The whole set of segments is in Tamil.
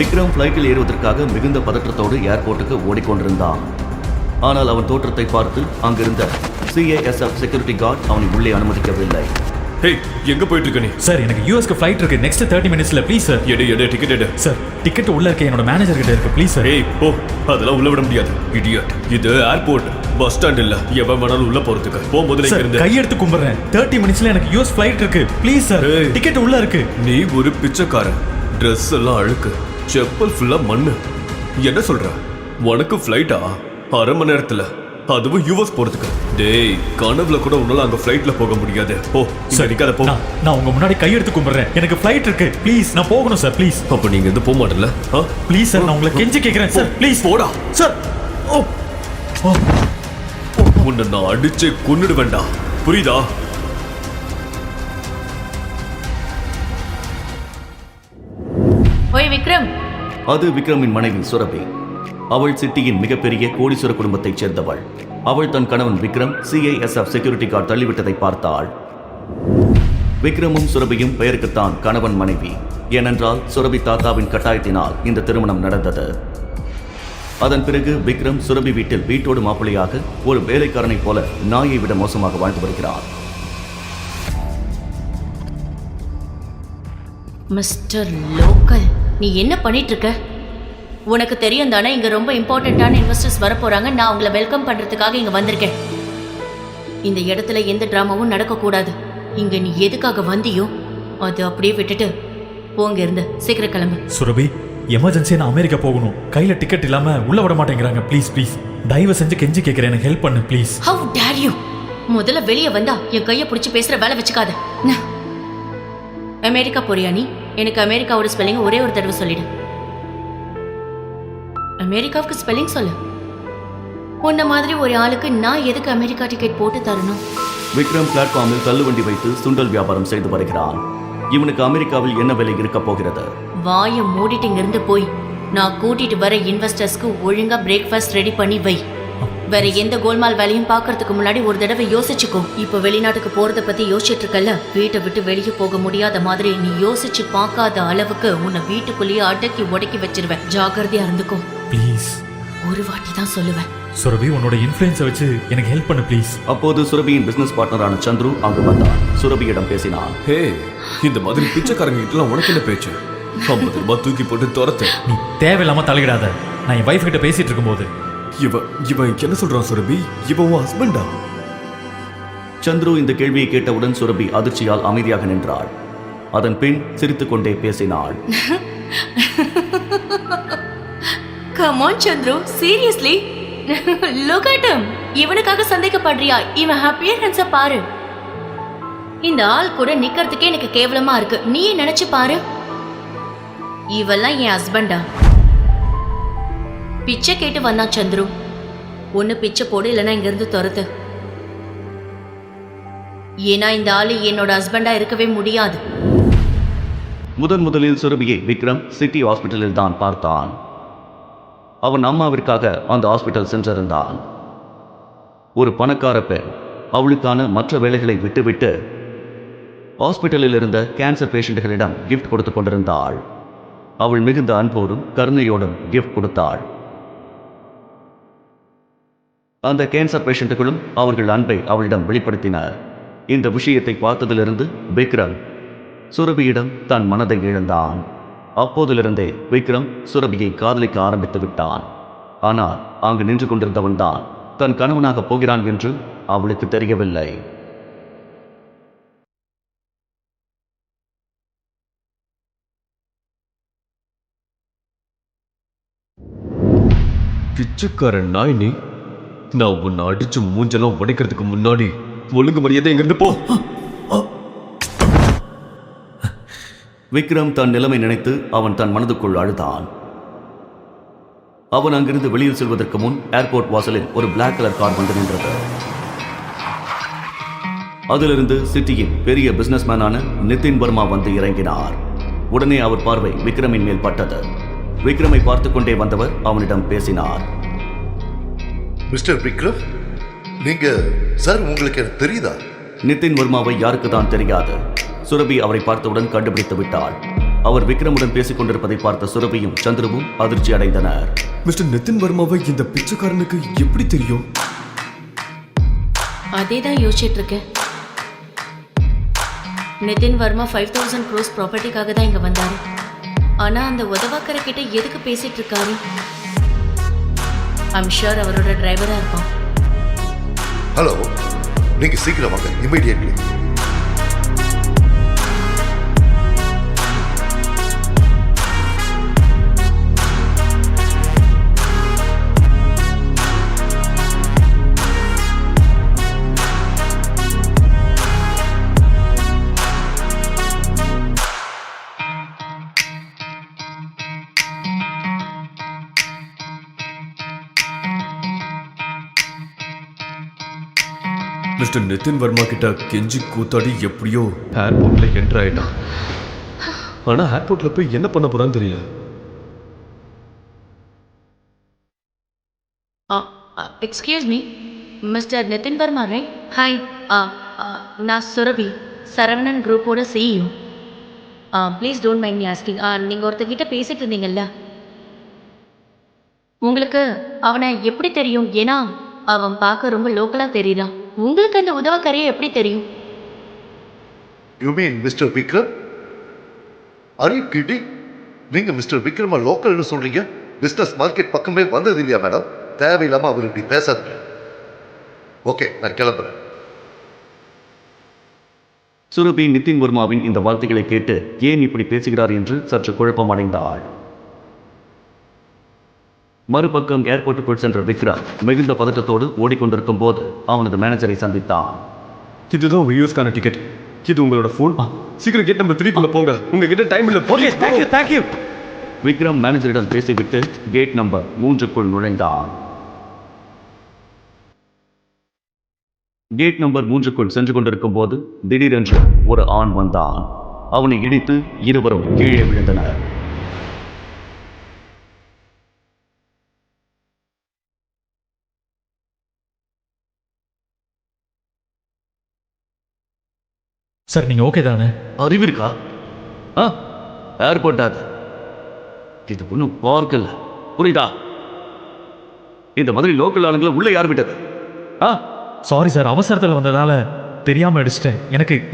விக்ரம் ஃப்ளைட்டில் ஏறுவதற்காக மிகுந்த பதற்றத்தோடு ஏர்போர்ட்டுக்கு ஓடிக்கொண்டிருந்தான். ஆனால் அவன் தோற்றத்தை பார்த்து அங்கிருந்த CASF செக்யூரிட்டி கார்டு அவனை உள்ளே அனுமதிக்கவில்லை. ஹே, எங்க போயிட்டு இருக்க நீ? சார், எனக்கு யூஎஸ்க்கு ஃப்ளைட் இருக்கு. நெக்ஸ்ட் 30 மினிட்ஸ்ல ப்ளீஸ் சார். எடு டிக்கெட் எடு. சார், டிக்கெட் உள்ள இருக்க என்னோட மேனேஜர் கிட்ட இருக்கு. Please sir. ஏய் போ, அதெல்லாம் உள்ள விட முடியாது இடியட். இது ஏர்போர்ட், பஸ் ஸ்டாண்ட் இல்ல. எவன் வேணாலும் உள்ள போறதுக்கு. போ முதல்ல இங்க இருந்து. கையெடுத்து கும்பிடுறேன். 30 மினிட்ஸ்ல எனக்கு யூஎஸ் ஃப்ளைட் இருக்கு. ப்ளீஸ் சார், டிக்கெட் உள்ள இருக்கு. நீ ஒரு பிச்சைக்காரன். Dress எல்லாம் அழுக்கு, செப்பல் ஃபுல்லா மண்ணு. என்ன சொல்ற? உனக்கு ஃப்ளைட்டா? அரை மணி நேரத்துல, அதுவும் யூஎஸ் போறதுக்கு. டேய், கனவுல கூட உன்னால அங்க ஃப்ளைட்ல போக முடியாது. போ, சரி கதை போ. நான் உங்க முன்னாடி கையெடுத்து கும்பிடுறேன். எனக்கு ஃப்ளைட் இருக்கு. ப்ளீஸ், நான் போகணும் சார். ப்ளீஸ். அப்ப நீங்க எது போக மாட்டல? ப்ளீஸ் சார், நான் உங்களை கெஞ்சி கேக்குறேன் சார். ப்ளீஸ் போடா சார். ஓ ஓ, உன்னை நான் அடிச்சு கொன்னுடுவேன்டா, புரியுதா? ஓய் விக்ரம். அது விக்ரமின் மனைவி சுரபி. அவள் சிட்டியின் மிகப்பெரிய கோடீஸ்வர குடும்பத்தைச் சேர்ந்தவள். அவள் தன் கணவன் விக்ரம் CASF செக்யூரிட்டி கார்டு தள்ளிவிட்டதை பார்த்தாள். விக்ரமும் சுரபியும் பெயருக்குத்தான் கணவன் மனைவி. ஏனென்றால் சுரபி தாத்தாவின் கட்டாயத்தினால் இந்த திருமணம் நடந்தது. அதன் பிறகு விக்ரம் சுரபி வீட்டில் வீட்டோடு மாப்பிள்ளையாக ஒரு வேலைக்காரனைப் போல நாயை விட மோசமாக வாழ்ந்து வருகிறார். மிஸ்டர் லோக்கல், நீ என்ன பண்ணிட்டு இருக்க? உனக்கு தெரியும் தானே, இங்க ரொம்ப இம்பார்ட்டன்டான இன்வெஸ்டர்ஸ் வர போறாங்க. நான் உங்களை வெல்கம் பண்றதுக்காக இங்க வந்திருக்கேன். இந்த இடத்துல எந்த டிராமாவும் நடக்கக்கூடாது. இங்க நீ எதுக்காக வந்தியோ அது அப்படியே விட்டுட்டு போங்க. இருந்து சீக்கிரம் கிளம்பு. சுரபி, எமர்ஜென்சியா நான் அமெரிக்கா போகணும். கையில டிக்கெட் இல்லாம உள்ள விட மாட்டேங்கிறாங்க. ப்ளீஸ் ப்ளீஸ், தயவு செஞ்சு கெஞ்சி கேட்கிறேன், எனக்கு ஹெல்ப் பண்ணு ப்ளீஸ். Have dare you! முதல்ல வெளியே வந்தா என் கையை பிடிச்சி பேசுற வேலை வச்சுக்காத. அமெரிக்கா போறியா நீ? எனக்கு அமெரிக்காவோட ஸ்பெல்லிங் ஒரே ஒரு தடவை சொல்லிடு. அமெரிக்காவுக்கு ஸ்பெல்லிங் சொல்லு. உன்ன மாதிரி ஒரு ஆளுக்கு நான் எதுக்கு அமெரிக்கா டிக்கெட் போட்டு தரணும்? விக்ரம் பிளாட்ஃபார்மில் தள்ளுவண்டி வைத்து சுண்டல் வியாபாரம் செய்து வருகிறான். இவனுக்கு அமெரிக்காவில் என்ன விலை இருக்க போகிறது? வாயை மூடிட்டு இங்கிருந்து போய் நான் கூட்டிட்டு வர இன்வெஸ்டர்ஸ்க்கு ஒழுங்கா பிரேக்ஃபாஸ்ட் ரெடி பண்ணி வை. வேற எந்த கோல்மால் வேலையும் பார்க்கறதுக்கு முன்னாடி ஒரு தடவை யோசிச்சுக்கோ. இப்ப வெளிநாட்டுக்கு போறத பத்தி யோசிச்சுட்டு இருக்கல. வீட்டை விட்டு வெளியே போக முடியாத மாதிரி நீ யோசிச்சு பார்க்காத அளவுக்கு உன்னை வீட்டுக்குள்ளேயே அடக்கி உடக்கி வச்சிருவேன். ஜாகிரதையா இருந்துக்கோ ப்ளீஸ். ஒரு வாட்டி தான் சொல்லுவேன். சுரபி, உன்னோட இன்ஃப்ளூயன்ஸை வச்சு எனக்கு ஹெல்ப் பண்ணு ப்ளீஸ். அப்போது சுரபியின் பிசினஸ் பார்ட்னரான சந்துரு அங்கு வந்தான். சுரபியிடம் பேசினான். ஹே, இந்த மாதிரி பிச்சைக்காரங்க கிட்டலாம் உனக்கு என்ன பேச்சு? 50 ரூபாய் தூக்கி போட்டு துரத்து. நீ தேவையில்லாம தலையிடாத. நான் என் வைஃப் கிட்ட பேசிட்டு இருக்கும்போது. இவன் என்ன சொல்றான் சுரபி? இவன் உன் ஹஸ்பண்டா? சந்துரு இந்த கேள்வியை கேட்டவுடன் சுரபி அதிர்ச்சியால் அமைதியாக நின்றாள். அதன் பின் சிரித்துக் கொண்டே பேசினாள். Come on Chandru, seriously? Look at him. இவனுக்காக சந்தேகப்படுறியா? இவன் அப்பியரன்ஸ பாரு. இந்த ஆள் கூட நிக்கிறதுக்கே எனக்கு கேவலமா இருக்கு. நீயே நினைச்சு பாரு. இவெல்லாம் என் ஹஸ்பண்டா? பிச்சை கேட்டு வந்தான் சந்துரு. ஒன்னு பிச்சை போடு, இல்லைன்னா இங்க இருந்து துரத்து. ஏன்னா இந்த ஆளு என்னோட ஹஸ்பண்டா இருக்கவே முடியாது. முதலில் சுரபியை விக்ரம் சிட்டி ஹாஸ்பிட்டலில் தான் பார்த்தான். அவன் அம்மாவிற்காக அந்த ஹாஸ்பிட்டல் சென்றிருந்தான். ஒரு பணக்கார பெண் அவளுக்கான மற்ற வேலைகளை விட்டுவிட்டு ஹாஸ்பிட்டலில் இருந்த கேன்சர் பேஷண்ட்களிடம் கிஃப்ட் கொடுத்து கொண்டிருந்தாள். அவள் மிகுந்த அன்போடும் கருணையோடும் கிஃப்ட் கொடுத்தாள். அந்த கேன்சர் பேஷண்ட்டுகளும் அவர்கள் அன்பை அவளிடம் வெளிப்படுத்தினர். இந்த விஷயத்தை பார்த்ததிலிருந்து விக்ரம் சுரபியிடம் தன் மனதை இழந்தான். அப்போதிலிருந்தே விக்ரம் சுரபியை காதலிக்க ஆரம்பித்து விட்டான். ஆனால் அங்கு நின்று கொண்டிருந்தவன் தான் தன் கணவனாக போகிறான் என்று அவளுக்கு தெரியவில்லை. பிச்சைக்காரன் நாய் நீ. நான் உன்னை அடிச்சு மூஞ்செல்லாம் உடைக்கிறதுக்கு முன்னாடி ஒழுங்கு மரியாதை எங்கிருந்து போ. விக்ரம் தன் நிலைமை நினைத்து அவன் தன் மனதுக்குள் அழுதான். அவன் அங்கிருந்து வெளியில் செல்வதற்கு முன் ஏர்போர்ட் வாசலில் ஒரு பிளாக் கலர் கார் வந்து நின்றது. அதிலிருந்து சிட்டியின் பெரிய பிசினஸ்மேனான நிதின் வர்மா வந்து இறங்கினார். உடனே அவர் பார்வை விக்ரமின் மேல் பட்டது. விக்ரமை பார்த்து கொண்டே வந்தவர் அவனிடம் பேசினார். மிஸ்டர் விக்ரம், நீங்க சார், உங்களுக்கு எனக்கு தெரியுதா? நிதின் வர்மாவை யாருக்கு தான் தெரியாது. சுரபி அவரை பார்த்தவுடன் கண்டுபிடித்து விட்டாள். அவர் விக்ரமுடன் பேசிக் கொண்டிருப்பதை பார்த்த சுரபியும் சந்துருவும் அதிர்ச்சி அடைந்தனர். மிஸ்டர் நிதின் வர்மாவை இந்த பிச்சைக்காரனுக்கு எப்படி தெரியும்? அதே தான் யோசிச்சுட்டு இருக்கேன். நிதின் வர்மா 5000 crores ப்ராப்பர்ட்டிக்காக தான் இங்க வந்தாரு. ஆனா அந்த உதவாக்கர கிட்ட எதுக்கு பேசிட்டு இருக்காரு? ஐம் ஷூர் அவரோட டிரைவரா இருப்பான். ஹலோ, நீங்க சீக்கிரம் வாங்க, இமீடியட்லி. மிஸ்டர் நிதின் வர்மா கிட்ட கெஞ்சி கூத்தாடி எப்படியோ ஏர்போர்ட்ல என்டர் ஆயிட்டான். ஆனா ஏர்போர்ட்ல போய் என்ன பண்ண போறான்னு தெரியல. Excuse me, mister Nitin Varma right? Hi, நான் சுரபி, சரவணன் குரூப்போட CEO. Please don't mind me asking. நீங்கள் ஒருத்தர்கிட்ட பேசிட்டு இருந்தீங்கல்ல, உங்களுக்கு அவனை எப்படி தெரியும்? ஏன்னா அவன் பார்க்க ரொம்ப லோக்கலாக தெரியுறான். உங்களுக்கு அந்த உதவக்கரையை எப்படி தெரியும்? You mean mister Vikram? Are you kidding? நீங்க மிஸ்டர் விக்ரமா லோக்கல்னு சொல்றீங்க? பிசினஸ் மார்க்கெட் பக்கமே வந்தது இல்லையா மேடம்? தேவையில்லாம அவர் இப்படி பேசாதீங்க. ஓகே, நான் கிளம்புறேன். சுரபி நிதின் வர்மாவின் இந்த வார்த்தைகளை கேட்டு ஏன் இப்படி பேசுகிறார் என்று சற்று குழப்பமடைந்தாள். மறுபக்கம் ஏர்போர்ட்டுக்குள் சென்ற விக்ரம் மிகுந்த பதட்டத்தோடு ஓடிக்கொண்டிருக்கும் போது அவனது மேனேஜரை சந்தித்தான். இதுதான் உங்க யூஎஸ்கான டிக்கெட். இது உங்களோட ஃபோன். சீக்கிரம் கேட் நம்பர் 3 குள்ள போங்க. உங்ககிட்ட டைம் இல்ல. Okay, thank you. விக்ரம் மேனேஜரிடம் பேசிவிட்டு கேட் நம்பர் 3க்குள் நுழைந்தான். கேட் நம்பர் 3க்குள் சென்று கொண்டிருக்கும் போது திடீரென்று ஒரு ஆண் வந்தான். அவனை இடித்து இருவரும் கீழே விழுந்தனர். சார் நீங்கள் ஓகே தானே? அறிவு இருக்கா? ஏர்போர்ட் அது, இது ஒன்றும் பார்க்கல, புரியுதா? இந்த மாதிரி லோக்கல் ஆளுங்களை உள்ள யார் விட்டது? சாரி சார், அவசரத்தில் வந்ததால தெரியாமல் அடிச்சிட்டேன்.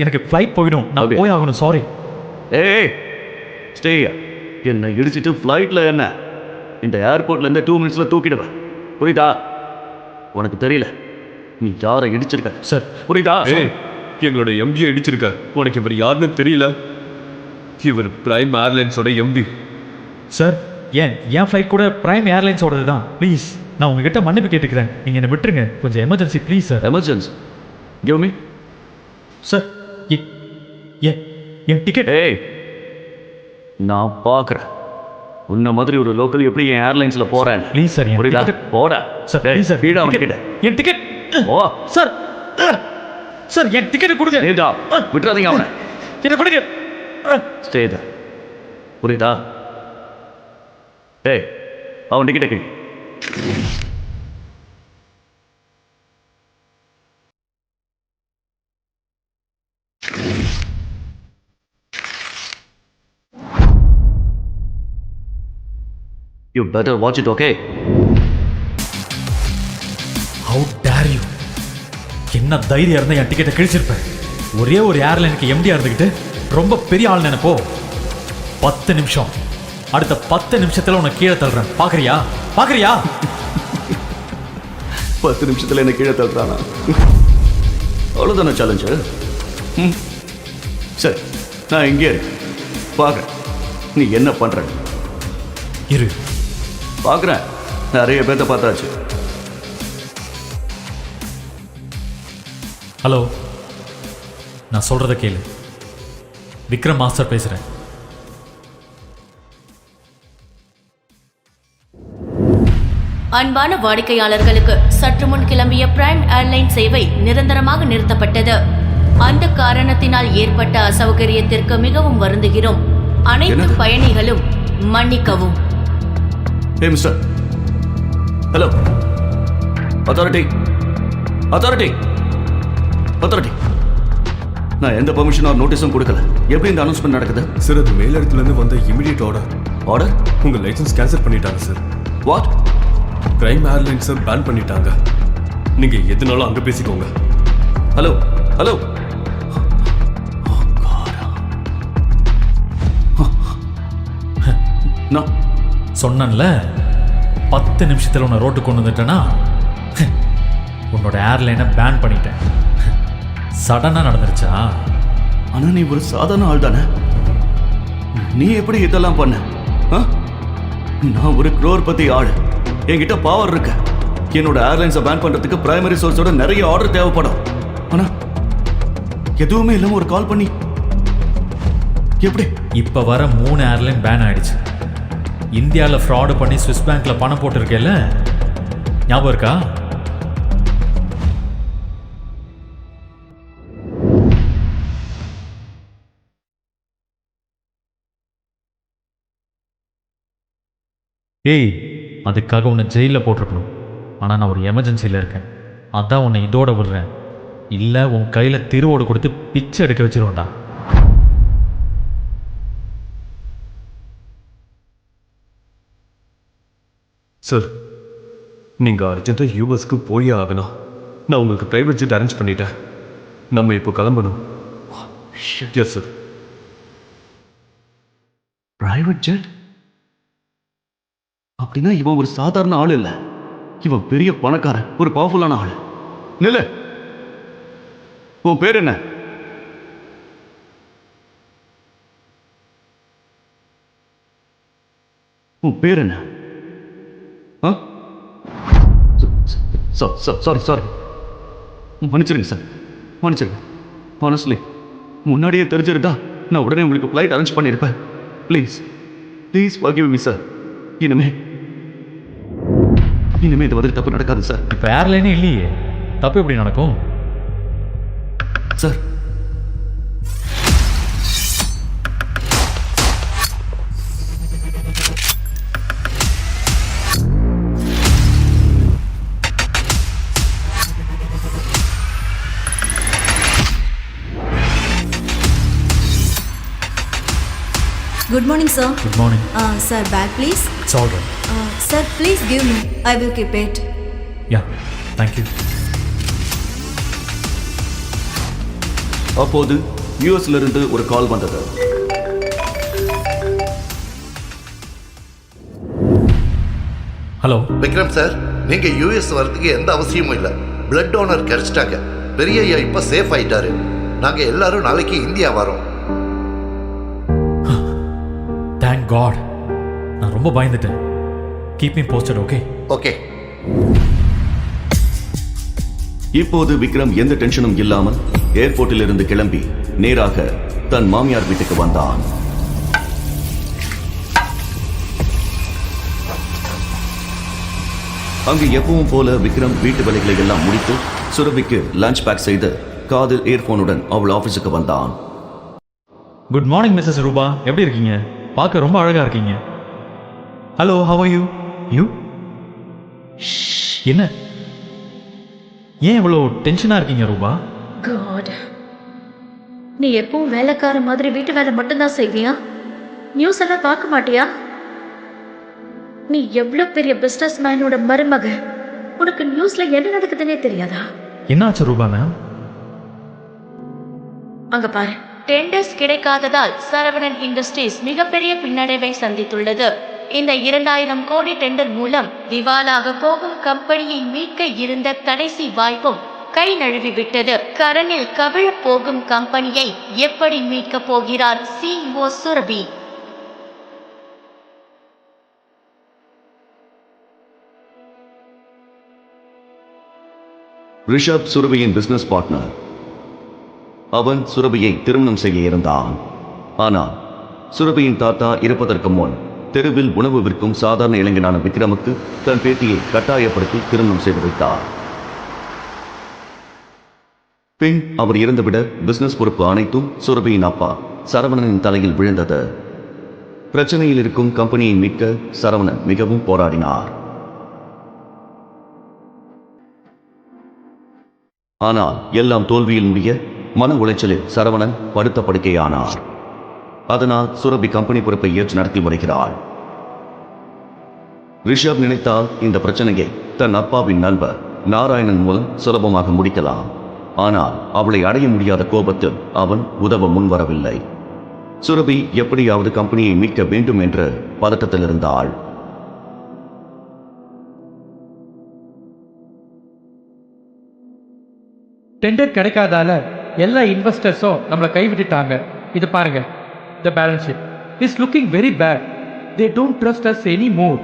எனக்கு ஃப்ளைட் போயிடும், நான் Okay. போய் ஆகணும். சாரி. ஏய் ஸ்டே, என்னை இடிச்சிட்டு ஃப்ளைட்டில் என்ன இந்த ஏர்போர்ட்லேருந்து 2 மினிட்ஸில் தூக்கிடுவேன், புரியுதா? உனக்கு தெரியல நீ யாரை இடிச்சிருக்க சார். புரியுதா? ஏய், எங்களோட எம்பியை இடிச்சிருக்க. உனக்கு இவர் யாருன்னு தெரியல. இவர் பிரைம் ஏர்லைன்ஸோட எம்பி. சார், என் ஃப்ளைட் கூட பிரைம் ஏர்லைன்ஸோடது தான். ப்ளீஸ், நான் உங்ககிட்ட மன்னிப்பு கேட்டுக்கிறேன். நீங்கள் என்னை விட்டுருங்க, கொஞ்சம் emergency please sir. Emergency give me. Sir, N ticket. ஏய், நான் பார்க்குறேன் உன்ன மாதிரி ஒரு லோக்கல் எப்படி என் ஏர்லைன்ஸில் போகிறேன். ப்ளீஸ் சார், என் புரியுதா? டிக்கெட். போட சார் ப்ளீஸ் சார், வீடு அவன்கிட்ட. என் டிக்கெட். ஓ சார் சார், என் டிக்கெட் கொடுங்க. நீதா விட்டுறாதீங்க அவனை. என்ன கொடுங்க. ஸ்டே தான், புரியுதா? ஏய், அவன் ticket guy. You better watch it, okay? How dare you? என்ன தைரியம் இருந்தால் என் டிக்கெட்டை கிழிச்சிருப்பேன். ஒரே ஒரு ஏர்லைனுக்கு எம்டியாக இருந்துக்கிட்டு ரொம்ப பெரிய ஆள் நினைப்போ. 10 நிமிஷம், அடுத்த 10 நிமிஷத்தில் உன்னை கீழே தள்ளுறேன். பார்க்குறியா? 10 நிமிஷத்தில் என்ன கீழே தள்ளுறானா? அவ்வளோதானே சேலஞ்சு? சரி, நான் இங்கே பார்க்குறேன் நீ என்ன பண்ணுற. இரு, பார்க்குறேன். நிறைய பேர்த்த பார்த்தாச்சு. ஹலோ, நான் சொல்கிறத கேளு. விக்ரம் மாஸ்டர் பேசுகிறேன். அன்பான வாடிக்கையாளர்களுக்கு சற்று முன் கிளம்பிய பிரைம் ஏர்லைன் சேவை நிரந்தரமாக நிறுத்தப்பட்டது. அந்த காரணத்தினால் ஏற்பட்ட அசௌகரியத்திற்கு மிகவும் வருந்துகிறோம். அனைத்து பயணிகளும் மன்னிக்கவும். Hey, mister. Hello. Authority. நான் எந்த பெர்மிஷன் ஆர் நோட்டீஸும் கொடுக்கல. எப்படி இந்த அனௌன்ஸ்மெண்ட் நடக்குது? சார் அது மேலிடத்துல இருந்து வந்த இமிடியேட் ஆர்டர். ஆர்டர்? உங்க லைசன்ஸ் கேன்சல் பண்ணிட்டாங்க சார். வாட்? பிரைம் ஏர்லைன்ஸை பேன் பண்ணிட்டாங்க. நீங்க எதுனாலும் அங்க பேசிக்கோங்க. Hello hello. நான் சொன்னேன்ல 10 நிமிஷத்தில் உன்னை ரோட்டுக்கு கொண்டு வந்துட்டேன்னா உன்னோட ஏர்லைனை பேன் பண்ணிட்டேன். சடனாக நடந்துருச்சா? ஆனா நீ ஒரு சாதாரண ஆள் தானே. நீ எப்படி இதெல்லாம் பண்ண? ஆ? நான் ஒரு crorepati ஆள். என்கிட்ட பவர் இருக்கு. என்னோட ஏர்லைன்ஸை பேன் பண்றதுக்கு பிரைமரி சோர்ஸோட நிறைய ஆர்டர் தேவைப்படும். ஆனா எதுவுமே இல்லாம ஒரு கால் பண்ணி எப்படி? இப்போ வர 3 ஏர்லைன் பேன் ஆயிடுச்சு. இந்தியாவில் ஃப்ராடு பண்ணி ஸ்விஸ் பேங்க்ல பணம் போட்டிருக்கேல்ல, ஞாபகம் இருக்கா? ஏய், அதுக்காக உன்னை ஜெயிலில் போட்டிருக்கணும். ஆனால் நான் ஒரு எமர்ஜென்சியில் இருக்கேன். அதான் உன்னை இதோட விடுறேன். இல்லை உன் கையில் திருவோடு கொடுத்து பிச்சை எடுக்க வச்சிருவேன்டா. சார் நீங்க அர்ஜென்ட்டா யூஎஸ்க்கு போயே ஆகணும். நான் உங்களுக்கு பிரைவேட் ஜெட் அரேஞ்ச் பண்ணிட்டேன். நம்ம இப்போ கிளம்பணும். Yes sir. Private jet? அப்படின்னா இவன் ஒரு சாதாரண ஆள் இல்ல. இவன் பெரிய பணக்காரன், ஒரு பவர்ஃபுல்லான ஆள். நில்லு. உன் பேர் என்ன? உன் பேர் என்ன? சாரி மன்னிச்சிருங்க சார், மன்னிச்சிருங்க. ஹானஸ்ட்லி முன்னாடியே தெரிஞ்சிருந்தா நான் உடனே உங்களுக்கு ஃப்ளைட் அரேஞ்ச் பண்ணியிருப்பேன். Please please forgive me sir. இனிமே இந்த மாதிரி தப்பு நடக்காது சார். இப்போ ஏர்லைனே இல்லையே, தப்பு எப்படி நடக்கும்? Sir Good morning, sir. Good morning. Sir, bag please. It's all right. Sir, please give me. I will keep it. Yeah, thank you. அப்போது யூஎஸ்ல இருந்து ஒரு கால் வந்தது. ஹலோ. விக்ரம் சார், நீங்க யூஎஸ் வரதுக்கு எந்த அவசியமும் இல்லை. பிளட் டோனர் கிடைச்சிட்டாங்க. பெரிய ஐயா இப்ப சேஃப் ஆயிட்டாரு. நாங்க எல்லாரும் நாளைக்கு இந்தியா வரோம். Thank God. நான் ரொம்ப பயந்துட்டேன். Keep me posted, okay? Okay. இப்போது விக்ரம் எந்த டென்ஷனும் இல்லாமல் ஏர்போர்ட்டில் இருந்து கிளம்பி நேராக தன் மாமியார் வீட்டுக்கு வந்தான். அங்கு எப்பவும் போல விக்ரம் வீட்டு வேலைகளை எல்லாம் முடித்து சுரபிக்கு லஞ்ச் பேக் செய்து காதில் இயர்போனுடன் அவள் ஆபீஸுக்கு வந்தான். குட் மார்னிங் மிஸ்ஸஸ் ரூபா, எப்படி இருக்கீங்க? பார்க்க ரொம்ப அழகா இருக்கீங்க. Hello, how are you? You என்ன? ஏன் இவ்வளோ டென்ஷனாக இருக்கீங்க ரூபா? காட், நீ எப்பவும் வேலைக்கார மாதிரி வீட்டு வேலை மட்டும்தான் செய்வியா? நியூஸ் எல்லாம் பார்க்க மாட்டியா? நீ எவ்வளோ பெரிய பிஸ்னஸ் மேனோட மருமக, உனக்கு நியூஸ்ல என்ன நடக்குதுன்னே தெரியாதா? என்னாச்சு ரூபா மேம்? அங்க பாரு. டெண்டர்ஸ் கிடைக்காததால் சரவணன் இண்டஸ்ட்ரீஸ் மிகப்பெரிய பின்னடைவை சந்தித்துள்ளது. இந்த 2000 கோடி டெண்டர் மூலம் திவாலாக போகும் கம்பெனியை மீட்க இருந்த கடைசி வாய்ப்பும் கை நழுவி விட்டது. கடனில் கவிழ போகும் கம்பெனியை எப்படி மீட்கப் போகிறார் CEO சுரபி? ரிஷப் சுரபியின் பிசினஸ் பார்ட்னர். அவன் சுரபியை திருமணம் செய்ய இருந்தான். ஆனால் சுரபியின் தாத்தா இறப்பதற்கு முன் தெருவில் உணவு விற்கும் சாதாரண இளைஞனான விக்ரமுக்கு தன் பேத்தியை கட்டாயப்படுத்தி திருமணம் செய்து வைத்தார். பின் அவர் இறந்துவிட பிசினஸ் பொறுப்பு அனைத்தும் சுரபியின் அப்பா சரவணனின் தலையில் விழுந்தது. பிரச்சனையில் இருக்கும் கம்பெனியை மீட்க சரவணன் மிகவும் போராடினார். ஆனால் எல்லாம் தோல்வியில் முடிய மன உளைச்சலில் சரவணன் படுத்த படுக்கையானார். அதனால் சுரபி கம்பெனி பொறுப்பை ஏற்று நடத்தி வருகிறாள். ரிஷப் நினைத்தால் இந்த பிரச்சனையை தன் அப்பாவின் நண்பர் நாராயணன் மூலம் சுலபமாக முடிக்கலாம். ஆனால் அவளை அடைய முடியாத கோபத்தில் அவன் உதவ முன்வரவில்லை. சுரபி எப்படியாவது கம்பெனியை மீட்க வேண்டும் என்று பதட்டத்தில் இருந்தாள். டெண்டர் கிடைக்காதால எல்லா இன்வெஸ்டர்ஸும் நம்மளை கைவிட்டுட்டாங்க. இது பாருங்க, the balance sheet is looking very bad. They don't trust us any more.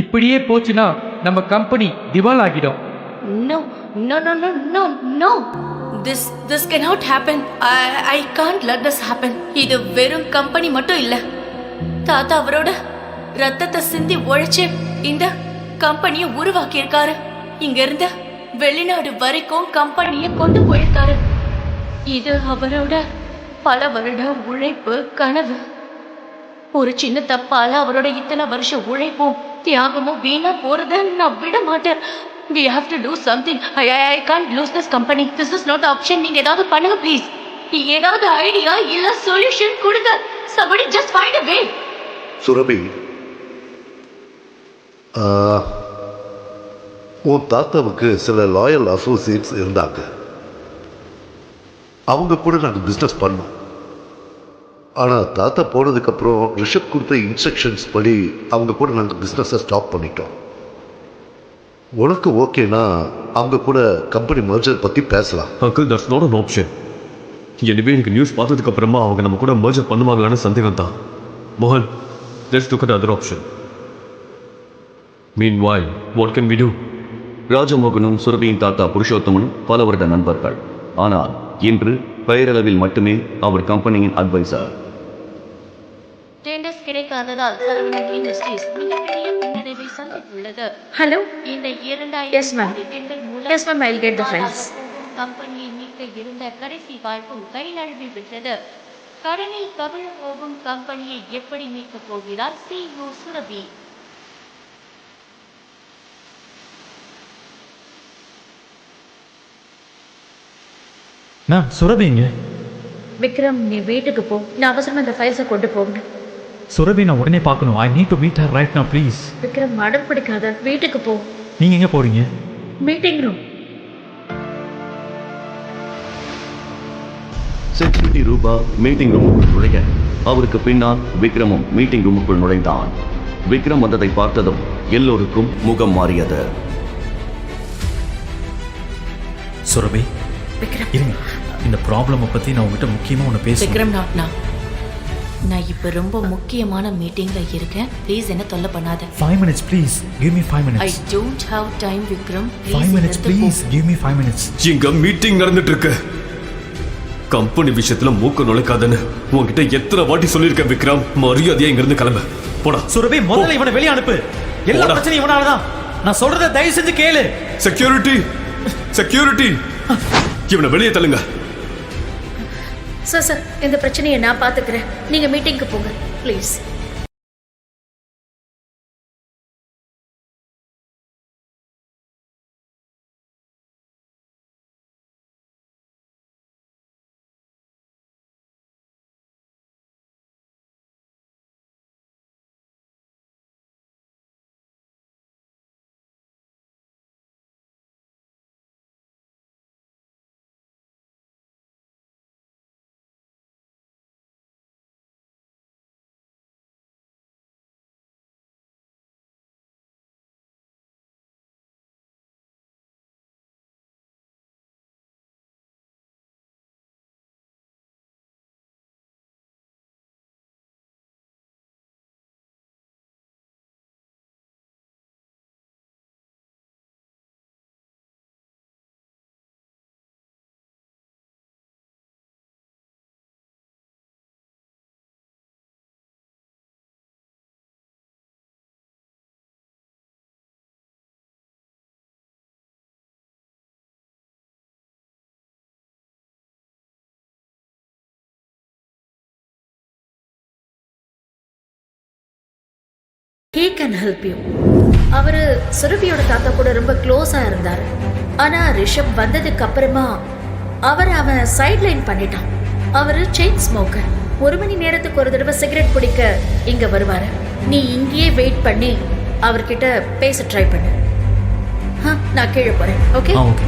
இப்படியே போச்சுன்னா நம்ம கம்பெனி திவால் ஆகிடும். No, no, no, no, no, no. This cannot happen. I can't let this happen. இது வெறும் கம்பெனி மட்டும் இல்ல. தாத்தா அவரோட ரத்தத்தை சிந்தி உழைச்சு இந்த கம்பெனியை உருவாக்கி இருக்காரு. இங்க இருந்து வெளிநாடு வரைக்கும் கம்பெனியை கொண்டு போயிருக்காரு. இது அவரோட பல வருட உழைப்பு கனவு. ஒரு சின்ன தப்பால அவரோட இத்தனை வருஷம் உழைப்பும் தியாகமும் வீணா போறத நான் விட மாட்டேன். We have to do something. I can't lose this company. This is not the option. நீங்க ஏதாவது பண்ணுங்க ப்ளீஸ். ஏதாவது ஐடியா இல்ல சொல்யூஷன் கொடுங்க. Somebody just find a way. Surabhi, உன் தாத்தாவுக்கு சில லாயல் அசோசியேட்ஸ் இருந்தாங்க. அவங்க கூட நாங்கள் பிஸ்னஸ் பண்ணோம். ஆனால் தாத்தா போனதுக்கப்புறம் ரிஷப் கொடுத்த இன்ஸ்ட்ரக்ஷன்ஸ் படி அவங்க கூட நாங்கள் பிஸ்னஸை ஸ்டாப் பண்ணிட்டோம். உனக்கு ஓகேனா அவங்க கூட கம்பெனி மர்ஜர் பற்றி பேசலாம். Uncle, that's not an option. எனவே எனக்கு நியூஸ் பார்த்ததுக்கு அப்புறமா அவங்க நம்ம கூட மர்ஜர் பண்ணுவாங்களான்னு சந்தேகம் தான். மோகன், let's look at other option. Meanwhile, what can we do? ராஜமோகனும் சுரபியின் தாத்தா புருஷோத்தமனும் பல வருட நண்பர்கள். ஆனால் இன்று பெயரளவில் மட்டுமே அவர் கம்பெனியின் அட்வைசர். டெண்டர்ஸ் கிடைக்காததால் சரவணன் இண்டஸ்ட்ரீஸ் மிகப்பெரிய பின்னடைவை சந்தித்துள்ளது. Hello? இந்த 2000 Yes, ma'am. டெண்டர் மூலம் Yes, ma'am, I'll get the files. கம்பெனியை மீட்க இருந்த கடைசி வாய்ப்பும் கை நழுவி விட்டது. கடனில் கவிழ போகும் கம்பெனியை எப்படி மீட்கப் போகிறார் CEO சுரபி? மேம், சுரபி இங்க. விக்ரம், நீ வீட்டுக்கு போ. நான் அவசரமா இந்த ஃபைல்ஸை கொண்டு போகணும். சுரபி நான் உடனே பார்க்கணும். I need to meet her right now please. Vikram, அடம் பிடிக்காத, வீட்டுக்கு போ. நீங்க எங்க போறீங்க? Meeting room. செக்யூரிட்டி ரூபா மீட்டிங் ரூமுக்குள் நுழைய அவருக்கு பின்னால் விக்ரமும் மீட்டிங் ரூமுக்குள் நுழைந்தான். விக்ரம் வந்ததை பார்த்ததும் எல்லோருக்கும் முகம் மாறியது. சுரபி, விக்ரம், இருங்க. இந்த ப்ராப்ளமை பத்தி நான் உங்ககிட்ட முக்கியமா ஒன்று பேசுறேன். விக்ரம், நான் இப்போ ரொம்ப முக்கியமான மீட்டிங்ல இருக்கேன். ப்ளீஸ் என்ன தொல்லை பண்ணாத. 5 minutes please. Give me 5 I minutes. don't have time, Vikram. 5 minutes please. Give me 5 minutes. இங்க மீட்டிங் நடந்துட்டு இருக்கு. கம்பெனி விஷயத்துல மூக்க நுழைக்காதன்னு உன்கிட்ட எத்தனை வாட்டி சொல்லியிருக்கேன் விக்ரம். மரியாதையா இங்க இருந்து கிளம்ப போடா. சுரபி, முதல்ல இவனை வெளிய அனுப்பு. எல்லா போடா. பிரச்சனையும் இவனாலதான். நான் சொல்றத தயவு செஞ்சு கேளு. செக்யூரிட்டி, செக்யூரிட்டி, இவனை வெளியே தள்ளுங்க. சார், இந்த பிரச்சனையை நான் பார்த்துக்கிறேன். நீங்க மீட்டிங்க்கு போங்க please. He can help you. அவர் சுரபியோட தாத்தா கூட ரொம்ப க்ளோஸாக இருந்தார். ஆனால் ரிஷப் வந்ததுக்கு அப்புறமா அவன் சைட்லைன் பண்ணிட்டான். அவரு செயின் ஸ்மோக்கர். 1 மணி நேரத்துக்கு ஒரு தடவை சிகரெட் பிடிக்க இங்க வருவாரு. நீ இங்கேயே வெயிட் பண்ணி அவர்கிட்ட பேச ட்ரை பண்ணு. நான் கீழே போறேன். ஓகே? ஓகே.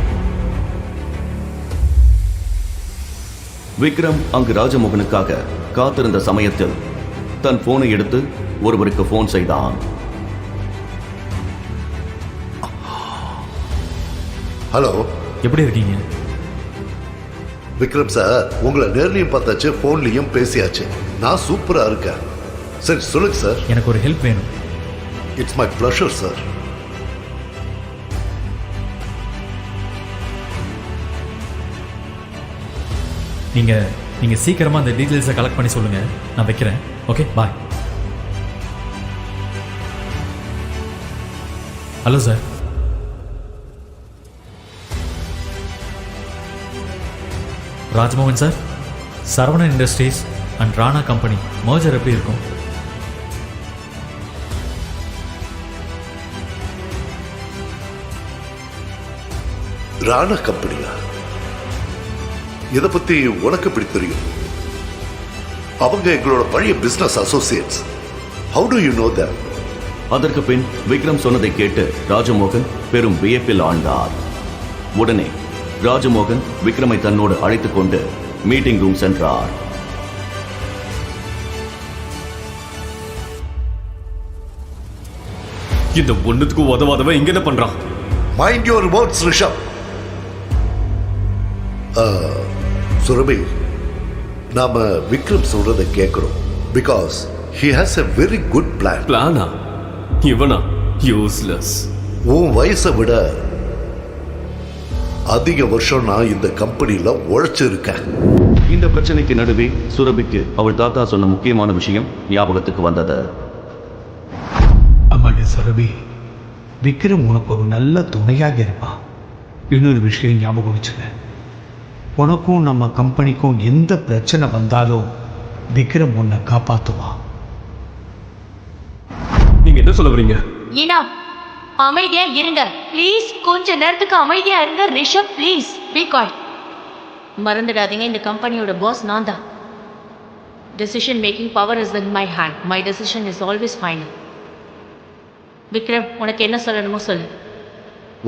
விக்ரம் அங்கு ராஜமோகனுக்காக காத்திருந்த சமயத்தில் தன் போனை எடுத்து ஒருவருக்கு போன் செய்தான். ஹலோ, எப்படி இருக்கீங்க? விக்ரம் சார், உங்களை நேர்லையும் பார்த்தாச்சு, ஃபோன்லையும் பேசியாச்சு. நான் சூப்பராக இருக்கேன். சரி சொல்லுங்க சார். எனக்கு ஒரு ஹெல்ப் வேணும். It's my pleasure sir. நீங்க சீக்கிரமா அந்த டீடைல்ஸை கலெக்ட் பண்ணி சொல்லுங்க. நான் வைக்கிறேன். Okay, bye. Hello sir. Rajmohan sir, Saravanan industries and Rana company merger எப்படி இருக்கும்? ராணா கம்பெனியா? இதை பத்தி உனக்கு எப்படி தெரியும்? அவங்க எங்களோட பழைய business Associates. How to you know that? அதற்கு பின் விக்ரம் சொன்னதை கேட்டு ராஜமோகன் பெரும் வியப்பில் ஆழ்ந்தார். உடனே ராஜமோகன் விக்ரமை தன்னோடு அழைத்துக் கொண்டு மீட்டிங் ரூம் சென்றார். இந்த ஒண்ணுத்துக்கு உதவாதவன் இங்க என்ன பண்றான்? Mind your words Rishabh. Surabhi, நாம விக்ரம் சொல்றதை கேட்கிறோம். Because he has a very good plan. பிளானா? இவனா? யூஸ்லெஸ். உன் வயசை விட அதிக வருஷம் நான் இந்த கம்பெனியில உழைச்சிருக்கேன். இந்த பிரச்சனைக்கு நடுவே சுரபிக்கு அவள் தாத்தா சொன்ன முக்கியமான விஷயம் ஞாபகத்துக்கு வந்தது. அம்மாடி சுரபி, விக்ரம் உனக்கு ஒரு நல்ல துணையாக இருப்பான். இன்னொரு விஷயம் ஞாபகம் வச்சுக்க, உனக்கும் நம்ம கம்பெனிக்கும் எந்த பிரச்சனை வந்தாலும் விக்ரம் உன்னை காப்பாற்றுவான். நீங்க என்ன சொல்ல வரீங்க? ஈனா, அமைதியா இருங்க ப்ளீஸ். கொஞ்ச நேரத்துக்கு அமைதியா இருங்க. Rishabh please be quiet. மறந்துடாதீங்க, இந்த கம்பெனியோட பாஸ் நான் தான். Decision making power is in my hand. My decision is always final. Vikram, உனக்கு என்ன சொல்லணுமோ சொல்லு.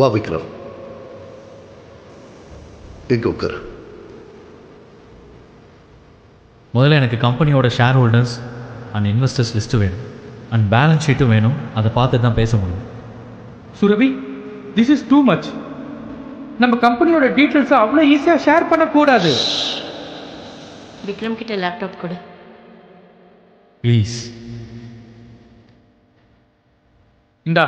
வா விக்ரம், இங்க உட்காரு. முதல்ல எனக்கு கம்பெனியோட share holders and investors list வேணும், அண்ட் பேலன்ஸ் ஷீட்டும் வேணும். அதை பார்த்து தான் பேச முடியும். Surabhi, this is too much. நம்ம கம்பெனியோட டீட்டெயில்ஸை அவ்வளோ ஈஸியாக ஷேர் பண்ணக்கூடாது. விக்ரம் கிட்ட லேப்டாப் கொடு. ப்ளீஸ். இந்தா.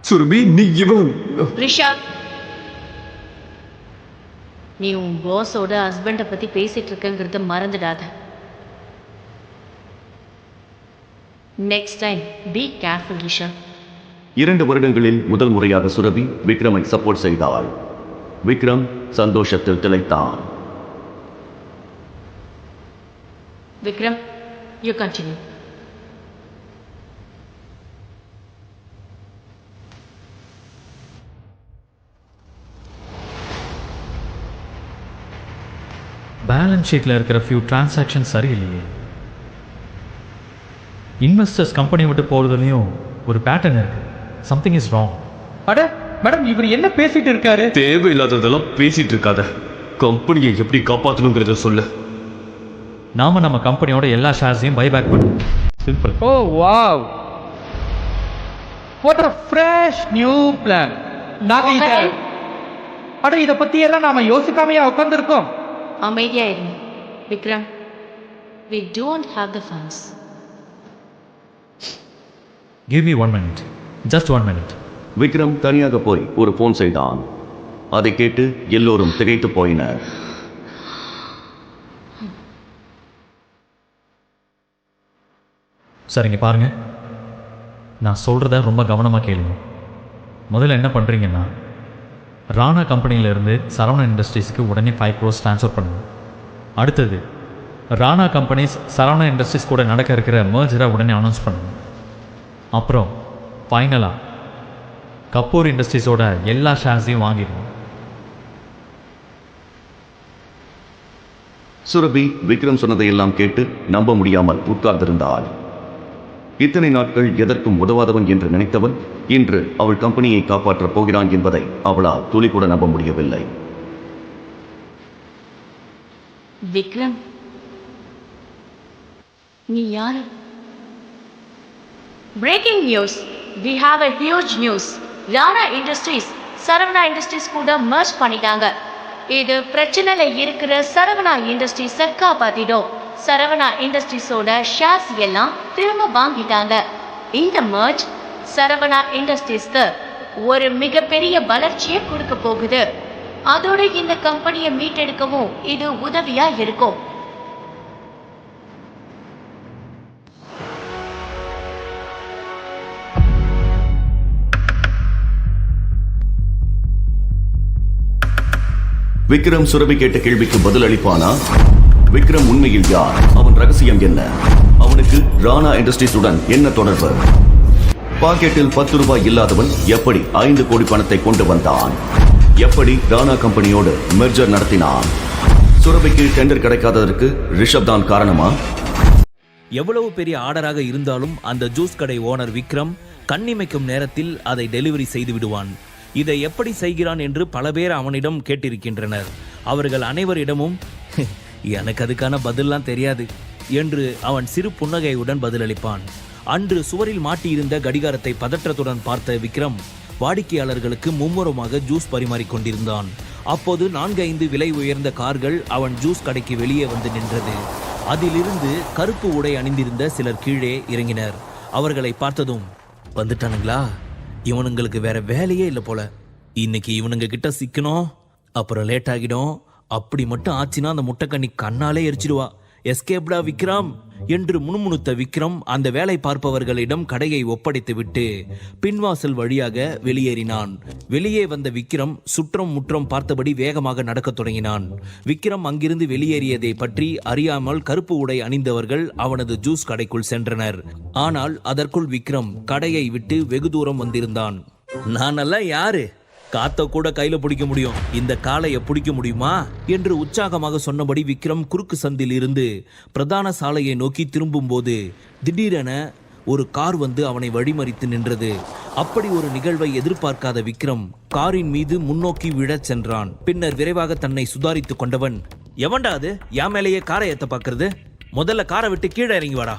சுரபி, நீ இவன் ரிஷப், நீ உன் பாஸோட ஹஸ்பண்டை பற்றி பேசிகிட்டு இருக்கங்கிறத மறந்துடாத. Next time be careful Rishabh. 2 வருடங்களில் முதல் முறையாக சுரபி விக்ரமை சப்போர்ட் செய்தாள். விக்ரம் சந்தோஷத்தில் திளைத்தான். Vikram, you continue. பேலன்ஸ் ஷீட்டில் இருக்கிற ஃபியூ டிரான்சாக்ஷன் சரியில்லையே. இன்வெஸ்டர்ஸ் கம்பெனி விட்டு போகிறதுலையும் ஒரு பேட்டர்ன் இருக்கு. Something is wrong. அட மேடம், இவர் என்ன பேசிட்டு இருக்காரு? தேவையில்லாததெல்லாம் பேசிட்டு இருக்காத. கம்பெனியை எப்படி காப்பாற்றணுங்கிறத சொல்லு. நாம நம்ம கம்பெனியோட எல்லா ஷேர்ஸையும் பைபேக் பண்ணுவோம். Simple. O wow, what a fresh new plan. நாங்க இதை பத்தி எல்லாம் நாம யோசிக்காமையா உட்கார்ந்துருக்கோம். அமைதியா இருங்க. Vikram, we don't have the funds. Give me 1 minute. Just 1 minute. Vikram தனியாக போய் ஒரு போன் செய்தான். அதை கேட்டு எல்லோரும் திகைத்து போயினர். சரிங்க, பாருங்க, நான் சொல்கிறத ரொம்ப கவனமாக கேளுங்க. முதல்ல என்ன பண்ணுறீங்கன்னா, ராணா கம்பெனியிலேருந்து சரவணன் இண்டஸ்ட்ரீஸ்க்கு உடனே 5 crores ட்ரான்ஸ்ஃபர் பண்ணுங்க. அடுத்தது, ராணா கம்பெனிஸ் சரவணன் இண்டஸ்ட்ரீஸ் கூட நடக்க இருக்கிற மர்ஜரை உடனே அனௌன்ஸ் பண்ணுங்க. அப்புறம் ஃபைனலாக கபூர் இண்டஸ்ட்ரீஸோட எல்லா ஷேர்ஸையும் வாங்கிடுவோம். சுரபி விக்ரம் சொன்னதையெல்லாம் கேட்டு நம்ப முடியாமல் உட்கார்ந்திருந்தாள். இத்தனை நாட்கள் எதற்கும் உதவாதவன் என்று நினைத்தவன் இன்று அவள் கம்பெனியை காப்பாற்றப் போகிறான் என்பதை அவளால் துளி கூட நம்ப முடியவில்லை. விக்ரம், நீ யாரு? Breaking news, we have a huge news. Rana industries Saravana industries கூட மர்ஜ் பண்ணிட்டாங்க. இது பிரச்சனையில இருக்கிற சரவணா இண்டஸ்ட்ரீஸை காப்பாத்திடும். சரவணா இண்டஸ்ட்ரீஸோட ஷேர்ஸ் எல்லாம் திரும்ப வாங்கிட்டாங்க. இந்த மர்ஜ் சரவணா இண்டஸ்ட்ரீஸ்க்கு ஒரு மிகப்பெரிய வளர்ச்சியை கொடுக்க போகுது. அதோட இந்த கம்பெனியை மீட்டெடுக்கவும் இது உதவியா இருக்கும். விக்ரம் சுரபி கேட்ட கேள்விக்கு பதில் அளிப்பானா? விக்ரம் உண்மையில் யார்? அவன் ரகசியம் என்ன? அவனுக்கு ராணா இண்டஸ்ட்ரீஸுடன் என்ன தொடர்பு? பாக்கெட்டில் 10 ரூபாய் இல்லாதவன் எப்படி 5 கோடி பணத்தை கொண்டு வந்தான்? எப்படி ராணா கம்பெனியோடு மெர்ஜர் நடத்தினான்? சுரபிக்கு டெண்டர் கிடைக்காததற்கு ரிஷப் தான் காரணமா? எவ்வளவு பெரிய ஆர்டராக இருந்தாலும் அந்த ஜூஸ் கடை ஓனர் விக்ரம் கண்ணிமைக்கும் நேரத்தில் அதை டெலிவரி செய்து விடுவான். இதை எப்படி செய்கிறான் என்று பல பேர் அவனிடம் கேட்டிருக்கின்றனர். அவர்கள் அனைவரிடமும் எனக்கு அதுக்கான பதிலெல்லாம் தெரியாது என்று அவன் சிறு புன்னகையுடன் பதிலளிப்பான். அன்று சுவரில் மாட்டியிருந்த கடிகாரத்தை பதற்றத்துடன் பார்த்த விக்ரம் வாடிக்கையாளர்களுக்கு மும்முரமாக ஜூஸ் பரிமாறிக்கொண்டிருந்தான். அப்போது 4-5 விலை உயர்ந்த கார்கள் அவன் ஜூஸ் கடைக்கு வெளியே வந்து நின்றது. அதிலிருந்து கருப்பு உடை அணிந்திருந்த சிலர் கீழே இறங்கினர். அவர்களை பார்த்ததும், வந்துட்டானுங்களா, இவனுங்களுக்கு வேற வேலையே இல்லை போல, இன்னைக்கு இவனுங்க கிட்ட சிக்கணும், அப்புறம் லேட் ஆகிடும், அப்படி மட்டும் ஆச்சுன்னா அந்த முட்டைக்கண்ணி கண்ணாலே எரிச்சிடுவா, எஸ்கேப்டா விக்ரம் என்று முணுமுணுத்த விக்ரம் அந்த வேலை பார்ப்பவர்களிடம் கடையை ஒப்படைத்து விட்டு பின்வாசல் வழியாக வெளியேறினான். வெளியே வந்த விக்ரம் சுற்றம் முற்றம் பார்த்தபடி வேகமாக நடக்கத் தொடங்கினான். விக்ரம் அங்கிருந்து வெளியேறியதை பற்றி அறியாமல் கருப்பு உடை அணிந்தவர்கள் அவனது ஜூஸ் கடைக்குள் சென்றனர். ஆனால் அதற்குள் விக்ரம் கடையை விட்டு வெகு தூரம் வந்திருந்தான். நானெல்லாம் யாரு? காத்த கூட கையில பிடிக்க முடியும், இந்த காளையை பிடிக்க முடியுமா என்று உற்சாகமாக சொன்னபடி விக்ரம் குறுக்கு சந்தில் இருந்து பிரதான சாலையை நோக்கி திரும்பும் போது திடீரென ஒரு கார் வந்து அவனை வழிமறித்து நின்றது. அப்படி ஒரு நிகழ்வை எதிர்பார்க்காத விக்ரம் காரின் மீது முன்னோக்கி விழச் சென்றான். பின்னர் விரைவாக தன்னை சுதாரித்துக் கொண்டவன், எவன்டா அது என் மேலேயே காரை ஏத்த பார்க்கறது, முதல்ல காரை விட்டு கீழே இறங்கி வாடா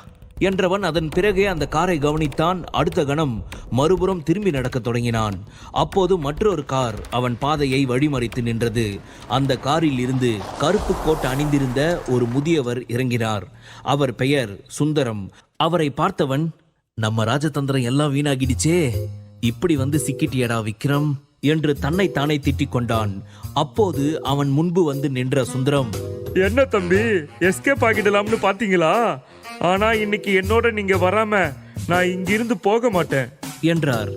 என்றவன் அதன் பிறகே அந்த காரை கவனித்தான். அடுத்த கணம் மறுபுறம் திரும்பி நடக்க தொடங்கினான். அப்போது மற்றொரு கார் அவன் பாதையை வழிமறித்து நின்றது. அந்த காரில் இருந்து கருப்பு கோட் அணிந்திருந்த ஒரு முதியவர் இறங்கினார். அவர் பெயர் சுந்தரம். அவரை பார்த்தவன், நம்ம ராஜதந்திரம் எல்லாம் வீணாகிடுச்சே, இப்படி வந்து சிக்கிட்டியடா விக்ரம் என்று தன்னை தானே திட்டிக் கொண்டான். அப்போது அவன் முன்பு வந்து நின்ற சுந்தரம், என்ன தம்பி, எஸ்கேப் ஆகிடலாம்னு பாத்தீங்களா? ஆனா இன்னைக்கு என்னோட நீங்க வராம நான் இங்கிருந்து போக மாட்டேன் என்றார்.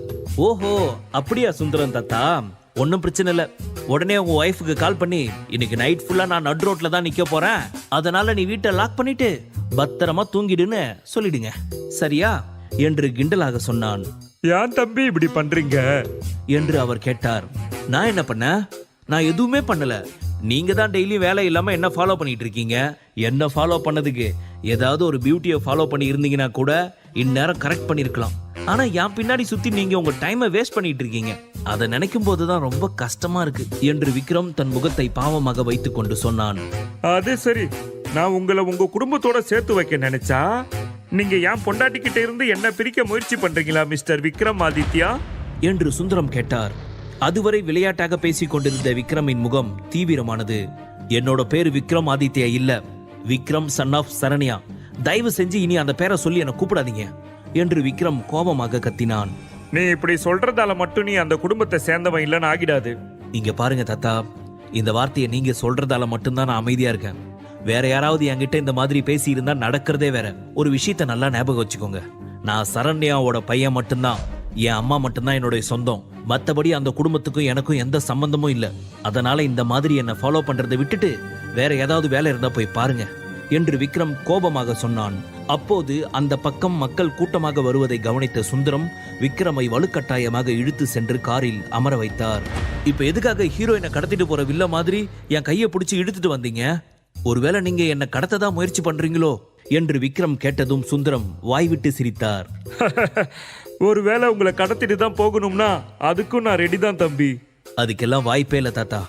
ஓஹோ, அப்படியா சுந்தரம் தாத்தா, ஒன்னும் பிரச்சனை இல்ல, உடனே உங்க ஒய்ஃபுக்கு கால் பண்ணி இன்னைக்கு நைட் ஃபுல்லா நான் நடு ரோட்ல தான் நிக்க போறேன், அதனால நீ வீட்டை லாக் பண்ணிட்டு பத்திரமா தூங்கிடுன்னு சொல்லிடுங்க, சரியா என்று கிண்டலாக சொன்னான். ஏன் தம்பி இப்படி பண்றீங்க என்று அவர் கேட்டார். நான் என்ன பண்ண? நான் எதுவுமே பண்ணல, நீங்க தான் டெய்லி வேலை இல்லாம என்ன ஃபாலோ பண்ணிட்டு இருக்கீங்க. என்ன ஃபாலோ பண்ணதுக்கு ஏதாவது ஒரு பியூட்டியை ஃபாலோ பண்ணி இருந்தீங்கன்னா கூட இந்நேரம் கரெக்ட் பண்ணிருக்கலாம். ஆனா என் பின்னாடி சுத்தி நீங்க உங்க டைமை வேஸ்ட் பண்ணிட்டு இருக்கீங்க, அதை நினைக்கும் போதுதான் ரொம்ப கஷ்டமா இருக்கு என்று விக்ரம் தன் முகத்தை பாவமாக வைத்துக் கொண்டு சொன்னான். அது சரி, நான் உங்களை உங்க குடும்பத்தோட சேர்த்து வைக்க நினைச்சா நீங்க என் பொண்டாட்டிக்கிட்ட இருந்து என்ன பிரிக்க முயற்சி பண்றீங்களா மிஸ்டர் விக்ரம் ஆதித்யா என்று சுந்தரம் கேட்டார். அதுவரை விளையாட்டாக பேசிக் கொண்டிருந்த விக்ரமின் முகம் தீவிரமானது. என்னோட பேரு விக்ரம் ஆதித்யா இல்ல, விக்ரம் சன் ஆஃப் சரண்யா. தயவு செஞ்சு இனி அந்த பேரை சொல்லி என்ன கூப்பிடாதீங்க என்று விக்ரம் கோபமாக கத்தினான். நீ இப்படி சொல்றதால மட்டும் நீ அந்த குடும்பத்தை சேர்ந்தவன் இல்லைன்னு ஆகிடாது. இங்க பாருங்க தாத்தா, இந்த வார்த்தையை நீங்க சொல்றதால மட்டும்தான் நான் அமைதியா இருக்கேன். வேற யாராவது என்கிட்ட இந்த மாதிரி பேசி இருந்தா நடக்கிறதே வேற. ஒரு விஷயத்த நல்லா ஞாபகம் வச்சுக்கோங்க, நான் சரண்யாவோட பையன் மட்டும்தான், என் அம்மா மட்டும்தான் என்னுடைய சொந்தம், மற்றபடி அந்த குடும்பத்துக்கும் எனக்கும் எந்த சம்பந்தமும் இல்லை. அதனால இந்த மாதிரி என்ன ஃபாலோ பண்றதை விட்டுட்டு வேற ஏதாவது வேலை இருந்தா போய் பாருங்க என்று விக்ரம் கோபமாக சொன்னான். அப்போது அந்த பக்கம் மக்கள் கூட்டமாக வருவதை கவனித்த சுந்தரம் விக்ரமை வலுக்கட்டாயமாக இழுத்து சென்று காரில் அமர வைத்தார். இப்ப எதுக்காக ஹீரோயினை கடத்திட்டு போற வில்ல மாதிரி என் கையை பிடிச்சி இழுத்துட்டு வந்தீங்க ஒருவேளை நீங்க என்ன கடத்ததா முயற்சி பண்றீங்களோ என்று விக்ரம் கேட்டதும் சுந்தரம் வாய்விட்டு சிரித்தார். ஒருவேளை உங்களை கடத்திட்டு தான் போகணும்னா அதுக்கும் நான் ரெடி தான் தம்பி. அதுக்கெல்லாம் வாய்ப்பே இல்லை தாத்தா.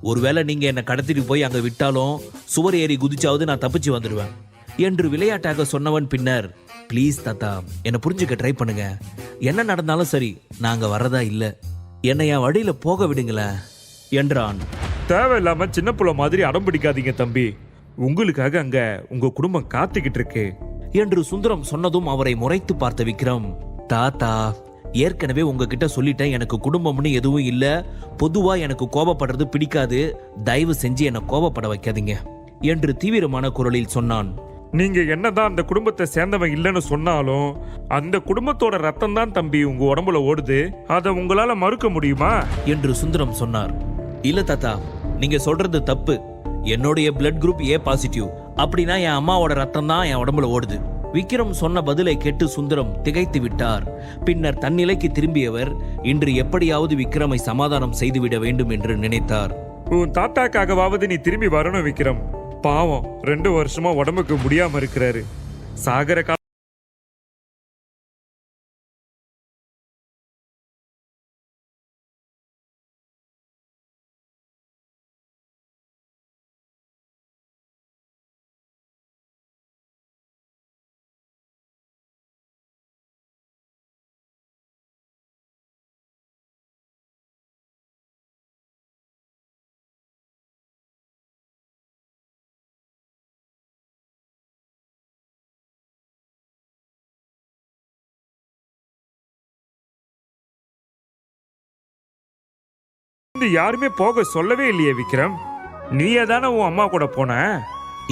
ஒருவேளை நீங்க என்ன கடத்திட்டு போய் அங்க விட்டாலும் சுவர் ஏறி குதிச்சாவது நான் தப்பிச்சு வந்துடுவேன் என்று விளையாட்டாக சொன்னவன் பின்னர், ப்ளீஸ் தாத்தா, என்னை புரிஞ்சுக்க ட்ரை பண்ணுங்க. என்ன நடந்தாலும் சரி, நாங்க வர்றதா இல்லை. என்னை என் வழியில போக விடுங்களேன் என்றான். தேவையில்லாம சின்ன புள்ள மாதிரி அடம் பிடிக்காதீங்க தம்பி. உங்களுக்காக அங்க உங்க குடும்பம் காத்துக்கிட்டு இருக்கு என்று சுந்தரம் சொன்னதும் அவரை முறைத்து பார்த்த விக்ரம், தாத்தா, ஏற்கனவே உங்ககிட்ட சொல்லிட்டேன், எனக்கு குடும்பம்னு எதுவும் இல்ல. பொதுவா எனக்கு கோபப்படுறது பிடிக்காது. தயவு செஞ்சு என்னை கோபப்பட வைக்காதீங்க என்று தீவிரமான குரலில் சொன்னான். நீங்க என்னதான் அந்த குடும்பத்தை சேர்ந்தவன் இல்லைன்னு சொன்னாலும் அந்த குடும்பத்தோட ரத்தம் தான் தம்பி உங்க உடம்புல ஓடுது. அதை உங்களால மறுக்க முடியுமா என்று சுந்தரம் சொன்னார். இல்ல தாத்தா, நீங்க சொல்றது தப்பு. என்னுடைய பிளட் குரூப் ஏ பாசிட்டிவ். அப்படின்னா என் அம்மாவோட ரத்தம் தான் என் உடம்புல ஓடுது. விக்ரம் சொன்ன பதிலை கேட்டு சுந்தரம் திகைத்து விட்டார். பின்னர் தன்னிலைக்கு திரும்பியவர் இன்று எப்படியாவது விக்ரமை சமாதானம் செய்துவிட வேண்டும் என்று நினைத்தார். உன் தாத்தாக்காகவாவது நீ திரும்பி வரணும் விக்ரம். பாவம், 2 வருஷமா உடம்புக்கு முடியாம இருக்கிறாரு. சாகர கால யாருமே போக சொல்லவே இல்லையே விக்ரம். நீயே தானே உன் அம்மா கூட போன.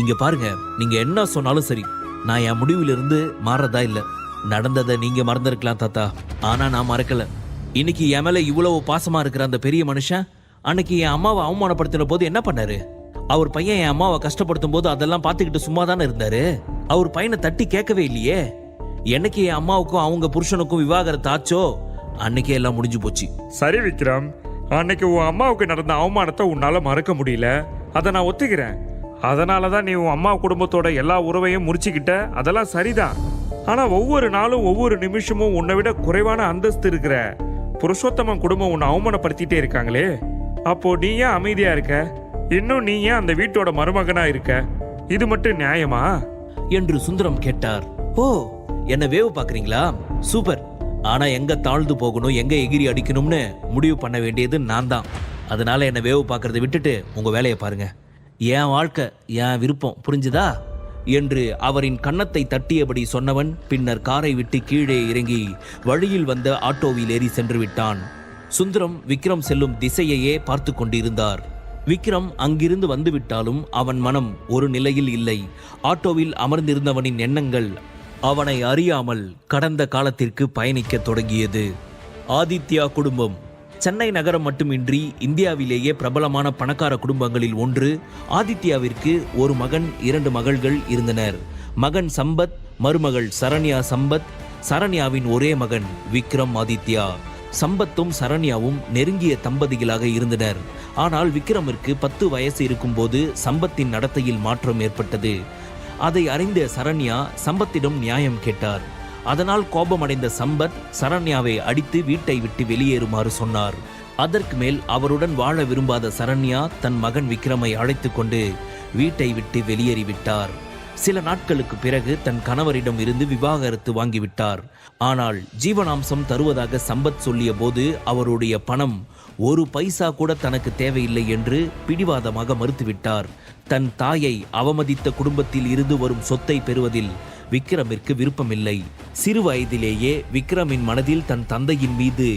இங்க பாருங்க, நீங்க என்ன சொன்னாலும் சரி, நான் என் முடிவிலிருந்து மாறதா இல்ல. நடந்ததை நீங்க மறந்திருக்கலாம் தாத்தா, ஆனா நான் மறக்கல. இன்னைக்கு என் மேல இவ்வளவு பாசமா இருக்கிற அந்த பெரிய மனுஷன் அன்னைக்கு என் அம்மாவை அவமானப்படுத்தின போது என்ன பண்ணாரு? அவர் பையன் என் அம்மாவை கஷ்டப்படுத்தும் போது அதெல்லாம் பார்த்துக்கிட்டு சும்மா தானே இருந்தாரு. அவர் பையனை தட்டி கேட்கவே இல்லையே. என்னைக்கு என் அம்மாவுக்கும் அவங்க புருஷனுக்கும் விவாகரத்து ஆச்சோ அன்னைக்கே எல்லாம் முடிஞ்சு போச்சு. சரி விக்ரம், அன்னைக்கு உன் அம்மாவுக்கு நடந்த அவமானத்தை உன்னால மறக்க முடியல. அதை நான் ஒத்துக்கிறேன். அதனாலதான் நீ உன் அம்மா குடும்பத்தோட எல்லா உறவையும் முறிச்சுக்கிட்ட. அதெல்லாம் சரிதான். ஆனா ஒவ்வொரு நாளும் ஒவ்வொரு நிமிஷமும் உன்னை விட குறைவான அந்தஸ்து இருக்கிற புருஷோத்தமன் குடும்பம் உன்னை அவமானப்படுத்திட்டே இருக்காங்களே. அப்போ நீ ஏன் அமைதியா இருக்க? இன்னும் நீ ஏன் அந்த வீட்டோட மருமகனா இருக்க? இது மட்டும் நியாயமா என்று சுந்தரம் கேட்டார். ஓ, என்ன வேவு பாக்குறீங்களா? சூப்பர். ஆனா எங்க தாழ்ந்து போகணும், எங்க எகிரி அடிக்கணும்னு முடிவு பண்ண வேண்டியது நான் தான். அதனால என்ன வேவு பார்க்கறத விட்டுட்டு உங்க வேலையை பாருங்க. என் வாழ்க்கை, என் விருப்பம், புரிஞ்சுதா என்று அவரின் கன்னத்தை தட்டியபடி சொன்னவன் பின்னர் காரை விட்டு கீழே இறங்கி வழியில் வந்த ஆட்டோவில் ஏறி சென்று விட்டான். சுந்தரம் விக்ரம் செல்லும் திசையையே பார்த்து கொண்டிருந்தார். விக்ரம் அங்கிருந்து வந்துவிட்டாலும் அவன் மனம் ஒரு நிலையில் இல்லை. ஆட்டோவில் அமர்ந்திருந்தவனின் எண்ணங்கள் அவனை அறியாமல் கடந்த காலத்திற்கு பயணிக்க தொடங்கியது. ஆதித்யா குடும்பம் சென்னை நகரம் மட்டுமின்றி இந்தியாவிலேயே பிரபலமான பணக்கார குடும்பங்களில் ஒன்று. ஆதித்யாவிற்கு ஒரு மகன், 2 மகள்கள் இருந்தனர். மகன் சம்பத், மருமகள் சரண்யா சம்பத். சரண்யாவின் ஒரே மகன் விக்ரம் ஆதித்யா. சம்பத்தும் சரண்யாவும் நெருங்கிய தம்பதிகளாக இருந்தனர். ஆனால் விக்ரமிற்கு 10 வயசு இருக்கும்போது சம்பத்தின் நடத்தையில் மாற்றம் ஏற்பட்டது. அதை அறிந்த சரண்யா சம்பத்திடம் நியாயம் கேட்டார். அதனால் கோபமடைந்த சம்பத் சரண்யாவை அடித்து வீட்டை விட்டு வெளியேறுமாறு சொன்னார். அதற்கு மேல் அவருடன் வாழ விரும்பாத சரண்யா தன் மகன் விக்ரமை அழைத்து கொண்டு வீட்டை விட்டு வெளியேறிவிட்டார். சில நாட்களுக்கு பிறகு தன் கணவரிடம் இருந்து விவாகரத்து வாங்கிவிட்டார். ஆனால் ஜீவனாம்சம் தருவதாக சம்பத் சொல்லிய போது அவருடைய பணம் 1 பைசா கூட தனக்கு தேவையில்லை என்று பிடிவாதமாக மறுத்துவிட்டார். தன் தாயை அவமதித்த குடும்பத்தில் இருந்து வரும் சொத்தை பெறுவதில் விக்ரமிற்கு விருப்பமில்லை. சிறு வயதிலேயே விக்ரமின் மனதில் தன் தந்தையின் மீது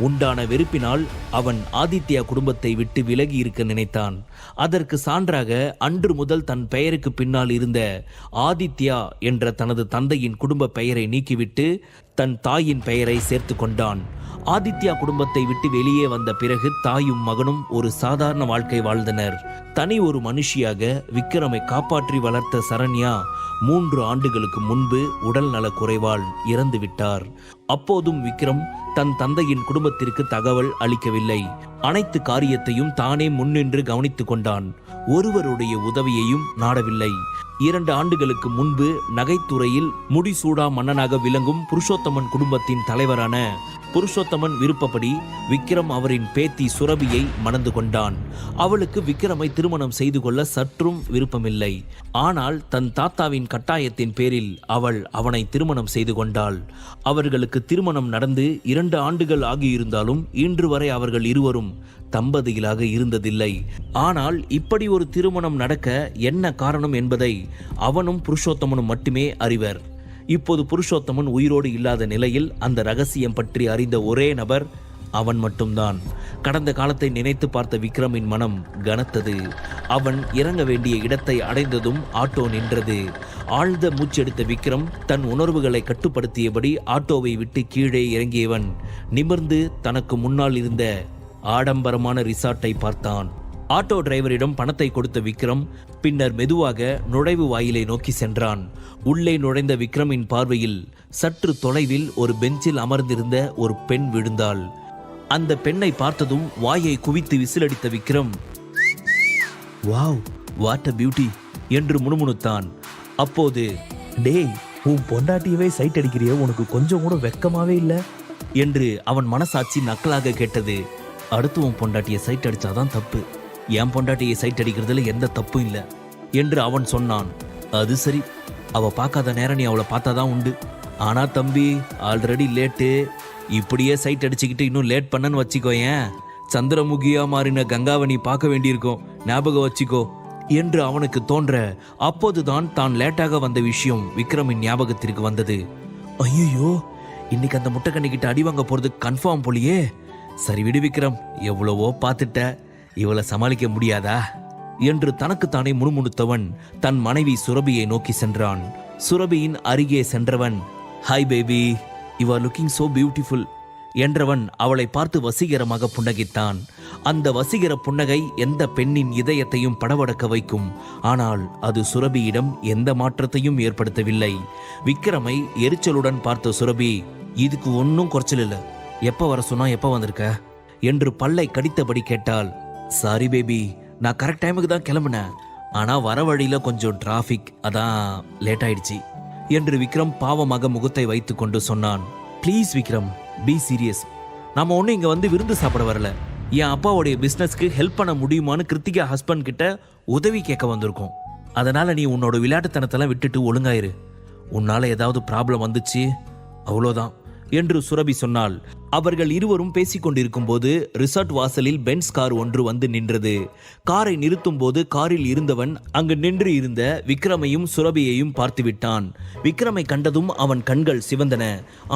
உண்டான வெறுப்பினால் அவன் ஆதித்யா குடும்பத்தை விட்டு விலகி இருக்க நினைத்தான். அதற்கு சான்றாக அன்று முதல் தன் பெயருக்கு பின்னால் இருந்த ஆதித்யா என்ற தனது தந்தையின் குடும்ப பெயரை நீக்கிவிட்டு தன் தாயின் பெயரை சேர்த்து கொண்டான். ஆதித்யா குடும்பத்தை விட்டு வெளியே வந்த பிறகு தாயும் மகனும் ஒரு சாதாரண வாழ்க்கை வாழ்ந்தனர். தனி ஒரு மனுஷியாக விக்ரமை காப்பாற்றி வளர்த்த சரண்யா 3 ஆண்டுகளுக்கு முன்பு உடல் நலக் குறைவால் இறந்து விட்டார். அப்போதும் விக்ரம் தன் தந்தையின் குடும்பத்திற்கு தகவல் அளிக்கவில்லை. அனைத்து காரியத்தையும் தானே முன்னின்று கவனித்துக் கொண்டான். ஒருவருடைய உதவியையும் நாடவில்லை. 2 ஆண்டுகளுக்கு முன்பு நகைத்துறையில் முடிசூடா மன்னனாக விளங்கும் புருஷோத்தமன் குடும்பத்தின் தலைவரான புருஷோத்தமன் விருப்பப்படி விக்ரம் அவரின் பேத்தி சுரபியை மணந்து கொண்டான். அவளுக்கு விக்ரமை திருமணம் செய்து கொள்ள சற்றும் விருப்பமில்லை. ஆனால் தன் தாத்தாவின் கட்டாயத்தின் பேரில் அவள் அவனை திருமணம் செய்து கொண்டாள். அவர்களுக்கு திருமணம் நடந்து 2 ஆண்டுகள் ஆகியிருந்தாலும் இன்று வரை அவர்கள் இருவரும் தம்பதிகளாக இருந்ததில்லை. ஆனால் இப்படி ஒரு திருமணம் நடக்க என்ன காரணம் என்பதை அவனும் புருஷோத்தமனும் மட்டுமே அறிவர். இப்போது புருஷோத்தமன் உயிரோடு இல்லாத நிலையில் அந்த ரகசியம் பற்றி அறிந்த ஒரே நபர் அவன் மட்டும்தான். கடந்த காலத்தை நினைத்து பார்த்த விக்ரமின் மனம் கனத்தது. அவன் இறங்க வேண்டிய இடத்தை அடைந்ததும் ஆட்டோ நின்றது. ஆழ்ந்த மூச்செடுத்த விக்ரம் தன் உணர்வுகளை கட்டுப்படுத்தியபடி ஆட்டோவை விட்டு கீழே இறங்கியவன் நிமிர்ந்து தனக்கு முன்னால் இருந்த ஆடம்பரமான ரிசார்ட்டை பார்த்தான். ஆட்டோ டிரைவரிடம் பணத்தை கொடுத்த விக்ரம் பின்னர் மெதுவாக நுழைவு வாயிலை நோக்கி சென்றான். உள்ளே நுழைந்த விக்ரமின் பார்வையில் சற்று தொலைவில் ஒரு பெஞ்சில் அமர்ந்திருந்த ஒரு பெண் விழுந்தாள். அந்த பெண்ணை பார்த்ததும் வாயை குவித்து விசிலடித்த Vikram, wow, what a beauty என்று முணுமுணுத்தான். அப்போது, டேய், உன் பொண்டாட்டியவே சைட் அடிக்கிறிய, உனக்கு கொஞ்சம் கூட வெக்கமாவே இல்லை என்று அவன் மனசாட்சி நக்கலாக கேட்டது. அடுத்து உன் பொண்டாட்டியை சைட் அடிச்சாதான் தப்பு, என் பொண்டாட்டியை சைட் அடிக்கிறதுல எந்த தப்பும் இல்லை என்று அவன் சொன்னான். அது சரி, அவ பார்க்காத நேரம் நீ அவளை பார்த்தாதான் உண்டு. ஆனா தம்பி, ஆல்ரெடி லேட்டு. இப்படியே சைட் அடிச்சுக்கிட்டு இன்னும் லேட் பண்ணன்னு வச்சுக்கோயேன், சந்திரமுகியா மாறின கங்காவை நீ பார்க்க வேண்டியிருக்கும், ஞாபகம் வச்சுக்கோ என்று அவனுக்கு தோன்ற அப்போதுதான் தான் லேட்டாக வந்த விஷயம் விக்ரமின் ஞாபகத்திற்கு வந்தது. ஐயோ, இன்னைக்கு அந்த முட்டைக்கண்ணிக்கிட்ட அடி வாங்க போறது கன்ஃபார்ம் போலியே. சரி விடு விக்ரம், எவ்வளவோ பார்த்துட்ட, இவளை சமாளிக்க முடியாதா என்று தனக்குத்தானே முணுமுணுத்தவன் தன் மனைவி சுரபியை நோக்கி சென்றான். சுரபியின் அருகே சென்றவன், hi baby, you are looking so beautiful என்றவன் அவளை பார்த்து வசீகரமாக புன்னகைத்தான். அந்த வசீகர புன்னகை எந்த பெண்ணின் இதயத்தையும் படபடக்க வைக்கும். ஆனால் அது சுரபியிடம் எந்த மாற்றத்தையும் ஏற்படுத்தவில்லை. விக்ரமை எரிச்சலுடன் பார்த்த சுரபி, இதுக்கு ஒன்றும் குறைச்சல் இல்லை, எப்போ வர சொன்னா எப்போ வந்திருக்க என்று பல்லை கடித்தபடி கேட்டாள். சாரி பேபி, நான் கரெக்ட் டைமுக்கு தான் கிளம்புனேன், ஆனால் வர வழியில் கொஞ்சம் டிராஃபிக், அதான் லேட் ஆயிடுச்சு என்று விக்ரம் பாவமாக முகத்தை வைத்து கொண்டு சொன்னான். Please Vikram, be serious. நம்ம ஒன்றும் இங்கே வந்து விருந்து சாப்பிட வரல, என் அப்பாவுடைய பிஸ்னஸ்க்கு ஹெல்ப் பண்ண முடியுமான்னு கிருத்திகா ஹஸ்பண்ட் கிட்ட உதவி கேட்க வந்திருக்கோம். அதனால நீ உன்னோட விளையாட்டுத்தனத்தெல்லாம் விட்டுட்டு ஒழுங்காயிரு. உன்னால ஏதாவது ப்ராப்ளம் வந்துச்சு அவ்வளோதான் என்று சுரபி சொன்னாள். அவர்கள் இருவரும் பேசிக்கொண்டிருக்கும் போது ரிசார்ட் வாசலில் பென்ஸ் கார் ஒன்று வந்து நின்றது. காரை நிறுத்தும் போது காரில் இருந்தவன் அங்கு நின்று இருந்த விக்ரமையும் சுரபியையும் பார்த்து விட்டான். விக்ரமை கண்டதும் அவன் கண்கள் சிவந்தன.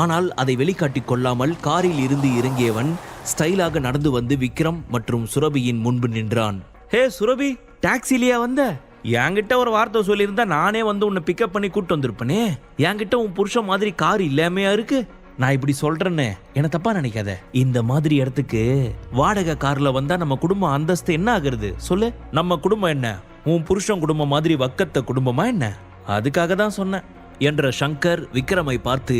ஆனால் அதை வெளிக்காட்டிக் கொள்ளாமல் காரில் இருந்து இறங்கியவன் ஸ்டைலாக நடந்து வந்து விக்ரம் மற்றும் சுரபியின் முன்பு நின்றான். ஹே சுரபி, டாக்ஸிலியா வந்த? என்கிட்ட ஒரு வார்த்தை சொல்லியிருந்தா நானே வந்து உன்னை பிக்கப் பண்ணி கூட்டு வந்திருப்பனே. என்கிட்ட உன் புருஷன் மாதிரி கார் இல்லாமையா இருக்கு? நான் இப்படி சொல்றேன்னு என்ன தப்பா நினைக்காத. இந்த மாதிரி இடத்துக்கு வாடகை கார்ல வந்தா நம்ம குடும்ப அந்தஸ்து என்ன ஆகுறது சொல்லு? நம்ம குடும்பம் என்ன உன் புருஷன் குடும்பம் மாதிரி வக்கத்த குடும்பமா என்ன? அதுக்காக தான் சொன்னேன் என்ற சங்கர் விக்ரமை பார்த்து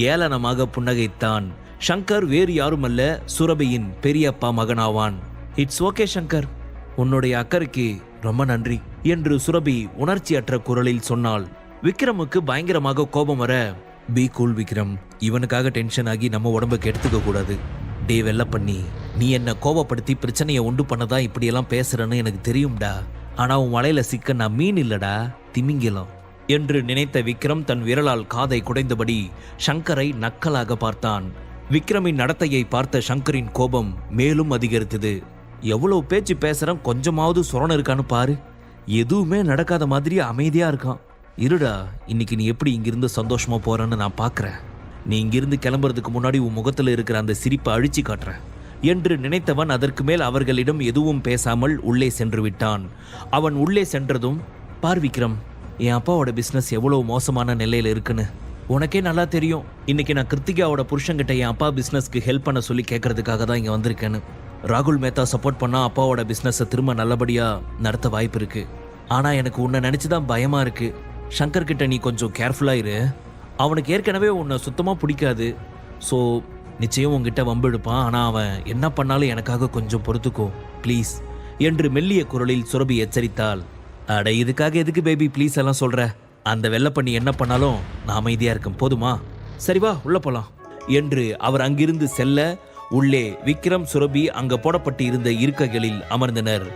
ஏளனமாக புன்னகைத்தான். சங்கர் வேறு யாருமல்ல, சுரபியின் பெரியப்பா மகனாவான். இட்ஸ் ஓகே சங்கர், உன்னுடைய அக்கறைக்கு ரொம்ப நன்றி என்று சுரபி உணர்ச்சியற்ற குரலில் சொன்னாள். விக்ரமுக்கு பயங்கரமாக கோபம் வர, பி கூல் விக்ரம், இவனுக்காக டென்ஷன் ஆகி நம்ம உடம்பை கெடுத்துக்க கூடாது. டே வெள்ள பண்ணி, நீ என்ன கோபப்படுத்தி பிரச்சனையை உண்டு பண்ணதான் இப்படியெல்லாம் பேசுறேன்னு எனக்கு தெரியும்டா. ஆனா உன் வலையில சிக்க நான் மீன் இல்லடா, திமிங்கலம் என்று நினைத்த விக்ரம் தன் விரலால் காதை குடைந்தபடி சங்கரை நக்கலாக பார்த்தான். விக்ரமின் நடத்தையை பார்த்த சங்கரின் கோபம் மேலும் அதிகரித்தது. எவ்வளவு பேச்சு பேசுறேன், கொஞ்சமாவது சுரணம் இருக்கான்னு பாரு. எதுவுமே நடக்காத மாதிரி அமைதியா இருக்கான். இருடா, இன்னைக்கு நீ எப்படி இங்கிருந்து சந்தோஷமா போறன்னு நான் பார்க்கறேன். நீ இங்கிருந்து கிளம்புறதுக்கு முன்னாடி உன் முகத்துல இருக்கிற அந்த சிரிப்பை அழிச்சு காட்டுறேன் என்று நினைத்தவன் அதற்கு மேல் அவர்களிடம் எதுவும் பேசாமல் உள்ளே சென்று விட்டான். அவன் உள்ளே சென்றதும், பார் விக்ரம், என் அப்பாவோட பிஸ்னஸ் எவ்வளவு மோசமான நிலையில இருக்குன்னு உனக்கே நல்லா தெரியும். இன்னைக்கு நான் கிருத்திகாவோட புருஷன்கிட்ட என் அப்பா பிஸ்னஸ்க்கு ஹெல்ப் பண்ண சொல்லி கேட்கறதுக்காக தான் இங்க வந்திருக்கேன்னு. ராகுல் மேத்தா சப்போர்ட் பண்ணா அப்பாவோட பிஸ்னஸை திரும்ப நல்லபடியா நடத்த வாய்ப்பு இருக்கு. ஆனா எனக்கு உன்னை நினைச்சுதான் பயமா இருக்கு. சங்கர் கிட்ட நீ கொஞ்சம் கேர்ஃபுல்லாக இரு. அவனுக்கு ஏற்கனவே உன்னை சுத்தமாக பிடிக்காது. ஸோ நிச்சயம் உங்ககிட்ட வம்பு எடுப்பான். ஆனால் அவன் என்ன பண்ணாலும் எனக்காக கொஞ்சம் பொறுத்துக்கோ ப்ளீஸ் என்று மெல்லிய குரலில் சுரபி எச்சரித்தாள். அட இதுக்காக எதுக்கு பேபி ப்ளீஸ் எல்லாம் சொல்கிற? அந்த வெள்ளப்பண்ணி என்ன பண்ணாலும் நான் அமைதியாக இருக்கேன், போதுமா? சரி வா உள்ளே போகலாம் என்று அவர் அங்கிருந்து செல்ல உள்ளே விக்ரம் சுரபி அங்க போடப்பட்டு இருந்த இருக்கைகளில் அமர்ந்தனர்.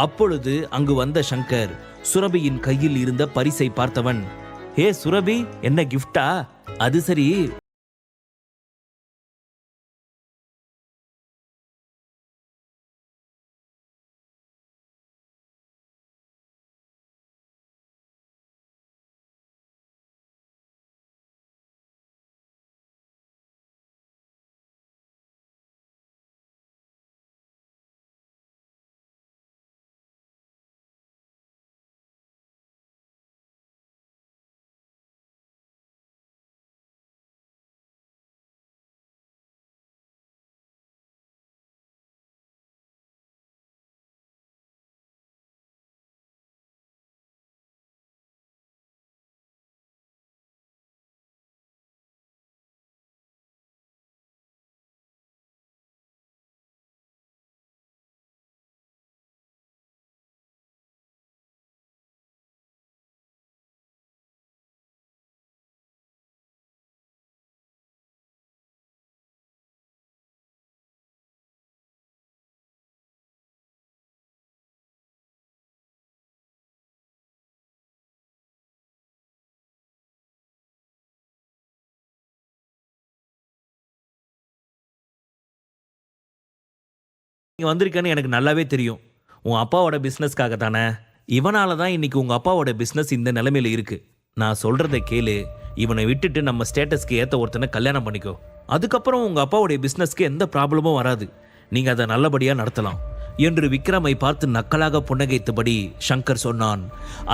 அப்பொழுது அங்கு வந்த சங்கர் சுரபியின் கையில் இருந்த பரிசை பார்த்தவன், ஹே சுரபி, என்ன கிஃப்டா? அது சரி, இங்கே வந்திருக்கேன்னு எனக்கு நல்லாவே தெரியும். உன் அப்பாவோட பிஸ்னஸ்க்காக தானே. இவனால தான் இன்னைக்கு உங்கள் அப்பாவோட பிஸ்னஸ் இந்த நிலைமையில் இருக்குது. நான் சொல்கிறத கேளு. இவனை விட்டுட்டு நம்ம ஸ்டேட்டஸ்க்கு ஏற்ற ஒருத்தனை கல்யாணம் பண்ணிக்கோ. அதுக்கப்புறம் உங்கள் அப்பாவோடைய பிஸ்னஸ்க்கு எந்த ப்ராப்ளமும் வராது. நீங்கள் அதை நல்லபடியாக நடத்தலாம் என்று விக்ரமை பார்த்து நக்கலாக புன்னகைத்தபடி சங்கர் சொன்னான்.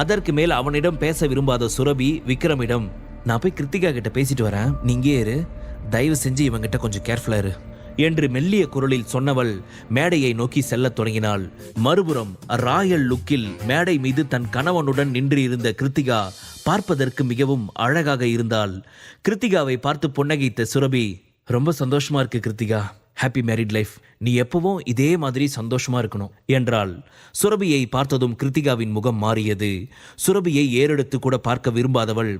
அதற்கு மேல் அவனிடம் பேச விரும்பாத சுரபி விக்ரமிடம், நான் போய் கிருத்திகா கிட்ட பேசிட்டு வரேன், நீங்கே இரு, தயவு செஞ்சு இவங்கிட்ட கொஞ்சம் கேர்ஃபுல்லாக இரு என்று மெல்லிய குரலில் சொன்னவள் மேடையை நோக்கி செல்லத் தொடங்கினாள். மறுபுறம் ராயல் லுக்கில் மேடை மீது தன் கணவனுடன் நின்று இருந்த கிருத்திகா பார்ப்பதற்கு மிகவும் அழகாக இருந்தாள். கிருத்திகாவை பார்த்து புன்னகைத்த சுரபி, ரொம்ப சந்தோஷமா இருக்கு கிருத்திகா, ஹாப்பி மேரிட் லைஃப், நீ எப்பவும் இதே மாதிரி சந்தோஷமா இருக்கணும் என்றாள். சுரபியை பார்த்ததும் கிருத்திகாவின் முகம் மாறியது. சுரபியை ஏறெடுத்து கூட பார்க்க விரும்பாதவள்,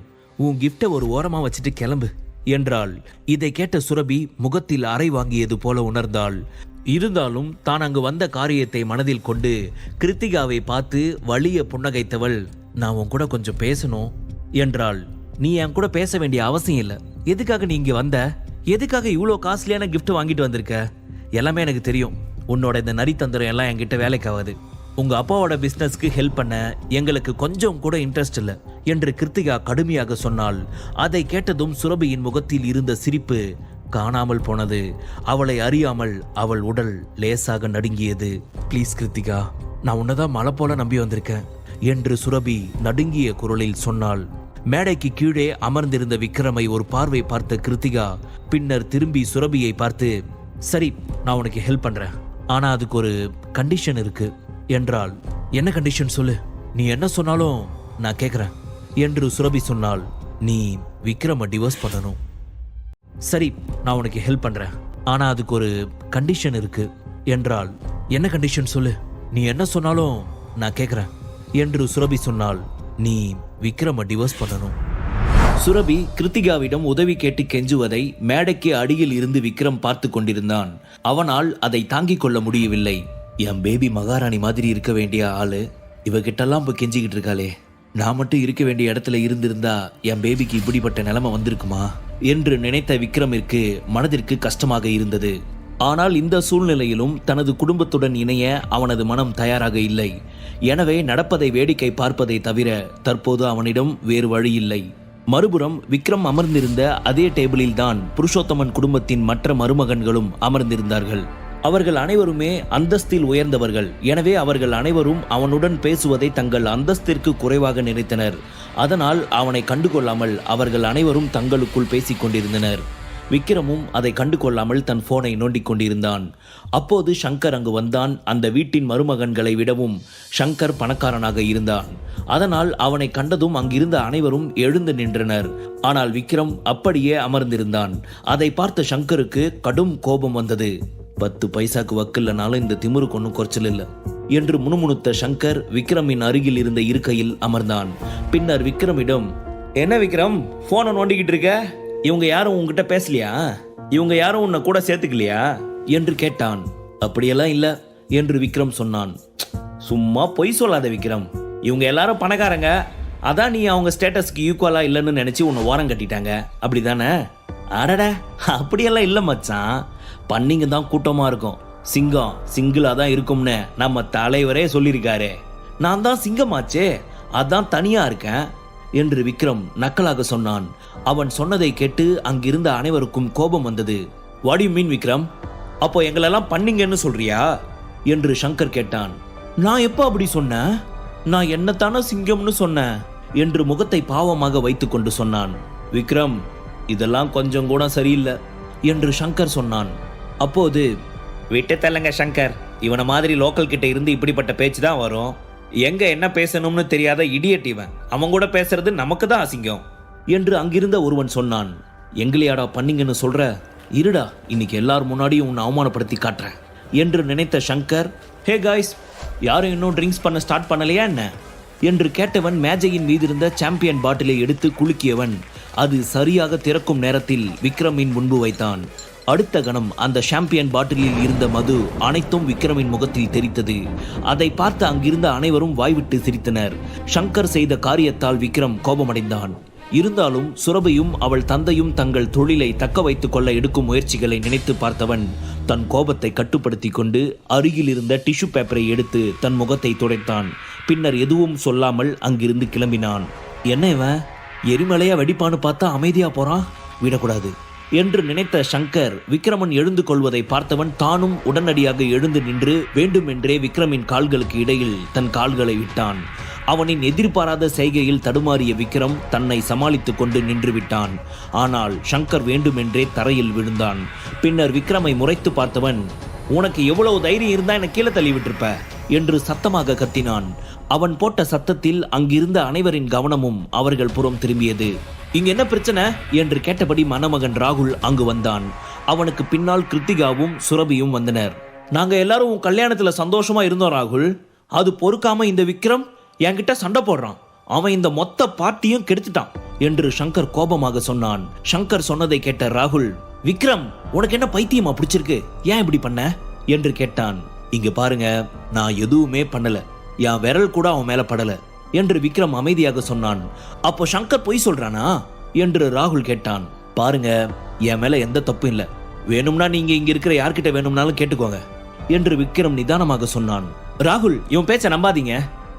உன் கிஃப்டை ஒரு ஓரமா வச்சுட்டு கிளம்பு என்றாள். இதை கேட்ட சுரபி முகத்தில் அறை வாங்கியது போல உணர்ந்தாள். இருந்தாலும் தான் அங்கு வந்த காரியத்தை மனதில் கொண்டு கிருத்திகாவை பார்த்து வலிய புன்னகைத்தவள், நான் உன் கூட கொஞ்சம் பேசணும் என்றாள். நீ என் கூட பேச வேண்டிய அவசியம் இல்லை. எதுக்காக நீ இங்கே வந்த? எதுக்காக இவ்வளோ காஸ்ட்லியான கிஃப்ட் வாங்கிட்டு வந்திருக்க? எல்லாமே எனக்கு தெரியும். உன்னோட இந்த நரித்தந்திரம் எல்லாம் என்கிட்ட வேலைக்காகாது. உங்க அப்பாவோட பிஸ்னஸ்க்கு ஹெல்ப் பண்ண எங்களுக்கு கொஞ்சம் கூட இன்ட்ரெஸ்ட் இல்லை என்று கிருத்திகா கடுமையாக சொன்னாள். அதை கேட்டதும் சுரபியின் முகத்தில் இருந்த சிரிப்பு காணாமல் போனது. அவளை அறியாமல் அவள் உடல் லேசாக நடுங்கியது. ப்ளீஸ் கிருத்திகா, நான் உன்னதான் மலை போல நம்பி வந்திருக்கேன் என்று சுரபி நடுங்கிய குரலில் சொன்னாள். மேடைக்கு கீழே அமர்ந்திருந்த விக்ரமை ஒரு பார்வை பார்த்த கிருத்திகா பின்னர் திரும்பி சுரபியை பார்த்து, சரி நான் உனக்கு ஹெல்ப் பண்றேன், ஆனா அதுக்கு ஒரு கண்டிஷன் இருக்கு என்றாள். என்ன கண்டிஷன் சொல்லு, நீ என்ன சொன்னாலும் நான் கேட்குறேன் என்று சுரபி சொன்னாள். நீ விக்ரமை டிவோர்ஸ் பண்ணணும். சரி நான் உனக்கு ஹெல்ப் பண்றேன், ஆனா அதுக்கு ஒரு கண்டிஷன் இருக்கு என்றாள். என்ன கண்டிஷன் சொல்லு, நீ என்ன சொன்னாலும் நான் கேட்குறேன் என்று சுரபி சொன்னாள். நீ விக்ரமை டிவோர்ஸ் பண்ணணும். சுரபி கிருத்திகாவிடம் உதவி கேட்டு கெஞ்சுவதை மேடைக்கு அடியில் இருந்து விக்ரம் பார்த்து கொண்டிருந்தான். அவனால் அதை தாங்கிக் கொள்ள முடியவில்லை. என் பேபி மகாராணி மாதிரி இருக்க வேண்டிய ஆளு இவகிட்டெல்லாம் போய் கெஞ்சிக்கிட்டு இருக்காளே, நான் மட்டும் இருக்க வேண்டிய இடத்துல இருந்திருந்தா என் பேபிக்கு இப்படிப்பட்ட நிலைமை வந்திருக்குமா என்று நினைத்த விக்ரமிற்கு மனதிற்கு கஷ்டமாக இருந்தது. ஆனால் இந்த சூழ்நிலையிலும் தனது குடும்பத்துடன் இணைய அவனது மனம் தயாராக இல்லை. எனவே நடப்பதை வேடிக்கை பார்ப்பதை தவிர தற்போது அவனிடம் வேறு வழி இல்லை. மறுபுறம் விக்ரம் அமர்ந்திருந்த அதே டேபிளில் தான் புருஷோத்தமன் குடும்பத்தின் மற்ற மருமகன்களும் அமர்ந்திருந்தார்கள். அவர்கள் அனைவருமே அந்தஸ்தில் உயர்ந்தவர்கள். எனவே அவர்கள் அனைவரும் அவனுடன் பேசுவதை தங்கள் அந்தஸ்திற்கு குறைவாக நினைத்தனர். அதனால் அவனை கண்டுகொள்ளாமல் அவர்கள் அனைவரும் தங்களுக்குள் பேசிக் கொண்டிருந்தனர். விக்ரமும் அதை கண்டு கொள்ளாமல் தன் போனை நோண்டிக் கொண்டிருந்தான். அப்போது சங்கர் அங்கு வந்தான். அந்த வீட்டின் மருமகன்களை விடவும் சங்கர் பணக்காரனாக இருந்தான். அதனால் அவனை கண்டதும் அங்கிருந்த அனைவரும் எழுந்து நின்றனர். ஆனால் விக்ரம் அப்படியே அமர்ந்திருந்தான். அதை பார்த்த சங்கருக்கு கடும் கோபம் வந்தது. 10 பைசாக்கு வக்கில்லனாலும் இந்த திமிருக்கு ஒன்றும் குறைச்சல் இல்லை என்று முணுமுணுத்த சங்கர் விக்ரமின் அருகில் இருந்த இருக்கையில் அமர்ந்தான். பின்னர் விக்ரமிடம், என்ன விக்ரம், போனை நோண்டிக்கிட்டு இருக்க? இவங்க யாரும் உங்ககிட்ட பேசலையா? இவங்க யாரும் உன்னை கூட சேர்த்துக்கலையா என்று கேட்டான். அப்படியெல்லாம் இல்ல என்று விக்ரம் சொன்னான். சும்மா பொய் சொல்லாத விக்ரம், இவங்க எல்லாரும் பணக்காரங்க, அதான் நீ அவங்க ஸ்டேட்டஸ்க்கு ஈக்குவலா இல்லைன்னு நினைச்சு உன்னை ஓரம் கட்டிட்டாங்க, அப்படிதானே? அடட, அப்படியெல்லாம் இல்ல மச்சான், பண்ணிங்க தான் கூட்டமா இருக்கும், சிங்கம் சிங்கிளா தான் இருக்கும்னு நம்ம தலைவரே சொல்லியிருக்காரு. நான் தான் சிங்கமாச்சே, அதான் தனியா இருக்கேன் என்று விக்ரம் நக்கலாக சொன்னான். அவன் சொன்னதை கேட்டு அங்கிருந்த அனைவருக்கும் கோபம் வந்தது. What you mean Vikram? அப்போ எங்களெல்லாம் பண்ணிங்கன்னு சொல்றியா என்று சங்கர் கேட்டான். நான் எப்போ அப்படி சொன்னேன்? நான் என்னத்தானே சிங்கம்னு சொன்னேன் என்று முகத்தை பாவமாக வைத்துக்கொண்டு சொன்னான். விக்ரம், இதெல்லாம் கொஞ்சம் கூட சரியில்லை என்று சங்கர் சொன்னான். அப்போது, விட்டு தள்ளுங்க சங்கர், இவனை மாதிரி லோக்கல் கிட்ட இருந்து இப்படிப்பட்ட பேச்சு தான் வரும். எங்க என்ன பேசணும்னு தெரியாத இடியட் இவன், அவன் கூட பேசுறது நமக்கு தான் அசிங்கம் என்று அங்கிருந்த ஒருவன் சொன்னான். எங்களையாடா பண்ணிங்கன்னு சொல்ற? இருடா, இன்னைக்கு எல்லார் முன்னாடியும் உன்னை அவமானப்படுத்தி காட்டுறேன் என்று நினைத்த சங்கர், ஹே காய்ஸ், யாரும் இன்னும் ட்ரிங்க்ஸ் பண்ண ஸ்டார்ட் பண்ணலையா என்ன என்று கேட்டவன் மேஜையின் மீது இருந்த சாம்பியன் பாட்டிலை எடுத்து குலுக்கியவன் அது சரியாக திறக்கும் நேரத்தில் விக்ரமின் முன்பு வைத்தான். அடுத்த கணம் அந்த சாம்பியன் பாட்டிலில் இருந்த மது அனைத்தும் விக்ரமின் முகத்தில் தெரித்தது. அதை பார்த்து அங்கிருந்த அனைவரும் வாய்விட்டு சிரித்தனர். சங்கர் செய்த காரியத்தால் விக்ரம் கோபமடைந்தான். இருந்தாலும் சுரபியும் அவள் தந்தையும் தங்கள் தொழிலை தக்க வைத்துக் கொள்ள எடுக்கும் முயற்சிகளை நினைத்து பார்த்தவன் தன் கோபத்தை கட்டுப்படுத்தி கொண்டு அருகில் இருந்த டிஷ்யூ பேப்பரை எடுத்து தன் முகத்தை துடைத்தான். பின்னர் எதுவும் சொல்லாமல் அங்கிருந்து கிளம்பினான். என்ன இவன், எரிமலையா வெடிப்பான்னு பார்த்தா அமைதியா போறான், விடக்கூடாது என்று நினைத்த சங்கர் விக்ரமன் எழுந்து கொள்வதை பார்த்தவன் தானும் உடனடியாக எழுந்து நின்று வேண்டுமென்றே விக்ரமின் கால்களுக்கு இடையில் தன் கால்களை விட்டான். அவனின் எதிர்பாராத செய்கையில் தடுமாறிய விக்ரம் தன்னை சமாளித்துக் கொண்டு நின்று விட்டான். ஆனால் சங்கர் வேண்டுமென்றே தரையில் விழுந்தான். பின்னர் விக்ரமை முறைத்து பார்த்தவன், உனக்கு எவ்வளவு தைரியம் இருந்தா என்னை கீழே தள்ளி விட்டிருப்ப என்று சத்தமாக கத்தினான். அவன் போட்ட சத்தத்தில் அங்கிருந்த அனைவரின் கவனமும் அவர்கள் புறம் திரும்பியது. இங்க என்ன பிரச்சனை என்று கேட்டபடி மணமகன் ராகுல் அங்கு வந்தான். அவனுக்கு பின்னால் கிருத்திகாவும் சுரபியும் வந்தனர். நாங்க எல்லாரும் உன் கல்யாணத்துல சந்தோஷமா இருந்தோம் ராகுல், அது பொறுக்காம இந்த விக்ரம் என்கிட்ட சண்டை போடுறான், அவன் இந்த மொத்த பார்ட்டியும் கெடுத்துட்டான் என்று சங்கர் கோபமாக சொன்னான். சங்கர் சொன்னதை கேட்ட ராகுல், விக்ரம், உனக்கு என்ன பைத்தியமா பிடிச்சிருக்கு, ஏன் இப்படி பண்ண என்று கேட்டான். இங்க பாருங்க, நான் எதுவுமே பண்ணல, என் விரல் கூட அவன் மேல படல என்று விக்ரம் அமைதியாக சொன்னான். அப்போ சங்கர் பொய் சொல்றானா என்று ராகுல் கேட்டான். பாருங்க, என் மேல எந்த தப்பும் இல்லை, வேணும்னா நீங்க இங்க இருக்கிற யார்கிட்ட வேணும்னாலும் கேட்டுக்கோங்க என்று விக்ரம் நிதானமாக சொன்னான். ராகுல், இவன் பேச்ச நம்பாதீங்க,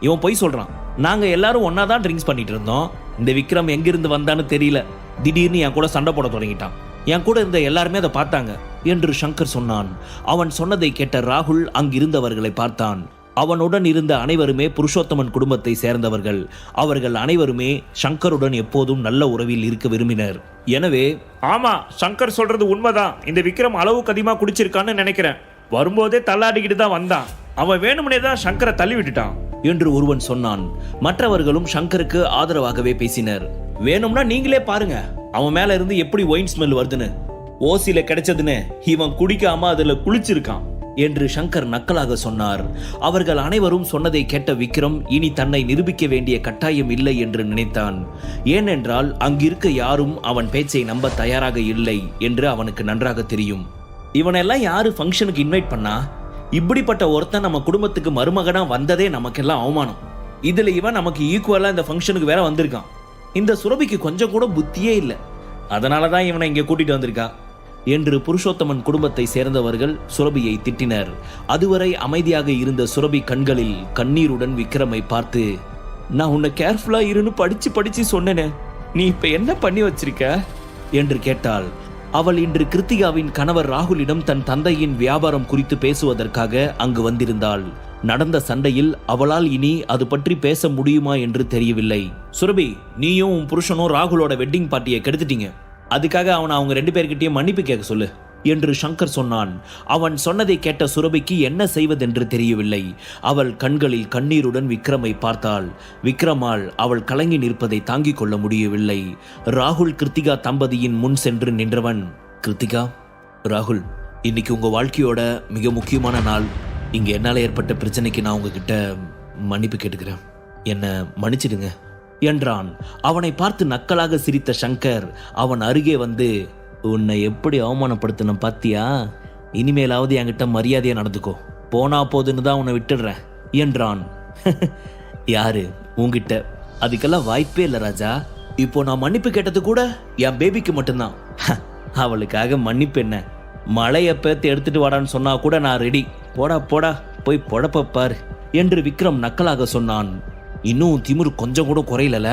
இவன் பொய் சொல்றான், நாங்க எல்லாரும் ஒன்னாதான் ட்ரிங்க்ஸ் பண்ணிட்டு இருந்தோம், இந்த விக்ரம் எங்கிருந்து வந்தான்னு தெரியல, திடீர்னு என் கூட சண்டை போட தொடங்கிட்டான், என் கூட இருந்த எல்லாருமே அதை பார்த்தாங்க என்று சங்கர் சொன்னான். அவன் சொன்னதை கேட்ட ராகுல் அங்கிருந்தவர்களை பார்த்தான். அவனுடன் இருந்த அனைவருமே புருஷோத்தமன் குடும்பத்தை சேர்ந்தவர்கள். அவர்கள் அனைவருமே சங்கருடன் எப்போதும் நல்ல உறவில் இருக்க விரும்பினர். எனவே, ஆமா, சங்கர் சொல்றது உண்மைதான், இந்த விக்ரம் அளவுக்கு அதிகமா குடிச்சிருக்கான்னு நினைக்கிறேன், வரும்போதே தள்ளாடிக்கிட்டு தான் வந்தான், அவன் வேணும்னே தான் சங்கரை தள்ளி விட்டுட்டான் என்று ஒருவன் சொன்னான். மற்றவர்களும் சங்கருக்கு ஆதரவாகவே பேசினர். வேணும்னா நீங்களே பாருங்க, அவன் மேல இருந்து எப்படி ஒயின் ஸ்மெல் வருதுன்னு, ஓசில கிடைச்சதுன்னு இவன் குடிக்காம அதுல குளிச்சிருக்கான் என்று சங்கர் நக்கலாக சொன்னார். அவர்கள் அனைவரும் சொன்னதை கேட்ட விக்ரம் இனி தன்னை நிரூபிக்க வேண்டிய கட்டாயம் இல்லை என்று நினைத்தான். ஏனென்றால் அங்கிருக்க யாரும் அவன் பேச்சை நம்ப தயாராக இல்லை என்று அவனுக்கு நன்றாக தெரியும். இவனெல்லாம் யாரு ஃபங்க்ஷனுக்கு இன்வைட் பண்ணா? இப்படிப்பட்ட ஒருத்தன் நம்ம குடும்பத்துக்கு மருமகனா வந்ததே நமக்கெல்லாம் அவமானம். இதுல இவன் நமக்கு ஈக்குவலா இந்த ஃபங்க்ஷனுக்கு வேற வந்திருக்கான். இந்த சுரபிக்கு கொஞ்சம் கூட புத்தியே இல்லை, அதனாலதான் இவனை இங்க கூட்டிட்டு வந்திருக்கா என்று புருஷோத்தமன் குடும்பத்தை சேர்ந்தவர்கள் சுரபியை திட்டினர். அதுவரை அமைதியாக இருந்த சுரபி கண்களில் கண்ணீருடன் விக்ரமை பார்த்து, நான் உன்னை கேர்ஃபுல்லா இருன்னு படிச்சு சொன்னேனே, நீ இப்ப என்ன பண்ணி வச்சிருக்க என்று கேட்டாள். அவள் இன்று கிருத்திகாவின் கணவர் ராகுலிடம் தன் தந்தையின் வியாபாரம் குறித்து பேசுவதற்காக அங்கு வந்திருந்தாள். நடந்த சண்டையில் அவளால் இனி அது பற்றி பேச முடியுமா என்று தெரியவில்லை. சுரபி, நீயும் உன் புருஷனும் ராகுலோட வெட்டிங் பார்ட்டியை கெடுத்துட்டீங்க, அதுக்காக அவனை அவங்க 2 பேர்கிட்டயும் மன்னிப்பு கேட்க சொல்லு என்று சங்கர் சொன்னான். அவன் சொன்னதை கேட்ட சுரபிக்கு என்ன செய்வதென்று தெரியவில்லை. அவள் கண்களில் கண்ணீருடன் விக்ரமை பார்த்தாள். விக்ரமால் அவள் கலங்கி நிற்பதை தாங்கிக் கொள்ள முடியவில்லை. ராகுல் கிருத்திகா தம்பதியின் முன் சென்று நின்றவன், கிருத்திகா, ராகுல், இன்னைக்கு உங்க வாழ்க்கையோட மிக முக்கியமான நாள். இங்க என்னால ஏற்பட்ட பிரச்சனைக்கு நான் உங்ககிட்ட மன்னிப்பு கேட்டுக்கிறேன். என்ன மன்னிச்சிடுங்க என்றான். அவனை பார்த்து நக்கலாக சிரித்த சங்கர் அவன் அருகே வந்து, உன்னை எப்படி அவமானப்படுத்தின பாத்தியா? இனிமேலாவது என்கிட்ட மரியாதையா நடந்துக்கோ. போனா போதுன்னு தான் உன்னை விட்டுடுறேன் என்றான். யாரு உன்கிட்ட? அதுக்கெல்லாம் வாய்ப்பே இல்லை ராஜா. இப்போ நான் மன்னிப்பு கேட்டது கூட என் பேபிக்கு மட்டும்தான். அவளுக்காக மன்னிப்பு என்ன? மழையை பேத்து எடுத்துட்டு வாடான்னு சொன்னா கூட நான் ரெடி. போடா போடா, போய் பொழப்ப பாரு என்று விக்ரம் நக்கலாக சொன்னான். இன்னும் திமிரு கொஞ்சம் கூட குறையல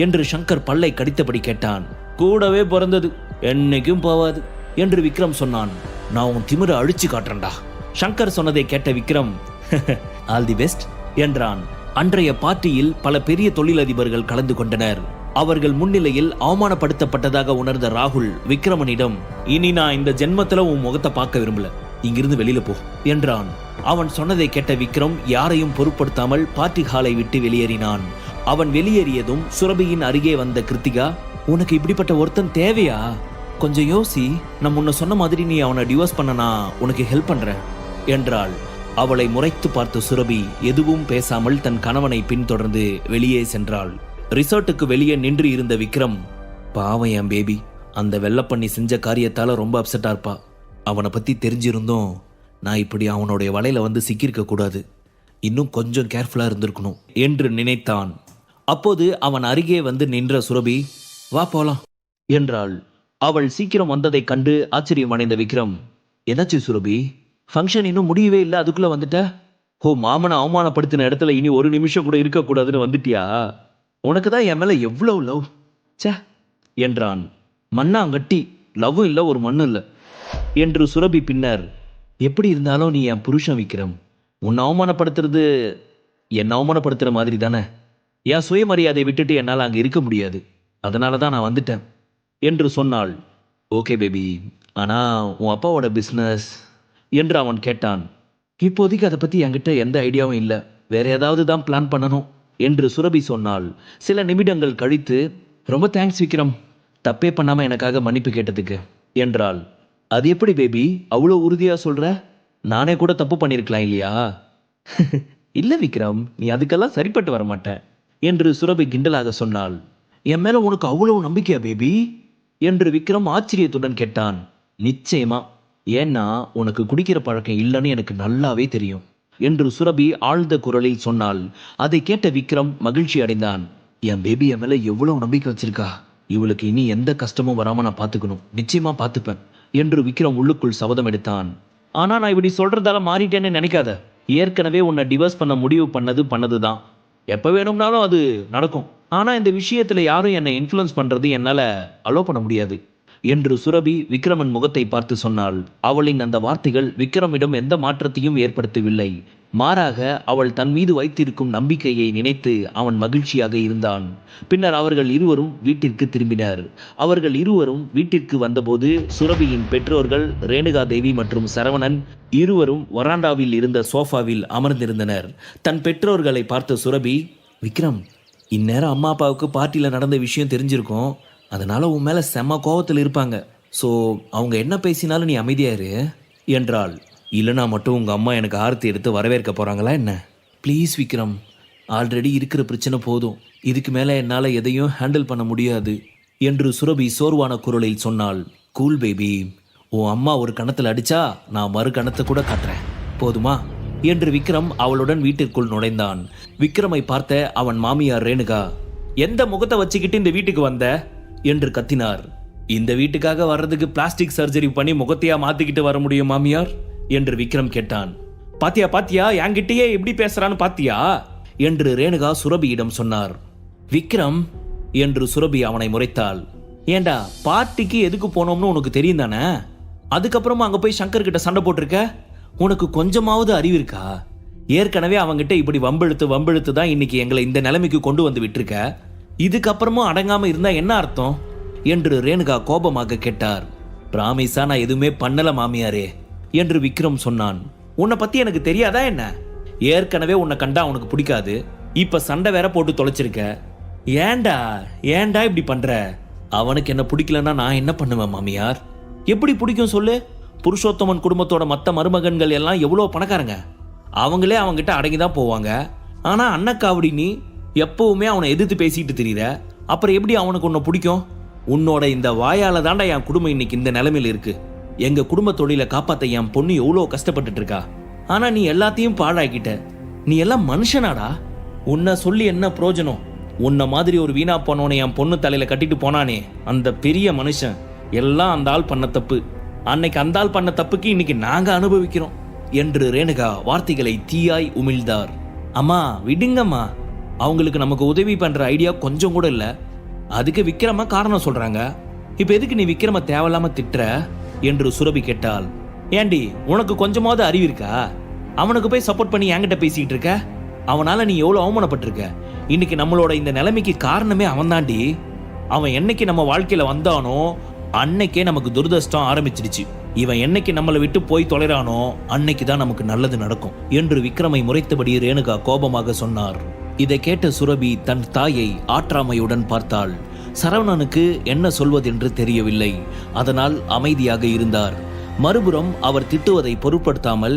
என்று சங்கர் பல்லை கடித்தபடி கேட்டான். கூடவே பிறந்தது என்னைக்கும் போவாது என்று விக்ரம் சொன்னான். நான் உன் திமிரை அழிச்சு காட்டுறேன்டா. சங்கர் சொன்னதை கேட்ட விக்ரம் ஆல் தி பெஸ்ட் என்றான். அன்றைய பார்ட்டியில் பல பெரிய தொழிலதிபர்கள் கலந்து கொண்டனர். அவர்கள் முன்னிலையில் அவமானப்படுத்தப்பட்டதாக உணர்ந்த ராகுல் விக்ரமனிடம், இனி நான் இந்த ஜென்மத்துல உன் முகத்தை பார்க்க விரும்பல, இங்கிருந்து வெளியில போ என்றான். அவன் சொன்னதை கேட்ட விக்ரம் யாரையும் பொருட்படுத்தாமல் பார்ட்டி ஹாலை விட்டு வெளியேறினான். அவன் வெளியேறியதும் சுரபியின் அருகே வந்த கிருத்திகா, உனக்கு இப்படிப்பட்ட ஒருத்தன் தேவையா? கொஞ்சம் யோசி. நான் முன்ன சொன்ன மாதிரி நீ அவனை டிவோர்ஸ் பண்ணனா உனக்கு ஹெல்ப் பண்றேன் என்றாள். அவளை முறைத்து பார்த்த சுரபி எதுவும் பேசாமல் தன் கணவனை பின்தொடர்ந்து வெளியே சென்றாள். ரிசார்ட்டுக்கு வெளியே நின்று இருந்த விக்ரம், பாவம் என் பேபி, அந்த வெள்ளப்பண்ணி செஞ்ச காரியத்தால ரொம்ப அப்செட்டா இருப்பா. அவனை பத்தி தெரிஞ்சிருந்தோம் நான் இப்படி அவனுடைய வலையில வந்து சிக்கியிருக்க கூடாது. இன்னும் கொஞ்சம் கேர்ஃபுல்லா இருந்திருக்கணும் என்று நினைத்தான். அப்போது அவன் அருகே வந்து நின்ற சுரபி, வா போலாம் என்றாள். அவள் சீக்கிரம் வந்ததை கண்டு ஆச்சரியம் அடைந்த விக்ரம், என்னாச்சு சுரபி? ஃபங்க்ஷன் இன்னும் முடியவே இல்லை, அதுக்குள்ள வந்துட்ட? ஓ, மாமனை அவமானப்படுத்தின இடத்துல இனி ஒரு நிமிஷம் கூட இருக்கக்கூடாதுன்னு வந்துட்டியா? உனக்கு தான் என் மேல எவ்வளவு லவ் சே என்றான். மண்ணாங்கட்டி, லவ்வும் இல்லை ஒரு மண்ணும் இல்லை என்று சுரபி பின்னர், எப்படி இருந்தாலும் நீ என் புருஷன் விக்ரம். உன்னை அவமானப்படுத்துறது என்னை அவமானப்படுத்துற மாதிரி தானே. என் சுயமரியாதையை விட்டுட்டு என்னால் அங்கே இருக்க முடியாது, அதனால தான் நான் வந்துட்டேன் என்று சொன்னாள். ஓகே பேபி, ஆனால் உன் அப்பாவோட பிஸ்னஸ் என்று அவன் கேட்டான். இப்போதைக்கு அதை பற்றி என்கிட்ட எந்த ஐடியாவும் இல்லை, வேற ஏதாவது தான் பிளான் பண்ணணும் என்று சுரபி சொன்னாள். சில நிமிடங்கள் கழித்து, ரொம்ப தேங்க்ஸ் விக்ரம், தப்பே பண்ணாமல் எனக்காக மன்னிப்பு கேட்டதுக்கு என்றாள். அது எப்படி பேபி அவ்வளோ உறுதியாக சொல்கிற? நானே கூட தப்பு பண்ணியிருக்கலாம் இல்லையா? இல்லை விக்ரம், நீ அதுக்கெல்லாம் சரிப்பட்டு வரமாட்டேன் என்று சுரபி கிண்டலாக சொன்னாள். என் மேலே உனக்கு அவ்வளவு நம்பிக்கையா பேபி என்று விக்ரம் ஆச்சரியத்துடன் கேட்டான். நிச்சயமா, ஏன்னா உனக்கு குடிக்கிற பழக்கம் இல்லைன்னு எனக்கு நல்லாவே தெரியும் என்று சுரபி ஆழ்ந்த குரலில் சொன்னாள். அதை கேட்ட விக்ரம் மகிழ்ச்சி அடைந்தான். என் பேபி என் மேல எவ்வளவு நம்பிக்கை வச்சிருக்கா, இவளுக்கு இனி எந்த கஷ்டமும் வராம நான் பார்த்துக்கணும், நிச்சயமா பார்த்துப்பேன் என்று விக்ரம் உள்ளுக்குள் சபதம் எடுத்தான். ஆனா நான் இப்படி சொல்றதால மாறிட்டேன்னு நினைக்காத. ஏற்கனவே உன்னை டிவோர்ஸ் பண்ண முடிவு பண்ணதுதான். எப்ப வேணும்னாலும் அது நடக்கும். ஆனா இந்த விஷயத்துல யாரும் என்னை இன்ஃப்ளூயன்ஸ் பண்றது என்னால அலோ பண்ண முடியாது என்று சுரபி விக்ரமன் முகத்தை பார்த்து சொன்னாள். அவளின் அந்த வார்த்தைகள் விக்ரமிடம் எந்த மாற்றத்தையும் ஏற்படுத்தவில்லை. மாறாக அவள் தன் மீது வைத்திருக்கும் நம்பிக்கையை நினைத்து அவன் மகிழ்ச்சியாக இருந்தான். பின்னர் அவர்கள் இருவரும் வீட்டிற்கு திரும்பினர். அவர்கள் இருவரும் வீட்டிற்கு வந்தபோது சுரபியின் பெற்றோர்கள் ரேணுகா தேவி மற்றும் சரவணன் இருவரும் வராண்டாவில் இருந்த சோஃபாவில் அமர்ந்திருந்தனர். தன் பெற்றோர்களை பார்த்த சுரபி, விக்ரம், இந்நேரம் அம்மா அப்பாவுக்கு பார்ட்டியில் நடந்த விஷயம் தெரிஞ்சிருக்கும், அதனால உன் மேலே செம்ம கோவத்தில் இருப்பாங்க. ஸோ அவங்க என்ன பேசினாலும் நீ அமைதியாரு என்றாள். இல்லைனா மட்டும் உங்கள் அம்மா எனக்கு ஆரத்தி எடுத்து வரவேற்க போகிறாங்களா என்ன? ப்ளீஸ் விக்ரம், ஆல்ரெடி இருக்கிற பிரச்சனை போதும், இதுக்கு மேலே என்னால் எதையும் ஹேண்டில் பண்ண முடியாது என்று சுரபி சோர்வான குரலில் சொன்னாள். கூல் பேபி, உன் அம்மா ஒரு கணத்தில் அடித்தா நான் மறு கணத்தை கூட காட்டுறேன், போதுமா என்று விக்ரம் அவளுடன் வீட்டிற்குள் நுழைந்தான். விக்ரமை பார்த்த அவன் மாமியார் ரேணுகா, எந்த முகத்தை வச்சுக்கிட்டு இந்த வீட்டுக்கு வந்த என்று கத்தினார். இந்த வீட்டுக்காக வர்றதுக்கு பிளாஸ்டிக் சர்ஜரி பண்ணி முகத்தையா மாத்திக்கிட்டு வர முடியும் மாமியார் என்று விக்ரம் கேட்டான். பாத்தியா என்கிட்டயே எப்படி பேசுறான்னு பாத்தியா என்று ரேணுகா சுரபியிடம் சொன்னார். விக்ரம் என்று சுரபி அவனை முறைத்தாள். ஏண்டா, பார்ட்டிக்கு எதுக்கு போனோம்னு உனக்கு தெரியும் தானே? அதுக்கப்புறமா அங்க போய் சங்கர் கிட்ட சண்டை போட்டிருக்க. உனக்கு கொஞ்சமாவது அறிவு இருக்கா? ஏற்கனவே அவங்கிட்ட இப்படி வம்பெழுத்து தான் இன்னைக்கு எங்களை இந்த நிலைமைக்கு கொண்டு வந்து விட்டுருக்க. இதுக்கப்புறமும் அடங்காம இருந்தா என்ன அர்த்தம் என்று ரேணுகா கோபமாக கேட்டார். பிராமிஸா நான் எதுவுமே பண்ணல மாமியாரே என்று விக்ரம் சொன்னான். உன்னை பத்தி எனக்கு தெரியாதா என்ன? ஏற்கனவே உன்னை கண்டா அவனுக்கு பிடிக்காது, இப்ப சண்டை வேற போட்டு தொலைச்சிருக்க. ஏண்டா ஏண்டா இப்படி பண்ற? அவனுக்கு என்ன பிடிக்கலன்னா நான் என்ன பண்ணுவேன் மாமியார்? எப்படி பிடிக்கும் சொல்லு? புருஷோத்தமன் குடும்பத்தோட மற்ற மருமகன்கள் எல்லாம் எவ்வளோ பணக்காரங்க, அவங்களே அவங்ககிட்ட அடங்கிதான் போவாங்க. ஆனா அன்னக்காவடி நீ எப்பவுமே அவனை எதிர்த்து பேசிட்டு தெரியுற, அப்புறம் எப்படி அவனுக்கு உன்னை பிடிக்கும்? உன்னோட இந்த வாயால தாண்டா என் குடும்பம் இன்னைக்கு இந்த நிலைமையில இருக்கு. எங்க குடும்ப தொழிலை காப்பாத்த என் பொண்ணு எவ்வளோ கஷ்டப்பட்டுட்டு இருக்கா. ஆனா நீ எல்லாத்தையும் பாழாக்கிட்ட. நீ எல்லாம் மனுஷனாடா? உன்னை சொல்லி என்ன பிரயோஜனம்? உன்னை மாதிரி ஒரு வீணா போனவனை என் பொண்ணு தலையில கட்டிட்டு போனானே அந்த பெரிய மனுஷன், எல்லாம் அந்த ஆள் பண்ண தப்பு. அன்னைக்கு அந்த ஆள் பண்ண தப்புக்கு இன்னைக்கு நாங்க அனுபவிக்கிறோம் என்று ரேணுகா வார்த்தைகளை தீயாய் உமிழ்ந்தார். அம்மா விடுங்கம்மா, அவங்களுக்கு நமக்கு உதவி பண்ற ஐடியா கொஞ்சம் கூட இல்ல. அதுக்கு விக்ரம காரணம் சொல்றாங்க. இப்ப எதுக்கு நீ விக்ரம தேவையில்லாம திட்டுற என்று சுரபி கேட்டாள். ஏண்டி உனக்கு கொஞ்சமாவது அறிவு இருக்கா? அவனுக்கு போய் சப்போர்ட் பண்ணி என்கிட்ட பேசிட்டு இருக்க. அவனால நீ எவ்வளவு அவமானப்பட்டிருக்க. இன்னைக்கு நம்மளோட இந்த நிலைமைக்கு காரணமே அவன் தாண்டி. அவன் என்னைக்கு நம்ம வாழ்க்கையில வந்தானோ அன்னைக்கே நமக்கு துரதிர்ஷ்டம் ஆரம்பிச்சிடுச்சு. இவன் என்னைக்கு நம்மளை விட்டு போய் தொலைறானோ அன்னைக்கு தான் நமக்கு நல்லது நடக்கும் என்று விக்ரமை முறைத்தபடி ரேணுகா கோபமாக சொன்னார். இதை கேட்ட சுரபி தன் தாயை ஆற்றாமையுடன் பார்த்தாள். சரவணனுக்கு என்ன சொல்வதென்று தெரியவில்லை. அதனால் அமைதியாக இருந்தார். மறுபுறம் அவர் திட்டுவதை பொருட்படுத்தாமல்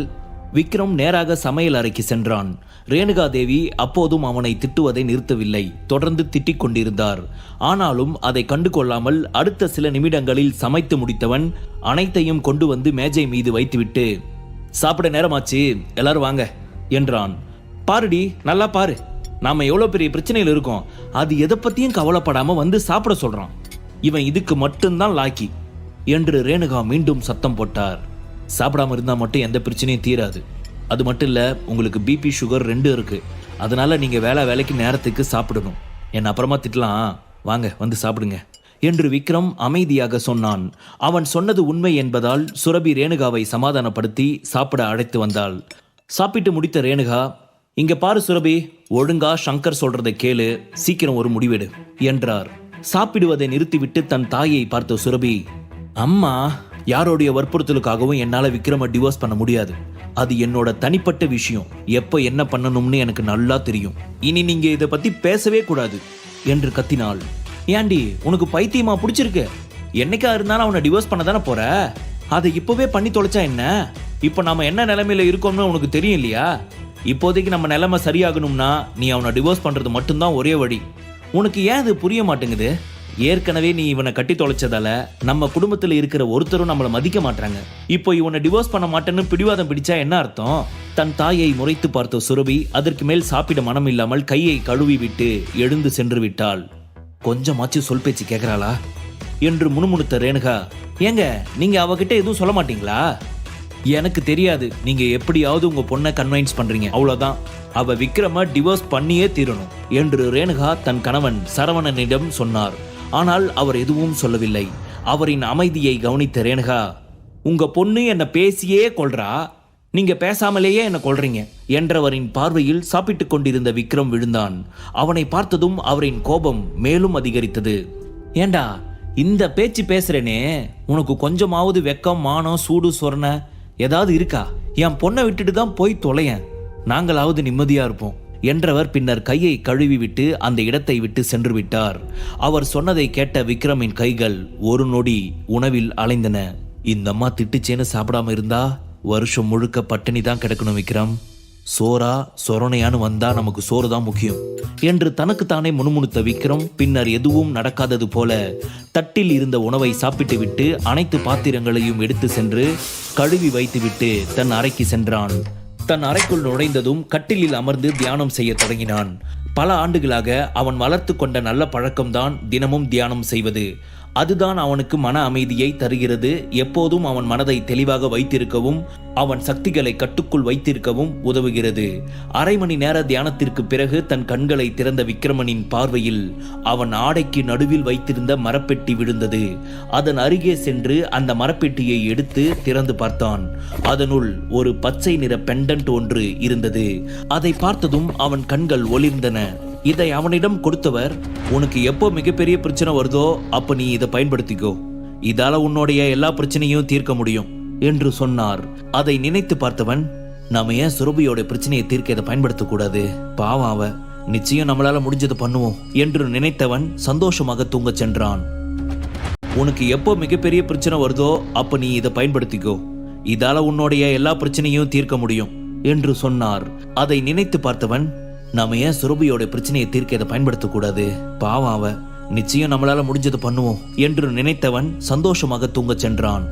விக்ரம் நேராக சமையல் அறைக்கு சென்றான். ரேணுகா தேவி அப்போதும் அவனை திட்டுவதை நிறுத்தவில்லை, தொடர்ந்து திட்டிக் கொண்டிருந்தார். ஆனாலும் அதை கண்டு கொள்ளாமல் அடுத்த சில நிமிடங்களில் சமைத்து முடித்தவன் அனைத்தையும் கொண்டு வந்து மேஜை மீது வைத்துவிட்டு, சாப்பிட நேரமாச்சு, எல்லாரும் வாங்க என்றான். பாருடி, நல்லா பாரு, நாம எவ்வளவு பெரிய பிரச்சனையில் இருக்கோம், அது எதை பத்தியும் கவலைப்படாம வந்து சாப்பிட சொல்றான். இவன் இதுக்கு மட்டும்தான் லாக்கி என்று ரேணுகா மீண்டும் சத்தம் போட்டார். சாப்பிடாம இருந்தா மட்டும் எந்த பிரச்சனையும் தீராது. அது மட்டும் இல்ல, உங்களுக்கு பிபி சுகர் 2 இருக்கு. அதனால நீங்க வேலைக்கு நேரத்துக்கு சாப்பிடணும். என்ன அப்புறமா திட்டலாம், வாங்க வந்து சாப்பிடுங்க என்று விக்ரம் அமைதியாக சொன்னான். அவன் சொன்னது உண்மை என்பதால் சுரபி ரேணுகாவை சமாதானப்படுத்தி சாப்பிட அழைத்து வந்தாள். சாப்பிட்டு முடித்த ரேணுகா, இங்க பாரு சுரபி, ஒழுங்கா சங்கர் சொல்றதை கேளு, சீக்கிரம் ஒரு முடிவெடு என்றார். சாப்பிடுவதை நிறுத்திவிட்டு தன் தாயை பார்த்த சுரபி, அம்மா, யாரோடைய வற்புறுத்தலுக்காகவும் என்னால விக்ரம டிவோர்ஸ் பண்ண முடியாது. அது என்னோட தனிப்பட்ட விஷயம். எப்ப என்ன பண்ணணும்னு எனக்கு நல்லா தெரியும். இனி நீங்க இதை பத்தி பேசவே கூடாது என்று கத்தினாள். ஏண்டி உனக்கு பைத்தியமா பிடிச்சிருக்கு? என்னைக்கா இருந்தாலும் அவனை டிவோர்ஸ் பண்ண தானே போற. அதை இப்பவே பண்ணி தொலைச்சா என்ன? இப்ப நாம என்ன நிலைமையில இருக்கோம்னு உனக்கு தெரியும் இல்லையா? இப்போதைக்கு நம்ம நிலைமை சரியாகணும்னா நீ அவனை டிவோர்ஸ் பண்றது மட்டும்தான் ஒரே வழி. உனக்கு ஏன் அது புரிய மாட்டேங்குது? ஏற்கனவே நீ இவனை கட்டி தொலைச்சதால நம்ம குடும்பத்துல இருக்கிற ஒருத்தரும் நம்மளை மதிக்க மாட்டாங்க. இப்போ இவனை டிவோர்ஸ் பண்ண மாட்டேன்னு பிடிவாதம் பிடிச்சா என்ன அர்த்தம்? தன் தாயை முறைத்து பார்த்த சுரபி அதற்கு மேல் சாப்பிட மனம் இல்லாமல் கையை கழுவி விட்டு எழுந்து சென்று விட்டாள். கொஞ்சமாச்சு சொல் பேச்சு கேட்கறாளா என்று முணுமுணுத்த ரேணுகா, ஏங்க நீங்க அவகிட்ட எதுவும் சொல்ல மாட்டீங்களா? எனக்கு தெரியாது, நீங்க எப்படியாவது உங்க பொண்ணை கன்வின்ஸ் பண்றீங்க, அவ்வளவுதான். அவ விக்ரம டிவோர்ஸ் பண்ணியே தீரணும் என்று ரேணுகா தன் கணவன் சரவணனிடம் சொன்னார். ஆனால் அவர் எதுவும் சொல்லவில்லை. அவரின் அமைதியை கவனித்த ரேணுகா, உங்க பொண்ணு என்ன பேசியே கொல்றா, நீங்க பேசாமலேயே என்ன கொல்றீங்க என்றவரின் பார்வையில் சாப்பிட்டுக் கொண்டிருந்த விக்ரம் விழுந்தான். அவனை பார்த்ததும் அவரின் கோபம் மேலும் அதிகரித்தது. ஏண்டா இந்த பேச்சு பேசுறேனே, உனக்கு கொஞ்சமாவது வெக்கம், மானம், சூடு சொரணை ஏதாவது இருக்கா? என் பொண்ணை விட்டுட்டு தான் போய் தொலையன், நாங்களாவது நிம்மதியா இருப்போம் என்றவர் பின்னர் கையை கழுவி விட்டு அந்த இடத்தை விட்டு சென்று விட்டார். அவர் சொன்னதை கேட்ட விக்ரமின் கைகள் ஒரு நொடி உணவில் அலைந்தன. இந்த அம்மா திட்டுச்சேன்னு சாப்பிடாம இருந்தா வருஷம் முழுக்க பட்டினி தான் கிடக்கணும் விக்ரம். சோறா சொரணையான்னு வந்தா நமக்கு சோறு தான் முக்கியம் என்று தனக்குத்தானே முணுமுணுத்த விக்ரம் பின்னர் எதுவும் நடக்காதது போல தட்டில் இருந்த உணவை சாப்பிட்டு விட்டு அனைத்து பாத்திரங்களையும் எடுத்து சென்று கழுவி வைத்துவிட்டு தன் அறைக்கு சென்றான். தன் அறைக்குள் நுழைந்ததும் கட்டிலில் அமர்ந்து தியானம் செய்ய தொடங்கினான். பல ஆண்டுகளாக அவன் வளர்த்து கொண்ட நல்ல பழக்கம்தான் தினமும் தியானம் செய்வது. அதுதான் அவனுக்கு மன அமைதியை தருகிறது. எப்போதும் அவன் மனதை தெளிவாக வைத்திருக்கவும் அவன் சக்திகளை கட்டுக்குள் வைத்திருக்கவும் உதவுகிறது. அரை மணி நேர தியானத்திற்கு பிறகு தன் கண்களை திறந்த விக்ரமனின் பார்வையில் அவன் ஆடைக்கு நடுவில் வைத்திருந்த மரப்பெட்டி விழுந்தது. அதன் அருகே சென்று அந்த மரப்பெட்டியை எடுத்து திறந்து பார்த்தான். அதனுள் ஒரு பச்சை நிற பெண்டன்ட் ஒன்று இருந்தது. அதை பார்த்ததும் அவன் கண்கள் ஒளிர்ந்தன. இதை அவனிடம் கொடுத்தவர், உனக்கு எப்போ மிகப்பெரிய பிரச்சனை வருதோ அப்ப நீ இதை பயன்படுத்திக்கோ, இதால உன்னுடைய எல்லா பிரச்சனையும் தீர்க்க முடியும் என்று சொன்னார். அதை நினைத்து பார்த்தவன், நாம ஏன் சுரபியோட பிரச்சனையை தீர்க்க இதை பயன்படுத்தக்கூடாது, பாவம் அவ, நிச்சயம் நம்மளால முடிஞ்சது பண்ணுவோம் என்று நினைத்தவன் சந்தோஷமாக தூங்கச் சென்றான். உனக்கு எப்போ மிகப்பெரிய பிரச்சனை வருதோ அப்ப நீ இதை பயன்படுத்திக்கோ, இதால உன்னுடைய எல்லா பிரச்சனையும் தீர்க்க முடியும் என்று சொன்னார். அதை நினைத்து பார்த்தவன், நாம ஏன் சுரபியோட பிரச்சனையை தீர்க்க இதை பயன்படுத்தக்கூடாது, பாவம் அவ, நிச்சயம் நம்மளால முடிஞ்சது பண்ணுவோம் என்று நினைத்தவன் சந்தோஷமாக தூங்கச் சென்றான்.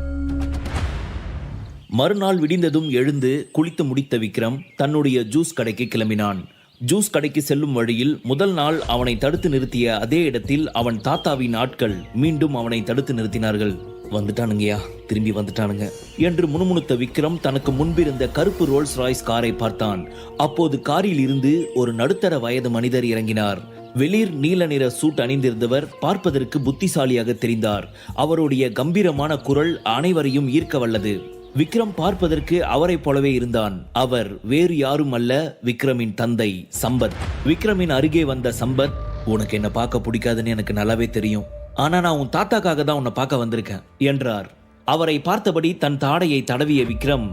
மறுநாள் விடிந்ததும் எழுந்து குளித்து முடித்த விக்ரம் தன்னுடைய ஜூஸ் கடைக்கு கிளம்பினான். ஜூஸ் கடைக்கு செல்லும் வழியில் முதல் நாள் அவனை தடுத்து நிறுத்திய அதே இடத்தில் அவன் தாத்தாவின் ஆட்கள் மீண்டும் அவனை தடுத்து நிறுத்தினார்கள். வந்துட்டானுங்கயா, திரும்பி வந்துட்டானுங்க என்று முணுமுணுத்த விக்ரம் தனக்கு முன்பிருந்த கருப்பு ரோல்ஸ் ராய்ஸ் காரை பார்த்தான். அப்போது காரில் இருந்து ஒரு நடுத்தர வயது மனிதர் இறங்கினார். வெளிர் நீல நிற சூட் அணிந்திருந்தவர் பார்ப்பதற்கு புத்திசாலியாக தெரிந்தார். அவருடைய கம்பீரமான குரல் அனைவரையும் ஈர்க்க வல்லது. விக்ரம் பார்ப்பதற்கு அவரை போலவே இருந்தான். அவர் வேறு யாரும் அல்ல, விக்ரமின் தந்தை சம்பத். விக்ரமின் அருகே வந்த சம்பத், உனக்கு என்ன பார்க்க பிடிக்காதுன்னு எனக்கு நல்லாவே தெரியும், ஆனா நான் உன் தாத்தாக்காக தான் உன்னை பார்க்க வந்திருக்கேன் என்றார். அவரை பார்த்தபடி தன் தாடையை தடவிய விக்ரம்,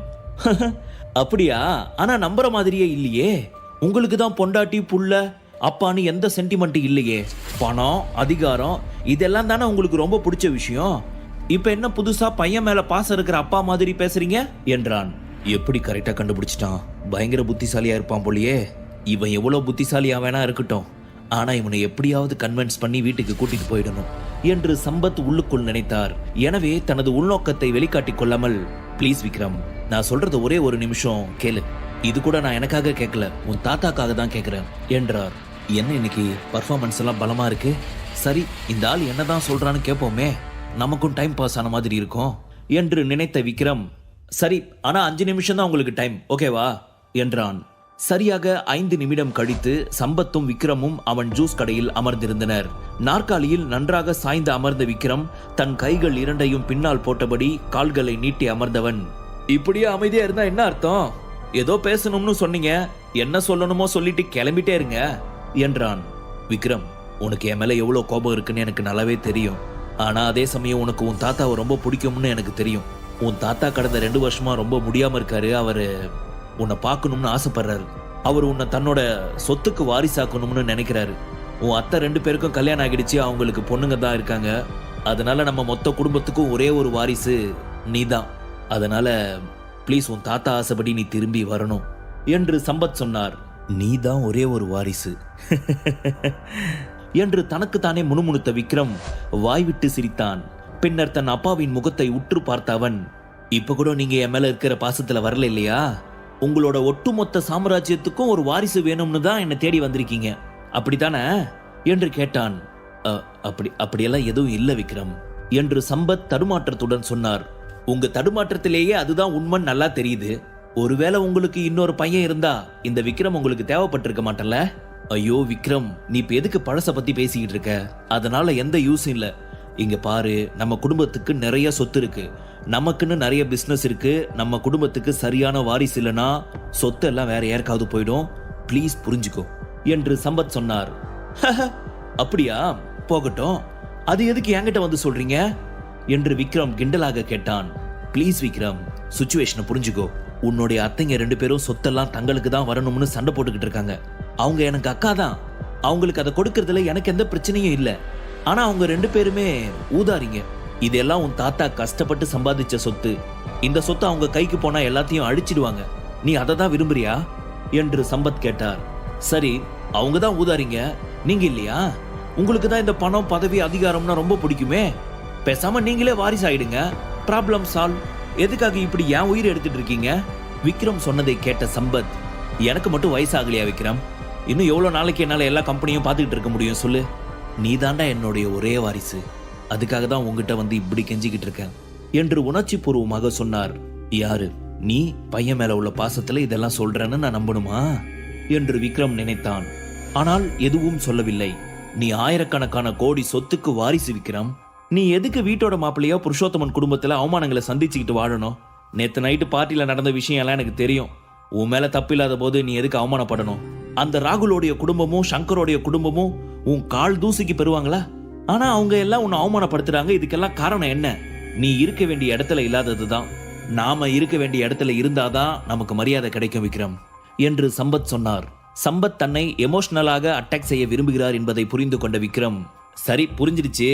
அப்படியா, ஆனா நம்புற மாதிரியே இல்லையே, உங்களுக்கு தான் பொண்டாட்டி புள்ள அப்பான்னு எந்த சென்டிமெண்ட் இல்லையே, பணம் அதிகாரம் இதெல்லாம் தானே உங்களுக்கு ரொம்ப பிடிச்ச விஷயம், இப்ப என்ன புதுசா பையன் மேல பாசம் இருக்கிற அப்பா மாதிரி பேசுறீங்க என்றான். எப்படி கரெக்டா கண்டுபிடிச்சிட்டான், பயங்கர புத்திசாலியா இருப்பான் போலியே, இவன் எவ்வளவு புத்திசாலியா வேணா இருக்கட்டும், ஆனா இவனை எப்படியாவது கன்வின்ஸ் பண்ணி வீட்டுக்கு கூட்டிட்டு போயிடணும் என்று சம்பத் உள்ளுக்குள் நினைத்தார். எனவே தனது உள்நோக்கத்தை வெளிக்காட்டிக் கொள்ளாமல், ப்ளீஸ் விக்ரம், நான் சொல்றது ஒரே ஒரு நிமிஷம் கேளு, இது கூட நான் எனக்காக கேட்கல, உன் தாத்தாக்காக தான் கேட்கிறேன் என்றார். என்ன இன்னைக்கு பர்ஃபார்மன்ஸ் எல்லாம் பலமா இருக்கு, சரி இந்த ஆள் என்னதான் சொல்றான்னு கேட்போமே, நமக்கும் டைம் பாஸ் ஆன மாதிரி இருக்கும் என்று நினைத்த விக்ரம், சரி ஆனா 5 நிமிஷம் தான் உங்களுக்கு டைம், ஓகேவா என்றான். சரியாக 5 நிமிடம் கழித்து சம்பத்தும் விக்ரமும் அவன் ஜூஸ் கடையில் அமர்ந்திருந்தனர். நாற்காலியில் நன்றாக சாய்ந்து அமர்ந்த விக்ரம் தன் கைகள் இரண்டையும் பின்னால் போட்டபடி கால்களை நீட்டி அமர்ந்தவன், இப்படியே அமைதியா இருந்தா என்ன அர்த்தம், ஏதோ பேசணும்னு சொன்னீங்க, என்ன சொல்லணுமோ சொல்லிட்டு கிளம்பிட்டே இருங்க என்றான். விக்ரம், உனக்கு என் மேல எவ்வளவு கோபம் இருக்குன்னு எனக்கு நல்லாவே தெரியும், ஆனா அதே சமயம் உனக்கு உன் தாத்தாவை ரொம்ப பிடிக்கும்னு எனக்கு தெரியும். உன் தாத்தா கடந்த 2 வருஷமா ரொம்ப முடியாம இருக்காரு, அவரு உன்னை பார்க்கணும்னு ஆசைப்படுறாரு, அவர் உன்னை தன்னோட சொத்துக்கு வாரிசாக்கணும்னு நினைக்கிறாரு. உன் அத்தை 2 பேருக்கும் கல்யாணம் ஆகிடுச்சு, அவங்களுக்கு பொண்ணுங்க தான் இருக்காங்க, அதனால நம்ம மொத்த குடும்பத்துக்கும் ஒரே ஒரு வாரிசு நீ தான், அதனால ப்ளீஸ் உன் தாத்தா ஆசைப்படி நீ திரும்பி வரணும் என்று சம்பத் சொன்னார். நீ தான் ஒரே ஒரு வாரிசு என்று தனக்குத்தானே முணுமுணுத்த விக்ரம் வாய்விட்டு சிரித்தான். பின்னர் தன் அப்பாவின் முகத்தை உற்று பார்த்த அவன், இப்ப கூட நீங்க என் மேல இருக்கிற பாசத்துல வரல இல்லையா, உங்களோட ஒட்டுமொத்த சாம்ராஜ்யத்துக்கும் ஒரு வாரிசு வேணும்னு தான் என்னை தேடி வந்திருக்கீங்க, அப்படித்தானே என்று கேட்டான். அப்படியெல்லாம் எதுவும் இல்லை விக்ரம் என்று சம்பத் தடுமாற்றத்துடன் சொன்னார். உங்க தடுமாற்றத்திலேயே அதுதான் உண்மைன்னு நல்லா தெரியுது. ஒருவேளை உங்களுக்கு இன்னொரு பையன் இருந்தா இந்த விக்ரம் உங்களுக்கு தேவைப்பட்டிருக்க மாட்டல. ஐயோ விக்ரம், நீ இப்ப எதுக்கு பழச பத்தி பேசிக்கிட்டு இருக்க, அதனால எந்த யூஸும் இல்ல. இங்க பாரு, நம்ம குடும்பத்துக்கு நிறைய சொத்து இருக்கு, நமக்குன்னு நிறைய பிசினஸ் இருக்கு, நம்ம குடும்பத்துக்கு சரியான வாரிசு இல்லைன்னா சொத்து எல்லாம் வேற யாருக்காவது போயிடும், ப்ளீஸ் புரிஞ்சுக்கோ என்று சம்பத் சொன்னார். அப்படியா, போகட்டும், அது எதுக்கு என்கிட்ட வந்து சொல்றீங்க என்று விக்ரம் கிண்டலாக கேட்டான். ப்ளீஸ் விக்ரம், சுச்சுவேஷனை புரிஞ்சுக்கோ, உன்னுடைய அத்தைங்க 2 பேரும் சொத்தெல்லாம் தங்களுக்கு தான் வரணும்னு சண்டை போட்டுக்கிட்டு இருக்காங்க. அவங்க எனக்கு அக்கா தான், அவங்களுக்கு அதை கொடுக்கறதுல எனக்கு எந்த பிரச்சனையும் இல்லை, ஆனா அவங்க 2 பேருமே ஊதாரிங்க. இதெல்லாம் உன் தாத்தா கஷ்டப்பட்டு சம்பாதிச்ச சொத்து, இந்த சொத்து அவங்க கைக்கு போனா எல்லாத்தையும் அழிச்சிடுவாங்க, நீ அதை தான் விரும்புறியா என்று சம்பத் கேட்டார். சரி, அவங்க தான் ஊதாரிங்க, நீங்க இல்லையா, உங்களுக்கு தான் இந்த பணம் பதவி அதிகாரம்னா ரொம்ப பிடிக்குமே, பேசாம நீங்களே வாரிசு ஆயிடுங்க, ப்ராப்ளம் சால்வ், எதுக்காக இப்படி ஏன் உயிர் எடுத்துட்டு இருக்கீங்க? விக்ரம் சொன்னதை கேட்ட சம்பத், எனக்கு மட்டும் வயசாகலையா விக்ரம், இன்னும் எவ்வளவு நாளைக்கு என்னால எல்லா கம்பெனியும் பார்த்துக்கிட்டு இருக்க முடியும் சொல்லு, நீ தாண்டா என்னுடைய ஒரே வாரிசு, அதுக்காக தான் உங்ககிட்ட வந்து இப்படி கெஞ்சிக்கிட்டு இருக்கேன் என்று உணர்ச்சி பூர்வமாக சொன்னார். யாரு நீ, பையன் மேல உள்ள பாசத்துல இதெல்லாம் சொல்றேன்னு நான் நம்பணுமா என்று விக்ரம் நினைத்தான். ஆனால் எதுவும் சொல்லவில்லை. நீ ஆயிரக்கணக்கான கோடி சொத்துக்கு வாரிசு விக்ரம், நீ எதுக்கு வீட்டோட மாப்பிள்ளையா புருஷோத்தமன் குடும்பத்துல அவமானங்களை சந்திச்சுக்கிட்டு வாழணும்? நேத்து நைட்டு பார்ட்டியில நடந்த விஷயம் எல்லாம் எனக்கு தெரியும், உன் மேல தப்பு இல்லாத போது நீ எதுக்கு அவமானப்படணும்? அந்த ராகுலோடைய குடும்பமும் சங்கரோடைய குடும்பமும் உன் கால் தூசிக்கு பெறுவாங்களா? ஆனா அவங்க எல்லாம் உன்னை அவமானப்படுத்துறாங்க. இதுக்கெல்லாம் காரணம் என்ன? நீ இருக்க வேண்டிய இடத்துல இல்லாததுதான். நாம இருக்க வேண்டிய இடத்துல இருந்தாதான் நமக்கு மரியாதை கிடைக்கும் விக்ரம் என்று சம்பத் சொன்னார். சம்பத் தன்னை எமோஷனலாக அட்டாக் செய்ய விரும்புகிறார் என்பதை புரிந்து கொண்ட விக்ரம், சரி புரிஞ்சிருச்சு,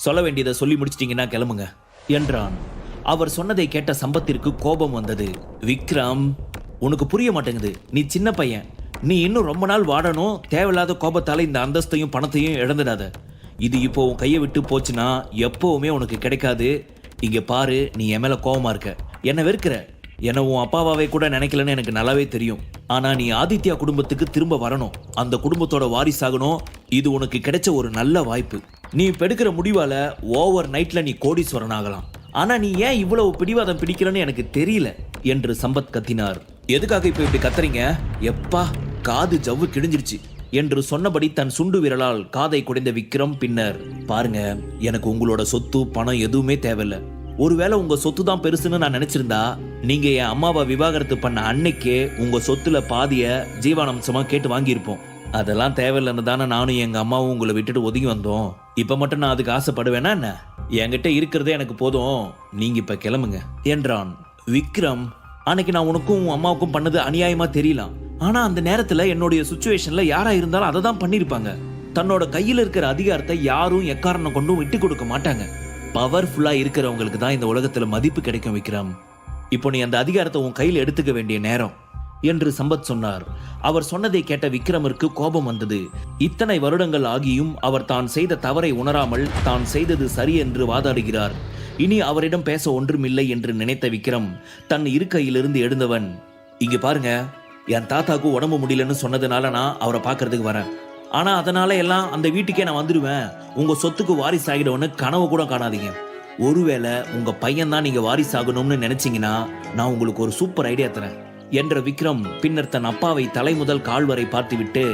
சொல்ல வேண்டியதை சொல்லி முடிச்சிட்டீங்கன்னா கிளம்புங்க என்றான். அவர் சொன்னதை கேட்ட சம்பத்திற்கு கோபம் வந்தது. விக்ரம், உனக்கு புரிய மாட்டேங்குது. நீ சின்ன பையன், நீ இன்னும் ரொம்ப நாள் வாடணும். தேவையில்லாத கோபத்தால இந்த அந்தஸ்தையும் பணத்தையும் இழந்துடாத. இது இப்போ உன் கையை விட்டு போச்சுன்னா எப்பவுமே உனக்கு கிடைக்காது. இங்க பாரு, நீ என் மேல கோபமா இருக்க, என்ன வெறுக்கிற, என்ன உன் அப்பாவாவே கூட நினைக்கலன்னு எனக்கு நல்லாவே தெரியும். ஆனா நீ ஆதித்யா குடும்பத்துக்கு திரும்ப வரணும், அந்த குடும்பத்தோட வாரிசாகணும். இது உனக்கு கிடைச்ச ஒரு நல்ல வாய்ப்பு. நீ இப்ப எடுக்கிற முடிவால ஓவர் நைட்ல நீ கோடீஸ்வரன் ஆகலாம். ஆனா நீ ஏன் இவ்வளவு பிடிவாதம் பிடிக்கிறன்னு எனக்கு தெரியல என்று சம்பத் கத்தினார். எதுக்காக இப்ப இப்படி கத்துறீங்க? எப்பா, காது ஜவ்வு கிழிஞ்சிருச்சு என்று சொன்னபடி தன் சுண்டு விரலால் காதை குடைந்த விக்ரம் பின்னர், பாருங்க, எனக்கு உங்களோட சொத்து பணம் எதுவுமே தேவையில்லை. ஒருவேளை உங்க சொத்து தான் பெருசுன்னு நான் நினைச்சிருந்தா நீங்க என் அம்மாவை விவாகரத்து பண்ண அன்னைக்கே உங்க சொத்துல பாதிய ஜீவானம்சமா கேட்டு வாங்கியிருப்போம். அதெல்லாம் தேவையில்லைன்னு தானே நானும் எங்க அம்மாவும் உங்களை விட்டுட்டு ஒதுங்கி வந்தோம். இப்ப மட்டும் நான் அதுக்கு ஆசைப்படுவேனா என்ன? என்கிட்ட இருக்கிறதே எனக்கு போதும், நீங்க இப்ப கிளம்புங்க என்றான். விக்ரம், அன்னைக்கு நான் உனக்கும் உன் அம்மாவுக்கும் பண்ணது அநியாயமா தெரியலாம். ஆனா அந்த நேரத்துல என்னுடைய சுச்சுவேஷன்ல யாரா இருந்தாலும் அதை தான் பண்ணிருப்பாங்க. தன்னோட கையில இருக்கிற அதிகாரத்தை யாரும் எக்காரணம் கொண்டும் விட்டு கொடுக்க மாட்டாங்க. பவர்ஃபுல்லா இருக்கிறவங்களுக்கு தான் இந்த உலகத்துல மதிப்பு கிடைக்கும் விக்ரம். இப்போ நீ அந்த அதிகாரத்தை உன் கையில் எடுத்துக்க வேண்டிய நேரம் என்று சம்பத் சொன்னார். அவர் சொன்னதை கேட்ட விக்ரமிற்கு கோபம் வந்தது. இத்தனை வருடங்கள் ஆகியும் அவர் தான் செய்த தவறை உணராமல் தான் செய்தது சரி என்று வாதாடுகிறார். இனி அவரிடம் பேச ஒன்றுமில்லை என்று நினைத்த விக்ரம் தன் இருக்கையிலிருந்து எழுந்தவன், இங்க பாருங்க, என் தாத்தாக்கு உடம்பு முடியலன்னு சொன்னதுனால நான் அவரை பார்க்கறதுக்கு வரேன். ஆனா அதனால எல்லாம் அந்த வீட்டுக்கே நான் வந்துடுவேன், உங்க சொத்துக்கு வாரிசு ஆகிடுவேன்னு கனவு கூட காணாதீங்க. ஒருவேளை உங்க பையன் தான் நீங்க வாரிசாகணும்னு நினைச்சீங்கன்னா நான் உங்களுக்கு ஒரு சூப்பர் ஐடியா தரேன் என்ற விக்ரம் பின்னர் தன் அப்பாவை தலை முதல் கால் வரை பார்த்துவிட்டு,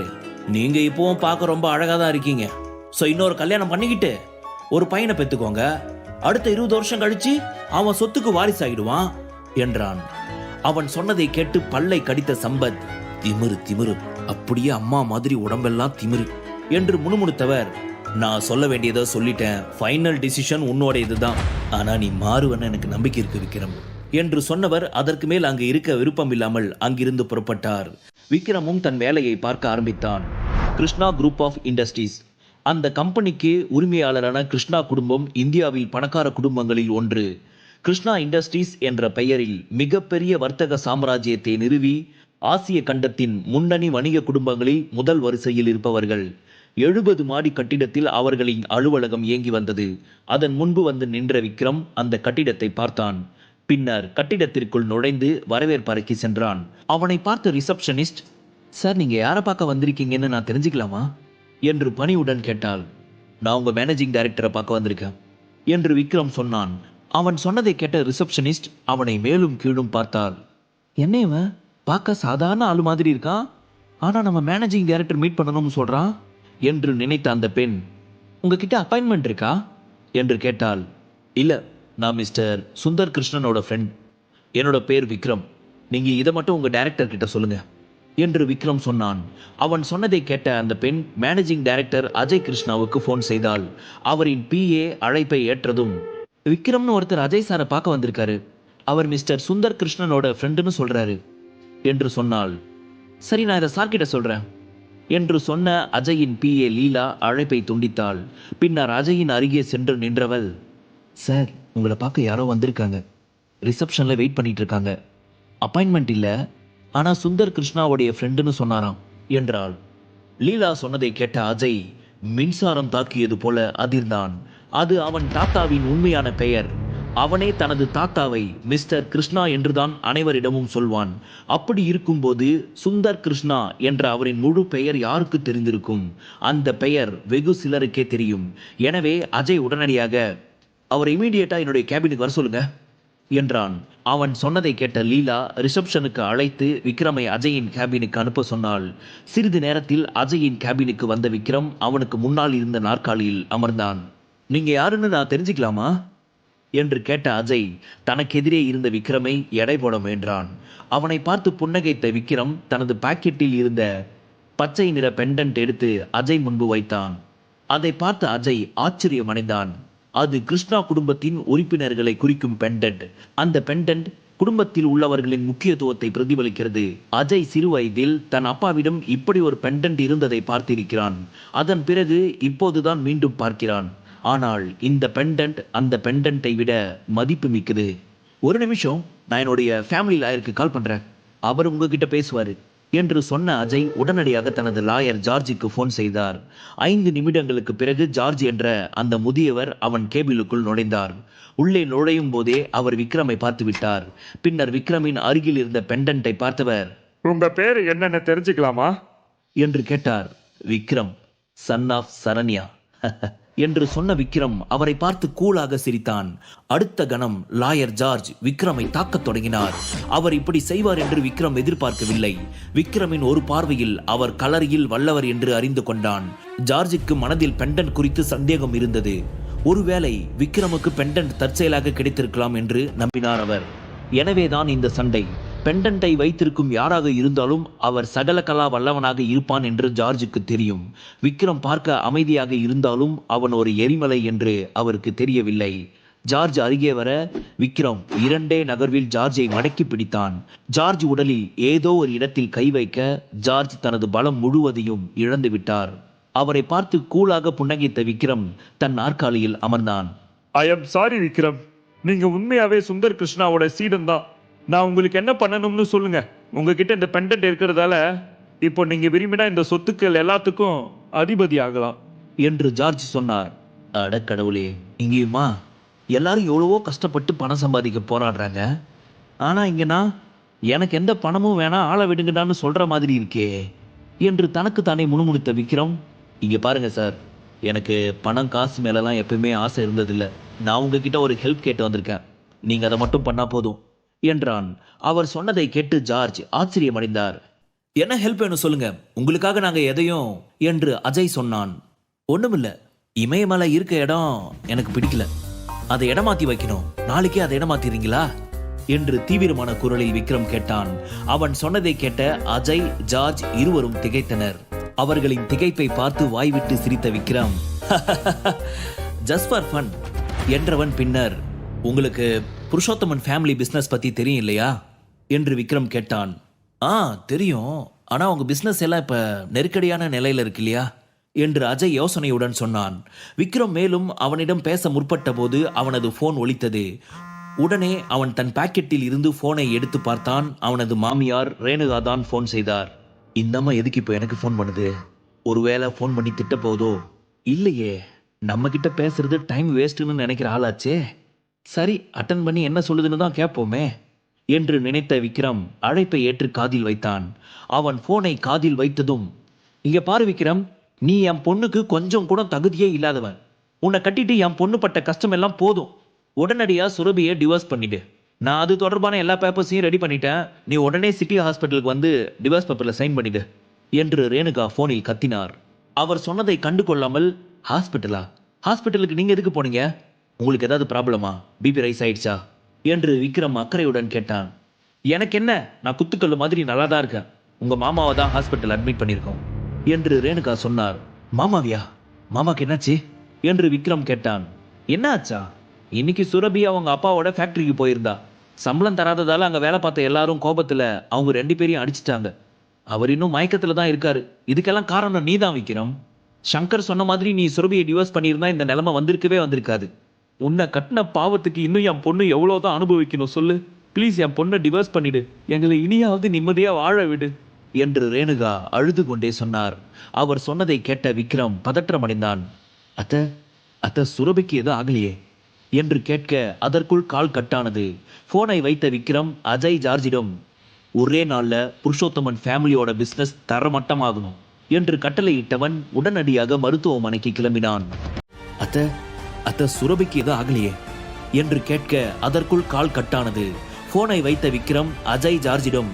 நீங்க இப்பவும் பார்க்க ரொம்ப அழகா தான் இருக்கீங்க. ஸோ இன்னொரு கல்யாணம் பண்ணிக்கிட்டு ஒரு பையனை பெற்றுக்கோங்க. அடுத்த 20 வருஷம் கழிச்சு அவன் சொத்துக்கு வாரிசாகிடுவான் என்றான். அவன் சொன்னதை கேட்டு பல்லை கடித்த சம்பத், திமிரு திமிரு, அப்படியே அம்மா மாதிரி உடம்பெல்லாம் திமிரு என்று முணுமுணுத்தவர், நான் சொல்ல வேண்டியதை சொல்லிட்டேன், ஃபைனல் டிசிஷன் உன்னோட இதுதான். ஆனா நீ மாறுவன்னு எனக்கு நம்பிக்கை இருக்கு விக்ரம் என்று சொன்னவர் அதற்கு மேல் அங்கு இருக்க விருப்பம் இல்லாமல் அங்கிருந்து புறப்பட்டார். விக்ரமும் தன் வேலையை பார்க்க ஆரம்பித்தான். கிருஷ்ணா குரூப் ஆஃப் இண்டஸ்ட்ரீஸ், அந்த கம்பெனிக்கு உரிமையாளரான கிருஷ்ணா குடும்பம் இந்தியாவில் பணக்கார குடும்பங்களில் ஒன்று. கிருஷ்ணா இண்டஸ்ட்ரீஸ் என்ற பெயரில் மிகப்பெரிய வர்த்தக சாம்ராஜ்யத்தை நிறுவி ஆசிய கண்டத்தின் முன்னணி வணிக குடும்பங்களில் முதல் வரிசையில் இருப்பவர்கள். 70 மாடி கட்டிடத்தில் அவர்களின் அலுவலகம் இயங்கி வந்தது. அதன் முன்பு வந்து நின்ற விக்ரம் அந்த கட்டிடத்தை பார்த்தான். பின்னர் கட்டிடத்திற்குள் நுழைந்து வரவேற்பறைக்கு சென்றான். அவனை பார்த்த ரிசப்ஷனிஸ்ட், சார், நீங்க யாரை பார்க்க வந்திருக்கீங்கன்னு நான் தெரிஞ்சுக்கலாமா என்று பணிவுடன் கேட்டாள். நான் உங்க மேனேஜிங் டைரக்டரை பார்க்க வந்திருக்கேன் என்று விக்ரம் சொன்னான். அவன் சொன்னதை கேட்ட ரிசப்ஷனிஸ்ட் அவனை மேலும் கீழும் பார்த்தார். என்ன இவன் பார்க்க சாதாரண ஆளு மாதிரி இருக்கான், ஆனா நம்ம மேனேஜிங் டைரக்டர் மீட் பண்ணணும்னு சொல்றான் என்று நினைத்த அந்த பெண், உங்ககிட்ட அப்பாயின்மெண்ட் இருக்கா என்று கேட்டாள். இல்ல, நான் மிஸ்டர் சுந்தர் கிருஷ்ணனோட ஃப்ரெண்ட், என்னோட பேர் விக்ரம், நீங்க இதை மட்டும் உங்க டைரக்டர் கிட்ட சொல்லுங்க என்று விக்ரம் சொன்னான். அவன் சொன்னதை கேட்ட அந்த பெண் மேனேஜிங் டைரக்டர் அஜய் கிருஷ்ணாவுக்கு ஃபோன் செய்தாள். அவரின் PA அழைப்பை ஏற்றதும், விக்ரம்னு ஒருத்தர் அஜய் சாரை பார்க்க வந்திருக்காரு, அவர் மிஸ்டர் சுந்தர் கிருஷ்ணனோட ஃப்ரெண்டுன்னு சொல்றாரு என்று சொன்னாள். சரி, நான் இதை சார்கிட்ட சொல்றேன் என்று சொன்ன அஜயின் PA லீலா அழைப்பை துண்டித்தாள். பின்னர் அஜயின் அருகே சென்று நின்றவள், சார், உங்களை பார்க்க யாரோ வந்திருக்காங்க, ரிசப்ஷன்ல வெயிட் பண்ணிட்டு இருக்காங்க, அப்பாயின்மெண்ட் இல்லை, ஆனா சுந்தர் கிருஷ்ணாவுடைய ஃப்ரெண்டுன்னு சொன்னாராம் என்றாள். லீலா சொன்னதை கேட்ட அஜய் மின்சாரம் தாக்கியது போல அதிர்ந்தான். அது அவன் தாத்தாவின் உண்மையான பெயர். அவனே தனது தாத்தாவை மிஸ்டர் கிருஷ்ணா என்றுதான் அனைவரிடமும் சொல்வான். அப்படி இருக்கும்போது சுந்தர் கிருஷ்ணா என்ற அவரின் முழு பெயர் யாருக்கு தெரிந்திருக்கும்? அந்த பெயர் வெகு சிலருக்கே தெரியும். எனவே அஜய் உடனடியாக, அவர் இமீடியட்டா என்னுடைய கேபினுக்கு வர சொல்லுங்க என்றான். அவன் சொன்னதை கேட்ட லீலா ரிசப்ஷனுக்கு அழைத்து விக்ரமை அஜயின் கேபினுக்கு அனுப்ப சொன்னாள். சிறிது நேரத்தில் அஜயின் கேபினுக்கு வந்த விக்ரம் அவனுக்கு முன்னால் இருந்த நாற்காலியில் அமர்ந்தான். நீங்க யாருன்னு நான் தெரிஞ்சுக்கலாமா என்று கேட்ட அஜய் தனக்கெதிரே இருந்த விக்ரமை எடை போட முயன்றான். அவனை பார்த்து புன்னகைத்த விக்ரம் தனது பாக்கெட்டில் இருந்த பச்சை நிற பெண்டன்ட் எடுத்து அஜய் முன்பு வைத்தான். அதை பார்த்த அஜய் ஆச்சரியமடைந்தான். அது கிருஷ்ணா குடும்பத்தின் உறுப்பினர்களை குறிக்கும் பெண்டன்ட். அந்த பெண்டன்ட் குடும்பத்தில் உள்ளவர்களின் முக்கியத்துவத்தை பிரதிபலிக்கிறது. அஜய் சிறு வயதில் தன் அப்பாவிடம் இப்படி ஒரு பெண்டன்ட் இருந்ததை பார்த்திருக்கிறான். அதன் பிறகு இப்போதுதான் மீண்டும் பார்க்கிறான். ஆனால் இந்த பெண்டன்ட் அந்த பெண்டன்ட்டை விட மதிப்பு மிக்கது. ஒரு நிமிஷம், நான் என்னுடைய ஃபேமிலி லாயருக்கு கால் பண்றேன், அவர் உங்ககிட்ட பேசுவாரு என்று சொன்ன அஜய் உடனடியாக தனது லாயர் ஜார்ஜுக்கு போன் செய்தார். 5 நிமிடங்களுக்கு பிறகு ஜார்ஜ் என்ற அந்த முதியவர் அவன் கேபிலுக்குள் நுழைந்தார். உள்ளே நுழையும் போதே அவர் விக்ரமை பார்த்து விட்டார். பின்னர் விக்ரமின் அருகில் இருந்த பெண்டன்ட்டை பார்த்தவர், உங்க பேர் என்னன்னு தெரிஞ்சுக்கலாமா என்று கேட்டார். விக்ரம், சன் ஆஃப் சரண்யா என்று சொன்ன விக்ரம் அவரை பார்த்து கூலாக சிரித்தான். அடுத்த கணம் லாயர் ஜார்ஜ் விக்ரமை தாக்கத் தொடங்கினார். அவர் இப்படி செய்வார் என்று விக்ரம் எதிர்பார்க்கவில்லை. விக்ரமின் ஒரு பார்வையில் அவர் கலரியில் வல்லவர் என்று அறிந்து கொண்டான். ஜார்ஜுக்கு மனதில் பெண்டன்ட் குறித்து சந்தேகம் இருந்தது. ஒருவேளை விக்ரமுக்கு பெண்டன்ட் தற்செயலாக கிடைத்திருக்கலாம் என்று நம்பினார் அவர். எனவேதான் இந்த சண்டை. பெண்டன்ட்டை வைத்திருக்கும் யாராக இருந்தாலும் அவர் சகல கலா வல்லவனாக இருப்பான் என்று ஜார்ஜுக்கு தெரியும். விக்ரம் பார்க்க அமைதியாக இருந்தாலும் அவன் ஒரு எரிமலை என்று அவருக்கு தெரியவில்லை. ஜார்ஜ் அருகே வர விக்ரம் 2 நகர்வில் ஜார்ஜை மடக்கி பிடித்தான். ஜார்ஜ் உடலில் ஏதோ ஒரு இடத்தில் கை வைக்க ஜார்ஜ் தனது பலம் முழுவதையும் இழந்து விட்டார். அவரை பார்த்து கூலாக புன்னகைத்த விக்ரம் தன் நாற்காலியில் அமர்ந்தான். ஐ எம் சாரி விக்ரம், நீங்க உண்மையாவே சுந்தர் கிருஷ்ணாவோட சீடன் தான். நான் உங்களுக்கு என்ன பண்ணணும்னு சொல்லுங்க. உங்ககிட்ட இந்த பெண்டன்ட் இருக்கிறதால இப்போ நீங்க விரும்பினா இந்த சொத்துக்கள் எல்லாத்துக்கும் அதிபதி ஆகலாம் என்று ஜார்ஜ் சொன்னார். அடக்கடவுளே, இங்கேயுமா எல்லாரும் எவ்வளவோ கஷ்டப்பட்டு பணம் சம்பாதிக்க போராடுறாங்க. ஆனா இங்க நான் எனக்கு எந்த பணமும் வேணாம், ஆளை விடுங்கடான்னு சொல்ற மாதிரி இருக்கே என்று தனக்கு தானே முணுமுணுத்த விக்ரம், இங்க பாருங்க சார், எனக்கு பணம் காசு மேலெல்லாம் எப்பவுமே ஆசை இருந்ததில்லை. நான் உங்ககிட்ட ஒரு ஹெல்ப் கேட்டு வந்திருக்கேன், நீங்க அதை மட்டும் பண்ணா போதும் என்றான். அவர் சொன்னதை கேட்டு ஜார்ஜ் ஆச்சரியமடைந்தார். என்ன ஹெல்ப் வேணும் சொல்லுங்க, உங்களுக்காக நாங்க எதையும் என்று அஜய் சொன்னான். ஒண்ணுமில்ல, இமயமலை இருக்க இடம் எனக்கு பிடிக்கல, அதை இடமாத்தி வைக்கணும், நாளைக்கே அதை இடமாத்திறீங்களா என்று தீவிரமான குரலில் விக்ரம் கேட்டான். அவன் சொன்னதை கேட்ட அஜய், ஜார்ஜ் இருவரும் திகைத்தனர். அவர்களின் திகைப்பை பார்த்து வாய்விட்டு சிரித்த விக்ரம், ஜஸ்ட் ஃபார் ஃபன் என்றவன் பின்னர், உங்களுக்கு புருஷோத்தமன் ஃபேமிலி பிஸ்னஸ் பற்றி தெரியும் இல்லையா என்று விக்ரம் கேட்டான். தெரியும், ஆனால் உங்கள் பிஸ்னஸ் எல்லாம் இப்போ நெருக்கடியான நிலையில் இருக்கு இல்லையா என்று அஜய் யோசனையுடன் சொன்னான். விக்ரம் மேலும் அவனிடம் பேச முற்பட்ட போது அவனது ஃபோன் ஒலித்தது. உடனே அவன் தன் பாக்கெட்டில் இருந்து ஃபோனை எடுத்து பார்த்தான். அவனது மாமியார் ரேணுகா தான் ஃபோன் செய்தார். இந்தம்மா எதுக்கு இப்போ எனக்கு ஃபோன் பண்ணுது? ஒருவேளை ஃபோன் பண்ணி திட்ட போதோ? இல்லையே, நம்ம கிட்ட பேசுறது டைம் வேஸ்ட்டுன்னு நினைக்கிற ஆளாச்சே. சரி, அட்டன் பண்ணி என்ன சொல்லுதுன்னு தான் கேட்போமே என்று நினைத்த விக்ரம் அழைப்பை ஏற்று காதில் வைத்தான். அவன் போனை காதில் வைத்ததும், இங்க பாரு விக்ரம், நீ என் பொண்ணுக்கு கொஞ்சம் கூட தகுதியே இல்லாதவன். உன்னை கட்டிட்டு என் பொண்ணு பட்ட கஷ்டம் எல்லாம் போதும். உடனடியா சுரபியை டிவோர்ஸ் பண்ணிடு. நான் அது தொடர்பான எல்லா பேப்பர்ஸையும் ரெடி பண்ணிட்டேன். நீ உடனே சிட்டி ஹாஸ்பிட்டலுக்கு வந்து டிவோர்ஸ் பேப்பர்ல சைன் பண்ணிடு என்று ரேணுகா போனில் கத்தினார். அவர் சொன்னதை கண்டு கொள்ளாமல், ஹாஸ்பிட்டலுக்கு நீங்க எதுக்கு போனீங்க? உங்களுக்கு ஏதாவது ப்ராப்ளமா? பிபி ரைஸ் ஆயிடுச்சா என்று விக்ரம் அக்கறையுடன் கேட்டான். எனக்கு என்ன, நான் குத்துக்கல்லு மாதிரி நல்லா தான் இருக்கேன். உங்க மாமாவை தான் ஹாஸ்பிட்டல் அட்மிட் பண்ணியிருக்கோம் என்று ரேணுகா சொன்னார். மாமாவியா? மாமாக்கு என்னாச்சு என்று விக்ரம் கேட்டான். என்ன ஆச்சா? இன்னைக்கு சுரபி அவங்க அப்பாவோட ஃபேக்டரிக்கு போயிருந்தா. சம்பளம் தராததால அங்கே வேலை பார்த்த எல்லாரும் கோபத்தில் அவங்க 2 பேரையும் அடிச்சிட்டாங்க. அவர் இன்னும் மயக்கத்தில் தான் இருக்காரு. இதுக்கெல்லாம் காரணம் நீ தான் விக்ரம். சங்கர் சொன்ன மாதிரி நீ சுரபியை டிவோர்ஸ் பண்ணியிருந்தா இந்த நிலைமை வந்திருக்காது. உன்னை கட்டின பாவத்துக்கு இன்னும் என் பொண்ணு எவ்வளோதான் அனுபவிக்கணும் சொல்லு. ப்ளீஸ் என் பொண்ணை டிவோர்ஸ் பண்ணிடு, எங்களை இனியாவது நிம்மதியாக வாழ விடு என்று ரேணுகா அழுது கொண்டே சொன்னார். அவர் சொன்னதை கேட்ட விக்ரம் பதற்றமடைந்தான். அத்த சுரபிக்கு எதுவும் ஆகலையே என்று கேட்க அதற்குள் கால் கட்டானது. போனை வைத்த விக்ரம் அஜய் ஜார்ஜிடம், ஒரே நாளில் புருஷோத்தமன் ஃபேமிலியோட பிஸ்னஸ் தரமட்டமாகணும் என்று கட்டளையிட்டவன் உடனடியாக மருத்துவமனைக்கு கிளம்பினான். அத்த சுரபிக்கு எதுவும் ஆகலையே என்று கேட்க அதற்குள் கால் கட்டானது. போனை வைத்த விக்ரம் அஜய் ஜார்ஜிடம்,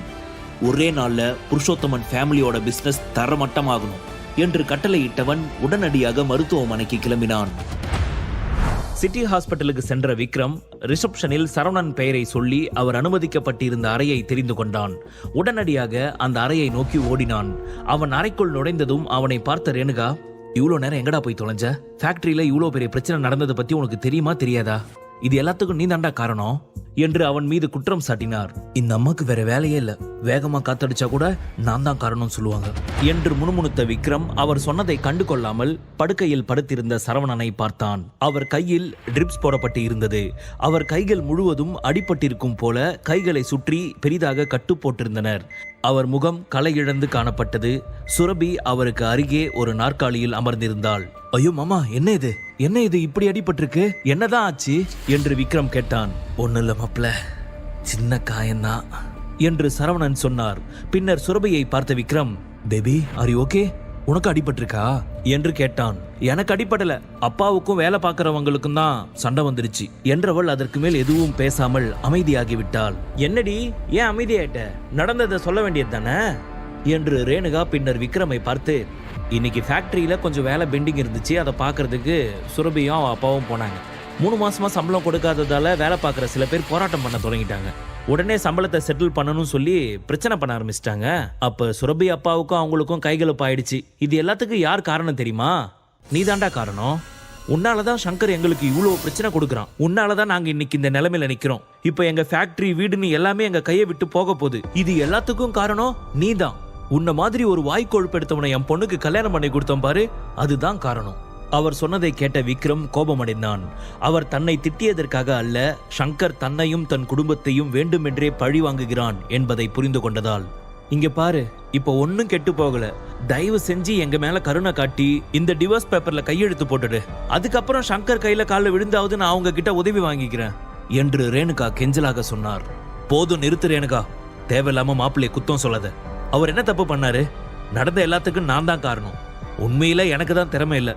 ஒரே நாளில் புருஷோத்தமன் ஃபேமிலியோட பிஸ்னஸ் தரமட்டமாகணும் என்று கட்டளையிட்டவன் உடனடியாக மருத்துவமனைக்கு கிளம்பினான். சிட்டி ஹாஸ்பிட்டலுக்கு சென்ற விக்ரம் ரிசப்ஷனில் சரவணன் பெயரை சொல்லி அவர் அனுமதிக்கப்பட்டிருந்த அறையை தெரிந்து கொண்டான். உடனடியாக அந்த அறையை நோக்கி ஓடினான். அவன் அறைக்குள் நுழைந்ததும் அவனை பார்த்த ரேணுகா, இவ்வளோ நேரம் எங்கடா போய் தொலைஞ்ச? ஃபேக்டரியில இவ்வளோ பெரிய பிரச்சனை நடந்ததை பத்தி உனக்கு தெரியுமா தெரியாதா? இது எல்லாத்துக்கும் நீ தாண்டா காரணம் என்று அவன் மீது குற்றம் சாட்டினார். இந்த அம்மாக்கு வேற வேலையே இல்ல, வேகமா காத்தடிச்சா கூட நான் தான் காரணம் சொல்லுவாங்க என்று முணுமுணுத்த விக்ரம் அவர் சொன்னதை கண்டு கொள்ளாமல் படுக்கையில் படுத்திருந்த சரவணனை பார்த்தான். அவர் கையில் ட்ரிப்ஸ் போடப்பட்டு இருந்தது. அவர் கைகள் முழுவதும் அடிபட்டிருக்கும் போல கைகளை சுற்றி பெரிதாக கட்டு போட்டிருந்தனர். அவர் முகம் களையிழந்து காணப்பட்டது. சுரபி அவருக்கு அருகே ஒரு நாற்காலியில் அமர்ந்திருந்தாள். ஐயோ மாமா, என்ன இது என்ன இது இப்படி அடிபட்டிருக்கு, என்னதான் ஆச்சு என்று விக்ரம் கேட்டான். ஒண்ணு இல்ல மாப்ள, சின்ன காயம்தான் என்று சரவணன் சொன்னார். பின்னர் சுரபியை பார்த்த Vikram, baby are you okay, உனக்கு அடிபட்டிருக்கா என்று கேட்டான். எனக்கு அடிபடல, அப்பாவுக்கும் வேலை பார்க்கறவங்களுக்கும் தான் சண்டை வந்துருச்சு என்றவள் அதற்கு மேல் எதுவும் பேசாமல் அமைதியாகிவிட்டாள். என்னடி ஏன் அமைதியாயிட்ட, நடந்ததை சொல்ல வேண்டியது தானே என்று ரேணுகா பின்னர் விக்ரமை பார்த்து, இன்னைக்கு ஃபேக்டரியில கொஞ்சம் வேலை பெண்டிங் இருந்துச்சு, அதை பார்க்கறதுக்கு சுரபியும் அவன் அப்பாவும் போனாங்க. 3 மாசமா சம்பளம் கொடுக்காததால வேலை பார்க்குற சில பேர் போராட்டம் பண்ண தொடங்கிட்டாங்க. உடனே சம்பளத்தை செட்டில் பண்ணணும்னு சொல்லி பிரச்சனை பண்ண ஆரம்பிச்சிட்டாங்க. அப்ப சுரபி அப்பாவுக்கும் அவங்களுக்கும் கைகலப்பு ஆயிடுச்சு. இது எல்லாத்துக்கும் யார் காரணம் தெரியுமா? நீ தாண்டா காரணம். உன்னாலதான் சங்கர் எங்களுக்கு இவ்வளவு பிரச்சனை கொடுக்குறான். உன்னாலதான் நாங்க இன்னைக்கு இந்த நிலைமையில நிக்கிறோம். இப்ப எங்க ஃபேக்டரி வீடுன்னு எல்லாமே எங்க கையை விட்டு போக போகுது. இது எல்லாத்துக்கும் காரணம் நீ தான். உன்ன மாதிரி ஒரு வாய்க்கொழுப்பெடுத்தவனை என் பொண்ணுக்கு கல்யாணம் பண்ணி கொடுத்தோம் பாரு, அதுதான் காரணம். அவர் சொன்னதை கேட்ட விக்ரம் கோபமடைந்தான். அவர் தன்னை திட்டியதற்காக அல்ல, சங்கர் தன்னையும் தன் குடும்பத்தையும் வேண்டுமென்றே பழி வாங்குகிறான் என்பதை புரிந்து கொண்டதால். இங்க பாரு, இப்ப ஒன்னும் கெட்டு போகல, தயவு செஞ்சு எங்க மேல கருணை காட்டி இந்த டிவோர்ஸ் பேப்பர்ல கையெழுத்து போட்டுடு. அதுக்கப்புறம் சங்கர் கையில காலில் விழுந்தாவது நான் அவங்க கிட்ட உதவி வாங்கிக்கிறேன் என்று ரேணுகா கெஞ்சலாக சொன்னார். போதும் நிறுத்து ரேணுகா, தேவையில்லாம மாப்பிள்ளைய குத்தம் சொல்லாத. அவர் என்ன தப்பு பண்ணாரு? நடந்த எல்லாத்துக்கும் நான் தான் காரணம். உண்மையில எனக்கு தான் திறமை இல்லை,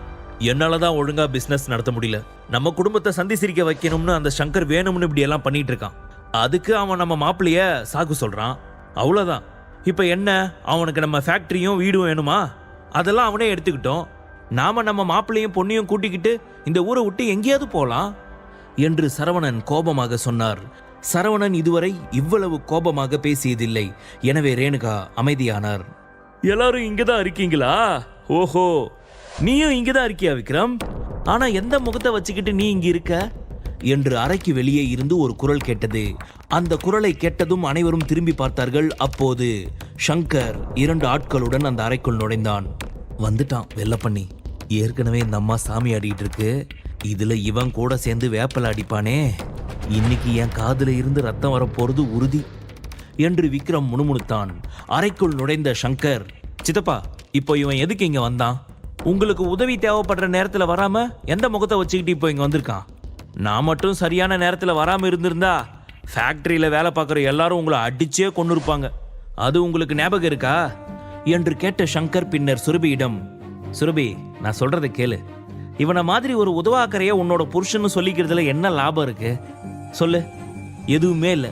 என்னாலதான் ஒழுங்கா பிசினஸ் நடத்த முடியல. நம்ம குடும்பத்தை சந்தி சிரிக்க வைக்கணும்னு அந்த சங்கர் வேணும்னு இப்படி எல்லாம் பண்ணிட்டு இருக்கான். அதுக்கு அவன் நம்ம மாப்பிள்ளைய சாக்கு சொல்றான், அவ்வளவுதான். இப்ப என்ன, அவனுக்கு நம்ம ஃபேக்டரியும் வீடும் வேணுமா? அதெல்லாம் அவனே எடுத்துக்கிட்டோம். நாம நம்ம மாப்பிள்ளையும் பொண்ணையும் கூட்டிக்கிட்டு இந்த ஊரை விட்டு எங்கேயாவது போலாம் என்று சரவணன் கோபமாக சொன்னார். சரவணன் இதுவரை இவ்வளவு கோபமாக பேசியதில்லை. எனவே ரேணுகா அமைதியானார். எல்லாரும் இங்கதான் இருக்கீங்களா? ஓஹோ, நீயும் இங்கதான் இருக்கியா விக்ரம்? ஆனா எந்த முகத்தை வச்சுக்கிட்டு நீ இங்க இருக்க என்று அறைக்கு வெளியே இருந்து ஒரு குரல் கேட்டது. அந்த குரலை கேட்டதும் அனைவரும் திரும்பி பார்த்தார்கள். அப்போது சங்கர் 2 ஆட்களுடன் அந்த அறைக்குள் நுழைந்தான். வந்துட்டான் வெள்ள பண்ணி. ஏற்கனவே இந்த அம்மா சாமி ஆடிட்டு இருக்கு, இதுல இவன் கூட சேர்ந்து வேப்பல அடிப்பானே, இன்னைக்கு என் காதுல இருந்து ரத்தம் வரப்போறது உறுதி என்று விக்ரம் முணுமுணுத்தான். அறைக்குள் நுழைந்த சங்கர், சித்தப்பா இப்போ இவன் எதுக்கு இங்க வந்தான்? உங்களுக்கு உதவி தேவைப்படுற நேரத்துல வராம எந்த முகத்தை வச்சுக்கிட்டு இப்போ இங்க வந்திருக்கான்? நான் மட்டும் சரியான நேரத்துல வராம இருந்திருந்தா ஃபேக்டரியில வேலை பார்க்குற எல்லாரும் உங்களை அடிச்சே கொண்டு இருப்பாங்க. அது உங்களுக்கு ஞாபகம் இருக்கா என்று கேட்ட சங்கர் பின்னர் சுரபியிடம், சுரபி நான் சொல்றதை கேளு, இவனை மாதிரி ஒரு உதவாக்கரைய உன்னோட புருஷன்னு சொல்லிக்கிறதுல என்ன லாபம் இருக்கு சொல்லு? எதுவுமே இல்லை.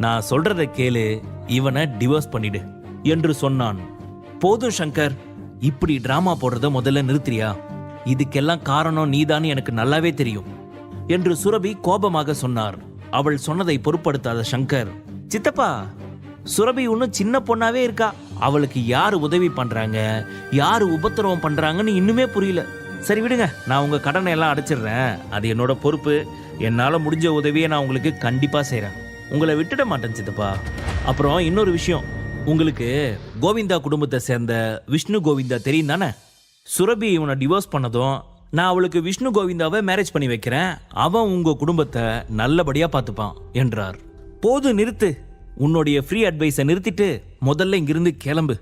நான் சொல்றதை கேளு, இவனை டிவோர்ஸ் பண்ணிடு என்று சொன்னான். போதும் சங்கர், இப்படி டிராமா போடுறத முதல்ல நிறுத்தியா? இதுக்கெல்லாம் காரணம் நீதான்னு எனக்கு நல்லாவே தெரியும் என்று சுரபி கோபமாக சொன்னார். அவள் சொன்னதை பொருட்படுத்தாத சங்கர், சித்தப்பா சுரபி இன்னும் சின்ன பொண்ணாவே இருக்கா, அவளுக்கு யாரு உதவி பண்றாங்க யாரு உபத்திரவம் பண்றாங்கன்னு இன்னுமே புரியல. சரி விடுங்க, நான் உங்க கடனை எல்லாம் அடைச்சிடுறேன், அது என்னோட பொறுப்பு. என்னால முடிஞ்ச உதவியை நான் உங்களுக்கு கண்டிப்பா செய்றேன், உங்களை விட்டுட மாட்டேன் சித்தப்பா. அப்புறம் இன்னொரு விஷயம், உங்களுக்கு கோவிந்தா குடும்பத்தை சேர்ந்த விஷ்ணு கோவிந்தா தெரியும் தானே? சுரபி இவனை டிவோர்ஸ் பண்ணதும் நான் அவளுக்கு விஷ்ணு கோவிந்தாவை மேரேஜ் பண்ணி வைக்கிறேன், அவன் உங்க குடும்பத்தை நல்லபடியா பார்த்துப்பான் என்றார். போது நிறுத்து, உன்னுடைய ஃப்ரீ அட்வைஸை நிறுத்திட்டு முதல்ல இங்கிருந்து கிளம்பு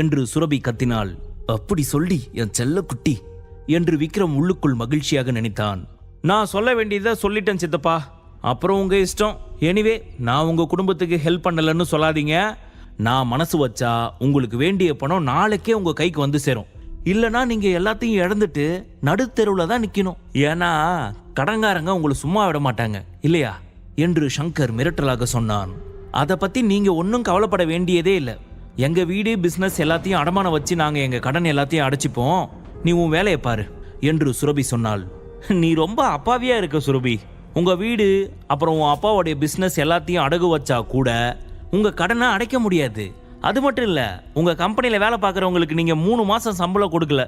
என்று சுரபி கத்தினாள். அப்படி சொல்லி என் செல்ல குட்டி என்று விக்ரம் உள்ளுக்குள் மகிழ்ச்சியாக நினைத்தான். நான் சொல்ல வேண்டியதை சொல்லிட்டேன் சித்தப்பா, அப்புறம் உங்க இஷ்டம். எனிவே நான் உங்க குடும்பத்துக்கு ஹெல்ப் பண்ணலன்னு சொல்லாதீங்க. நான் மனசு வச்சா உங்களுக்கு வேண்டிய பணம் நாளைக்கே உங்க கைக்கு வந்து சேரும். இல்லனா நீங்க எல்லாத்தையும் இழந்துட்டு நடுத்தெருவுல தான் நிக்கணும். ஏன்னா கடங்காரங்க உங்களை சும்மா விட மாட்டாங்க இல்லையா என்று சங்கர் மிரட்டலாக சொன்னான். அதை பத்தி நீங்க ஒன்றும் கவலைப்பட வேண்டியதே இல்லை. எங்க வீடு பிசினஸ் எல்லாத்தையும் அடமானம் வச்சு நாங்க எங்க கடன் எல்லாத்தையும் அடைச்சிப்போம், நீ உன் வேலையை பாரு என்று சுரபி சொன்னாள். நீ ரொம்ப அப்பாவியா இருக்க சுரபி. உங்க வீடு அப்புறம் உன் அப்பாவுடைய பிஸ்னஸ் எல்லாத்தையும் அடகு வச்சா கூட உங்க கடனை அடைக்க முடியாது. அது மட்டும் இல்ல, உங்க கம்பெனியில வேலை பார்க்குறவங்களுக்கு நீங்க 3 மாசம் சம்பளம் கொடுக்கல.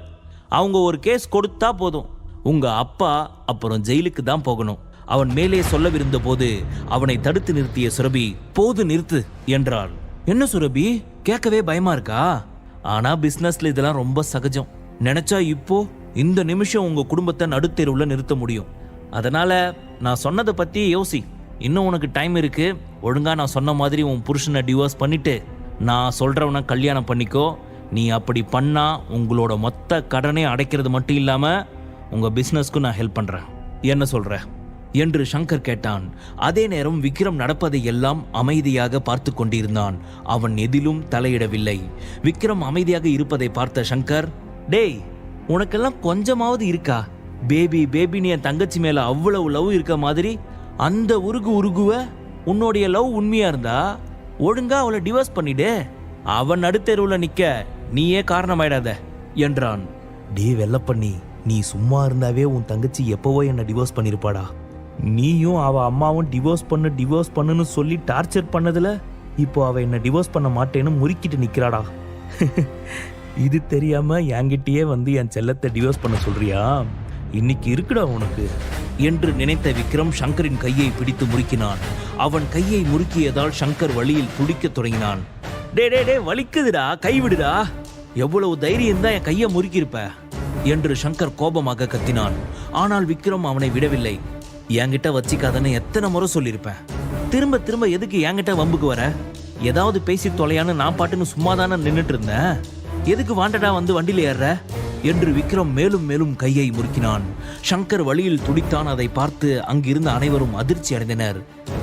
அவங்க ஒரு கேஸ் கொடுத்தா போதும், உங்க அப்பா அப்புறம் ஜெயிலுக்கு தான் போகணும். அவன் மேலே சொல்லவிருந்த போது அவனை தடுத்து நிறுத்திய சுரபி, போது நிறுத்து என்றாள். என்ன சுரபி, கேட்கவே பயமா இருக்கா? ஆனா பிசினஸ்ல இதெல்லாம் ரொம்ப சகஜம். நினைச்சா இப்போ இந்த நிமிஷம் உங்க குடும்பத்தை நடுத்தெருவுல நிறுத்த முடியும். அதனால நான் சொன்னதை பத்தி யோசி. இன்னும் உனக்கு டைம் இருக்கு. ஒழுங்கா நான் சொன்ன மாதிரி உன் புருஷனை டிவோர்ஸ் பண்ணிட்டு நான் சொல்றவனை கல்யாணம் பண்ணிக்கோ. நீ அப்படி பண்ணா உங்களோட மொத்த கடனை அடைக்கிறது மட்டும் இல்லாம உங்க பிசினஸ்க்கு நான் ஹெல்ப் பண்றேன். என்ன சொல்ற என்று சங்கர் கேட்டான். அதே நேரம் விக்ரம் நடப்பதை எல்லாம் அமைதியாக பார்த்து கொண்டிருந்தான். அவன் எதிலும் தலையிடவில்லை. விக்ரம் அமைதியாக இருப்பதை பார்த்த சங்கர், டேய் உனக்கெல்லாம் கொஞ்சமாவது இருக்கா? பேபி பேபின்னு என் தங்கச்சி மேல அவ்வளவு லவ் இருக்க மாதிரி அந்த உருகுவ உன்னுடைய லவ் உண்மையா இருந்தா ஒழுங்கா அவளை டிவோர்ஸ் பண்ணிடு. அவன் நடுத்தெருவுல நிக்க நீயே காரணமாயிடாத என்றான். டே வெள்ள பண்ணி, நீ சும்மா இருந்தாவே உன் தங்கச்சி எப்பவோ என்ன டிவோர்ஸ் பண்ணிருப்பாடா. நீயும் அவ அம்மாவும் டிவோர்ஸ் பண்ணுன்னு சொல்லி டார்ச்சர் பண்ணதுல இப்போ அவ என்ன டிவோர்ஸ் பண்ண மாட்டேன்னு முறுக்கிட்டு நிக்கிறாடா. இது தெரியாம என்கிட்டயே வந்து என் செல்லத்தை டிவோர்ஸ் பண்ண சொல்றியா? இன்னைக்கு இருக்குடா உனக்கு என்று நினைத்த விக்ரம் சங்கரின் கையை பிடித்து முறுக்கினான். அவன் கையை முறுக்கியதால் சங்கர் வழியில் துடிக்க தொடங்கினான். டே டே டே வலிக்குதுடா, கைவிடுடா. எவ்வளவு தைரியம் தான் என் கையை முறுக்கியிருப்ப என்று சங்கர் கோபமாக கத்தினான். ஆனால் விக்ரம் அவனை விடவில்லை. என்கிட்ட வச்சிக்காதன்னு எத்தனை முறை சொல்லியிருப்பேன். திரும்ப திரும்ப எதுக்கு என்கிட்ட வம்புக்கு வர? ஏதாவது பேசி தொலையான்னு நான் பாட்டுன்னு சும்மா தானே நின்றுட்டு இருந்தேன். எதுக்கு வாண்டடா வந்து வண்டியில் ஏறுற என்று விக்ரம் மேலும் மேலும் கையை முறுக்கினான். சங்கர் வழியில் துடித்தான். அதை பார்த்து அங்கிருந்த அனைவரும் அதிர்ச்சி அடைந்தனர்.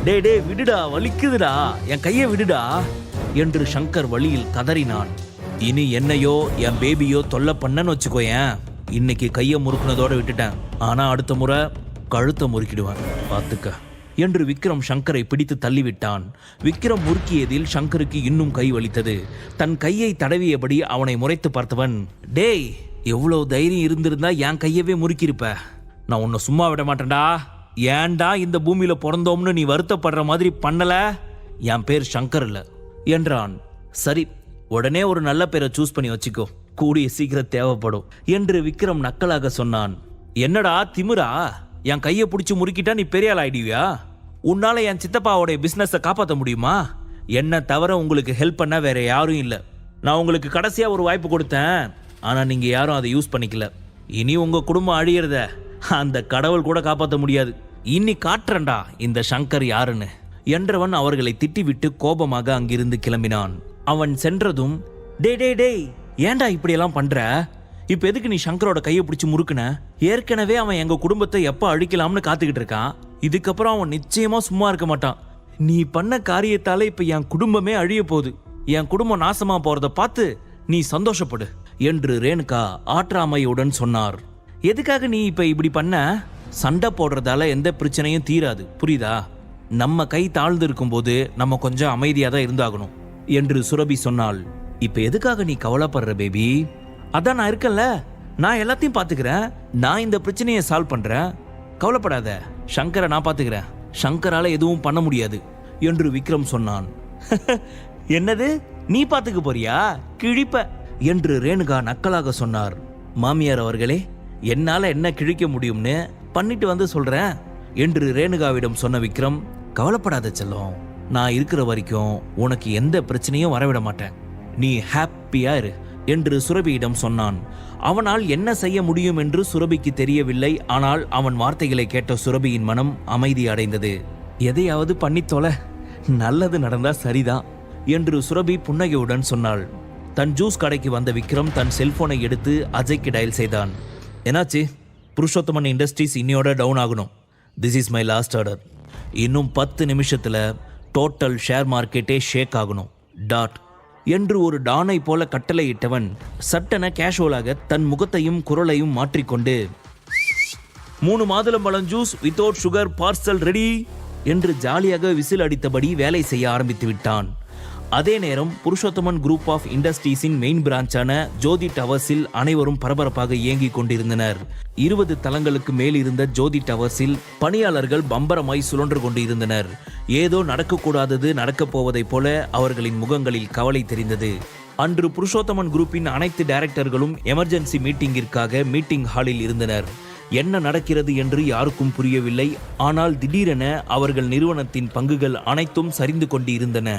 டே டே விடுடா, வலிக்குதுடா, என் கையை விடுடா என்று சங்கர் வழியில் கதறினான். இனி என்னையோ என் பேபியோ தொல்லை பண்ணன்னு வச்சுக்கோயேன். இன்னைக்கு கையை முறுக்குனதோட விட்டுட்டேன், ஆனா அடுத்த முறை கழுத்தை முறுக்கிடுவேன், பார்த்துக்க என்று விக்ரம் சங்கரை பிடித்து தள்ளிவிட்டான். விக்ரம் முறுக்கியதில் சங்கருக்கு இன்னும் கை வலித்தது. தன் கையை தடவியபடி அவனை முறைத்து பார்த்தவன், டேய் எவ்வளவு தைரியம் இருந்திருந்தா என் கையவே முறுக்கியிருப்ப. நான் உன்னை சும்மா விட மாட்டேன்டா. ஏன்டா இந்த பூமியில பிறந்தோம்னு நீ வருத்தப்படுற மாதிரி பண்ணல? என் பேர் சங்கர் இல்ல என்றான். சரி, உடனே ஒரு நல்ல பேரை சூஸ் பண்ணி வச்சுக்கோ, கூடிய சீக்கிரம் தேவைப்படும் என்று விக்ரம் நக்கலாக சொன்னான். என்னடா திமிரா? என் கையை பிடிச்சி முறுக்கிட்டா நீ பெரிய ஆள் ஆயிடுவியா? உன்னால என் சித்தப்பாவோடைய பிசினஸை காப்பாற்ற முடியுமா? என்ன தவிர உங்களுக்கு ஹெல்ப் பண்ண வேற யாரும் இல்லை. நான் உங்களுக்கு கடைசியா ஒரு வாய்ப்பு கொடுத்தேன், ஆனா நீங்க யாரும் அதை யூஸ் பண்ணிக்கல. இனி உங்க குடும்பம் அழியறத அந்த கடவுள் கூட காப்பாற்ற முடியாது. இனி காட்டுறண்டா இந்த சங்கர் யாருன்னு என்றவன் அவர்களை திட்டிவிட்டு கோபமாக அங்கிருந்து கிளம்பினான். அவன் சென்றதும், டே டே டேய் ஏன்டா இப்படியெல்லாம் பண்ற? இப்ப எதுக்கு நீ சங்கரோட கையை பிடிச்சி முறுக்குன? ஏற்கனவே அவன் எங்க குடும்பத்தை எப்ப அழிக்கலாம்னு காத்துக்கிட்டு இருக்கான். இதுக்கப்புறம் அவன் நிச்சயமா சும்மா இருக்க மாட்டான். நீ பண்ண காரியத்தால இப்ப என் குடும்பமே அழிய போகுது. என் குடும்பம் நாசமா போறத பார்த்து நீ சந்தோஷப்படு என்று ரேணுகா ஆற்றாமையுடன் சொன்னார். எதுக்காக நீ இப்ப இப்படி பண்ண? சண்டை போடுறதால எந்த பிரச்சனையும் தீராது, புரியுதா? நம்ம கை தாழ்ந்து இருக்கும் போது நம்ம கொஞ்சம் அமைதியா தான் இருந்தாகணும் என்று சுரபி சொன்னாள். இப்ப எதுக்காக நீ கவலைப்படுற பேபி? அதான் நான் இருக்கேன்ல, நான் எல்லாத்தையும் பாத்துக்கிறேன். நான் இந்த பிரச்சனையை சால்வ் பண்றேன், கவலைப்படாத. சங்கரை நான் பாத்துக்கிறேன், சங்கரால எதுவும் பண்ண முடியாது என்று விக்ரம் சொன்னான். என்னது, நீ பாத்துக்க போறியா? கிழிப்ப என்று ரேணுகா நக்கலாக சொன்னார். மாமியார் அவர்களே, என்னால என்ன கிழிக்க முடியும்னு பண்ணிட்டு வந்து சொல்றேன் என்று ரேணுகாவிடம் சொன்ன விக்ரம், கவலைப்படாத செல்லம், நான் இருக்கிற வரைக்கும் உனக்கு எந்த பிரச்சனையும் வரவிட மாட்டேன், நீ ஹாப்பியா இரு என்று சுரபியிடம் சொன்னான். அவனால் என்ன செய்ய முடியும் என்று சுரபிக்கு தெரியவில்லை. ஆனால் அவன் வார்த்தைகளை கேட்ட சுரபியின் மனம் அமைதி அடைந்தது. எதையாவது பண்ணித்தோல, நல்லது நடந்தா சரிதான் என்று சுரபி புன்னகையுடன் சொன்னாள். தன் ஜூஸ் கடைக்கு வந்த விக்ரம் தன் செல்போனை எடுத்து அஜய்க்கு டயல் செய்தான். என்னாச்சு? புருஷோத்தமன் இண்டஸ்ட்ரீஸ் இன்னையோட டவுன் ஆகணும். This is my last order. இன்னும் 10 நிமிஷத்துல டோட்டல் ஷேர் மார்க்கெட்டே ஷேக் ஆகணும். டாட் என்று ஒரு டானை போல கட்டளையிட்டவன் சட்டென கேஷுவலாக தன் முகத்தையும் குரலையும் மாற்றிக்கொண்டு, 3 மாதுளம்பழம் juice without sugar parcel ready என்று ஜாலியாக விசில் அடித்தபடி வேலை செய்ய ஆரம்பித்து விட்டான். அதே நேரம் புருஷோத்தமன் குரூப் ஆஃப் இண்டஸ்ட்ரீஸின் மெயின் பிரான்ச்சான ஜோதி டவர்ஸில் அனைவரும் பரபரப்பாக இயங்கிக் கொண்டிருந்தனர். 20 தளங்களுக்கு மேல் இருந்த ஜோதி டவர்ஸில் பணியாளர்கள் பம்பரமாய் சுழன்று கொண்டு இருந்தனர். ஏதோ நடக்கக்கூடாதது நடக்கப் போவதைப் போல அவர்களின் முகங்களில் கவலை தெரிந்தது. அன்று புருஷோத்தமன் குரூப்பின் அனைத்து டைரக்டர்களும் எமர்ஜென்சி மீட்டிங்கிற்காக மீட்டிங் ஹாலில் இருந்தனர். என்ன நடக்கிறது என்று யாருக்கும் புரியவில்லை. ஆனால் திடீரென அவர்கள் நிறுவனத்தின் பங்குகள் அனைத்தும் சரிந்து கொண்டு இருந்தன.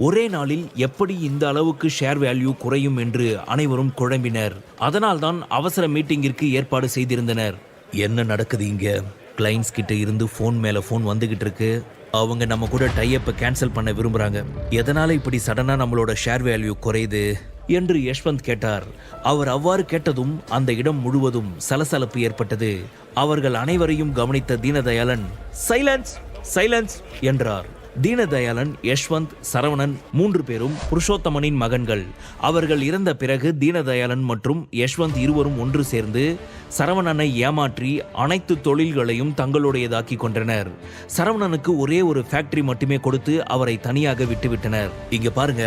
ஒரே நாளில் எப்படி இந்த அளவுக்கு ஷேர் வேல்யூ குறையும் என்று அனைவரும் குழம்பினர். அதனால்தான் அவசர மீட்டிங்கிற்கு ஏற்பாடு செய்திருந்தனர். என்ன நடக்குது இங்க? கிளைண்ட்ஸ் கிட்ட இருந்து ஃபோன் மேல ஃபோன் வந்துகிட்டு இருக்கு. அவங்க நம்ம கூட டைப்பை கேன்சல் பண்ண விரும்புறாங்க. எதனால இப்படி சடனா நம்மளோட ஷேர் வேல்யூ குறையுது என்று யஷ்வந்த் கேட்டார். அவர் அவ்வாறு கேட்டதும் அந்த இடம் முழுவதும் சலசலப்பு ஏற்பட்டது. அவர்கள் அனைவரையும் கவனித்த தீனதயாளன் சைலன்ஸ் சைலன்ஸ் என்றார். தீனதயாளன், யஷ்வந்த், சரவணன் 3 பேரும் புருஷோத்தமனின் மகன்கள். அவர்கள் இறந்த பிறகு தீனதயாளன் மற்றும் யஷ்வந்த் இருவரும் ஒன்று சேர்ந்து சரவணனை ஏமாற்றி அனைத்து தொழில்களையும் தங்களுடையதாக்கி கொண்டனர். சரவணனுக்கு ஒரே ஒரு ஃபேக்டரி மட்டுமே கொடுத்து அவரை தனியாக விட்டுவிட்டனர். இங்க பாருங்க,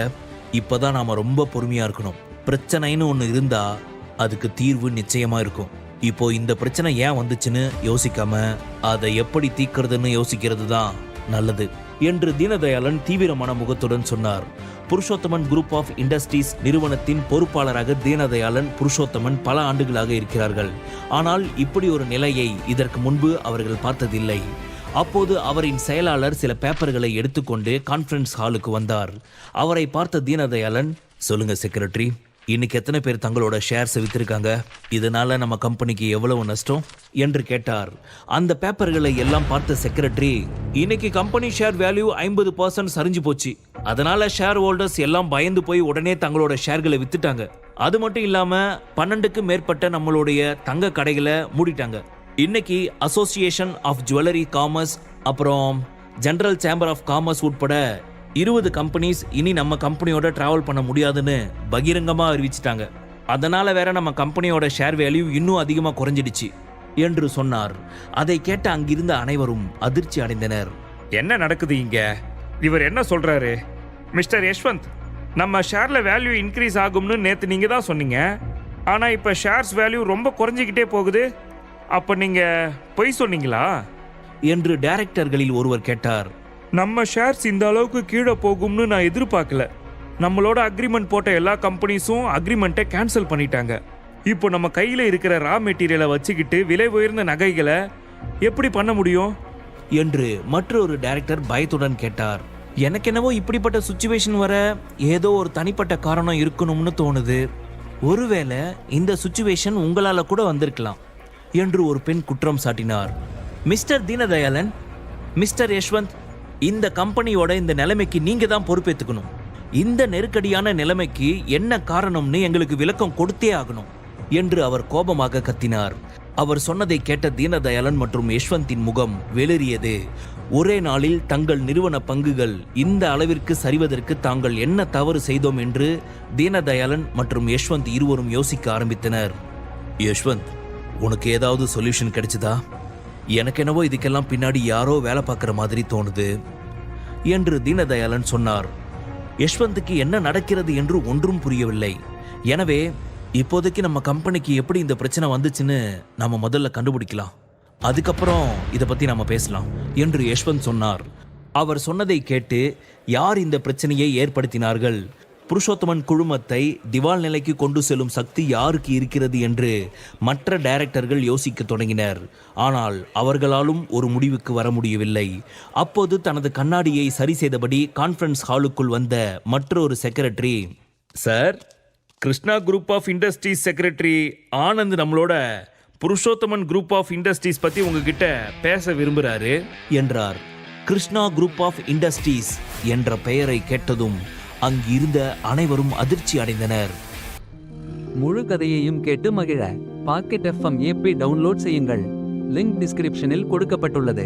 இப்பதான் நாம ரொம்ப பொறுமையா இருக்கணும். பிரச்சனைன்னு ஒன்று இருந்தா அதுக்கு தீர்வு நிச்சயமா இருக்கும். இப்போ இந்த பிரச்சனை ஏன் வந்துச்சுன்னு யோசிக்காம அதை எப்படி தீர்க்கிறதுன்னு யோசிக்கிறது தான் நல்லது என்று தீனதயாளன் தீவிரமான முகத்துடன் சொன்னார். புருஷோத்தமன் குரூப் ஆஃப் இண்டஸ்ட்ரீஸ் நிறுவனத்தின் பொறுப்பாளராக தீனதயாளன், புருஷோத்தமன் பல ஆண்டுகளாக இருக்கிறார்கள். ஆனால் இப்படி ஒரு நிலையை இதற்கு முன்பு அவர்கள் பார்த்ததில்லை. அப்போது அவரின் செயலாளர் சில பேப்பர்களை எடுத்துக்கொண்டு கான்ஃபரன்ஸ் ஹாலுக்கு வந்தார். அவரை பார்த்த தீனதயாளன், சொல்லுங்க செக்ரட்டரி, இன்னைக்கு எத்தனை பேர் தங்களோட ஷேர்ஸ் வித்திருக்காங்க? இதனால நம்ம கம்பெனிக்கு எவ்வளவு நஷ்டம் என்று கேட்டார். அந்த பேப்பர்களை எல்லாம் பார்த்த செக்ரட்டரி, இன்னைக்கு கம்பெனி ஷேர் வேல்யூ 50% சரிஞ்சு போச்சு. அதனால ஷேர் ஹோல்டர்ஸ் எல்லாம் பயந்து போய் உடனே தங்களோட ஷேர்களை வித்துட்டாங்க. அது மட்டும் இல்லாம 12க்கும் மேற்பட்ட நம்மளுடைய தங்க கடைகளை மூடிட்டாங்க. இன்னைக்கு அசோசியேஷன் ஆஃப் ஜுவல்லரி காமர்ஸ் அப்புறம் ஜெனரல் சேம்பர் ஆஃப் காமர்ஸ் உட்பட 20 கம்பெனிஸ் இனி நம்ம கம்பெனியோட டிராவல் பண்ண முடியாதுன்னு பகிரங்கமா அறிவிச்சிட்டாங்க. அதனால வேற நம்ம கம்பெனியோட ஷேர் வேல்யூ இன்னும் அதிகமா குறைஞ்சிடுச்சு என்று சொன்னார். அதை கேட்ட அங்கிருந்த அனைவரும் அதிர்ச்சி அடைந்தனர். என்ன நடக்குது இங்க? இவர் என்ன சொல்றாரு? மிஸ்டர் யஷ்வந்த், நம்ம ஷேர்ல வேல்யூ இன்க்ரீஸ் ஆகும்னு நேத்து நீங்க தான் சொன்னீங்க. ஆனா இப்ப ஷேர்ஸ் வேல்யூ ரொம்ப குறைஞ்சிக்கிட்டே போகுது. அப்ப நீங்க பொய் சொன்னீங்களா என்று டைரக்டர்களில் ஒருவர் கேட்டார். நம்ம ஷேர்ஸ் இந்த அளவுக்கு கீழே போகும்னு நான் எதிர்பார்க்கல. நம்மளோட அக்ரிமெண்ட் போட்ட எல்லா கம்பெனிஸும் அக்ரிமெண்ட்டை கேன்சல் பண்ணிட்டாங்க. இப்போ நம்ம கையில் இருக்கிற ரா மெட்டீரியலை வச்சுக்கிட்டு விலை உயர்ந்த நகைகளை எப்படி பண்ண முடியும் என்று மற்றொரு டைரக்டர் பயத்துடன் கேட்டார். எனக்கு என்னவோ இப்படிப்பட்ட சுச்சுவேஷன் வர ஏதோ ஒரு தனிப்பட்ட காரணம் இருக்கணும்னு தோணுது. ஒருவேளை இந்த சுச்சுவேஷன் உங்களால கூட வந்திருக்கலாம் என்று ஒரு பெண் குற்றம் சாட்டினார். மிஸ்டர் தீனதயாளன், மிஸ்டர் யஷ்வந்த், இந்த கம்பெனியோட இந்த நிலைமைக்கு நீங்க தான் பொறுப்பேற்றுக்கணும். இந்த நெருக்கடியான நிலைமைக்கு என்ன காரணம்னு எங்களுக்கு விளக்கம் கொடுத்தே ஆகணும் என்று அவர் கோபமாக கத்தினார். அவர் சொன்னதை கேட்ட தீனதயாளன் மற்றும் யஷ்வந்தின் முகம் வெளிரியது. ஒரே நாளில் தங்கள் நிறுவன பங்குகள் இந்த அளவிற்கு சரிவதற்கு தாங்கள் என்ன தவறு செய்தோம் என்று தீனதயாளன் மற்றும் யஷ்வந்த் இருவரும் யோசிக்க ஆரம்பித்தனர். யஷ்வந்த், உனக்கு ஏதாவது சொல்யூஷன் கிடைச்சதா? எனக்கு என்னவோ இதுக்கெல்லாம் பின்னாடி யாரோ வேலை பார்க்குற மாதிரி தோணுது என்று தீனதயாளன் சொன்னார். யஷ்வந்துக்கு என்ன நடக்கிறது என்று ஒன்றும் புரியவில்லை. எனவே இப்போதைக்கு நம்ம கம்பெனிக்கு எப்படி இந்த பிரச்சனை வந்துச்சுன்னு நம்ம முதல்ல கண்டுபிடிக்கலாம், அதுக்கப்புறம் இதை பற்றி நம்ம பேசலாம் என்று யஷ்வந்த் சொன்னார். அவர் சொன்னதை கேட்டு யார் இந்த பிரச்சனையை ஏற்படுத்தினார்கள், புருஷோத்தமன் குழுமத்தை திவால் நிலைக்கு கொண்டு செல்லும் சக்தி யாருக்கு இருக்கிறது என்று மற்ற டைரக்டர்கள் யோசிக்க தொடங்கினர். ஆனால் அவர்களாலும் ஒரு முடிவுக்கு வர முடியவில்லை. அப்போது தனது கண்ணாடியை சரி செய்தபடி கான்ஃபரன்ஸ் ஹாலுக்குள் வந்த மற்றொரு secretary, sir, Krishna group of industries secretary Anand நம்மளோட புருஷோத்தமன் குரூப் ஆஃப் இண்டஸ்ட்ரீஸ் பற்றி உங்ககிட்ட பேச விரும்புகிறாரு என்றார். கிருஷ்ணா குரூப் ஆஃப் இண்டஸ்ட்ரீஸ் என்ற பெயரை கேட்டதும் அங்கிருந்த அனைவரும் அதிர்ச்சி அடைந்தனர். முழு கதையையும் கேட்டு மகிழ பாக்கெட் FM ஆப்பை டவுன்லோட் செய்யுங்கள். லிங்க் டிஸ்கிரிப்ஷனில் கொடுக்கப்பட்டுள்ளது.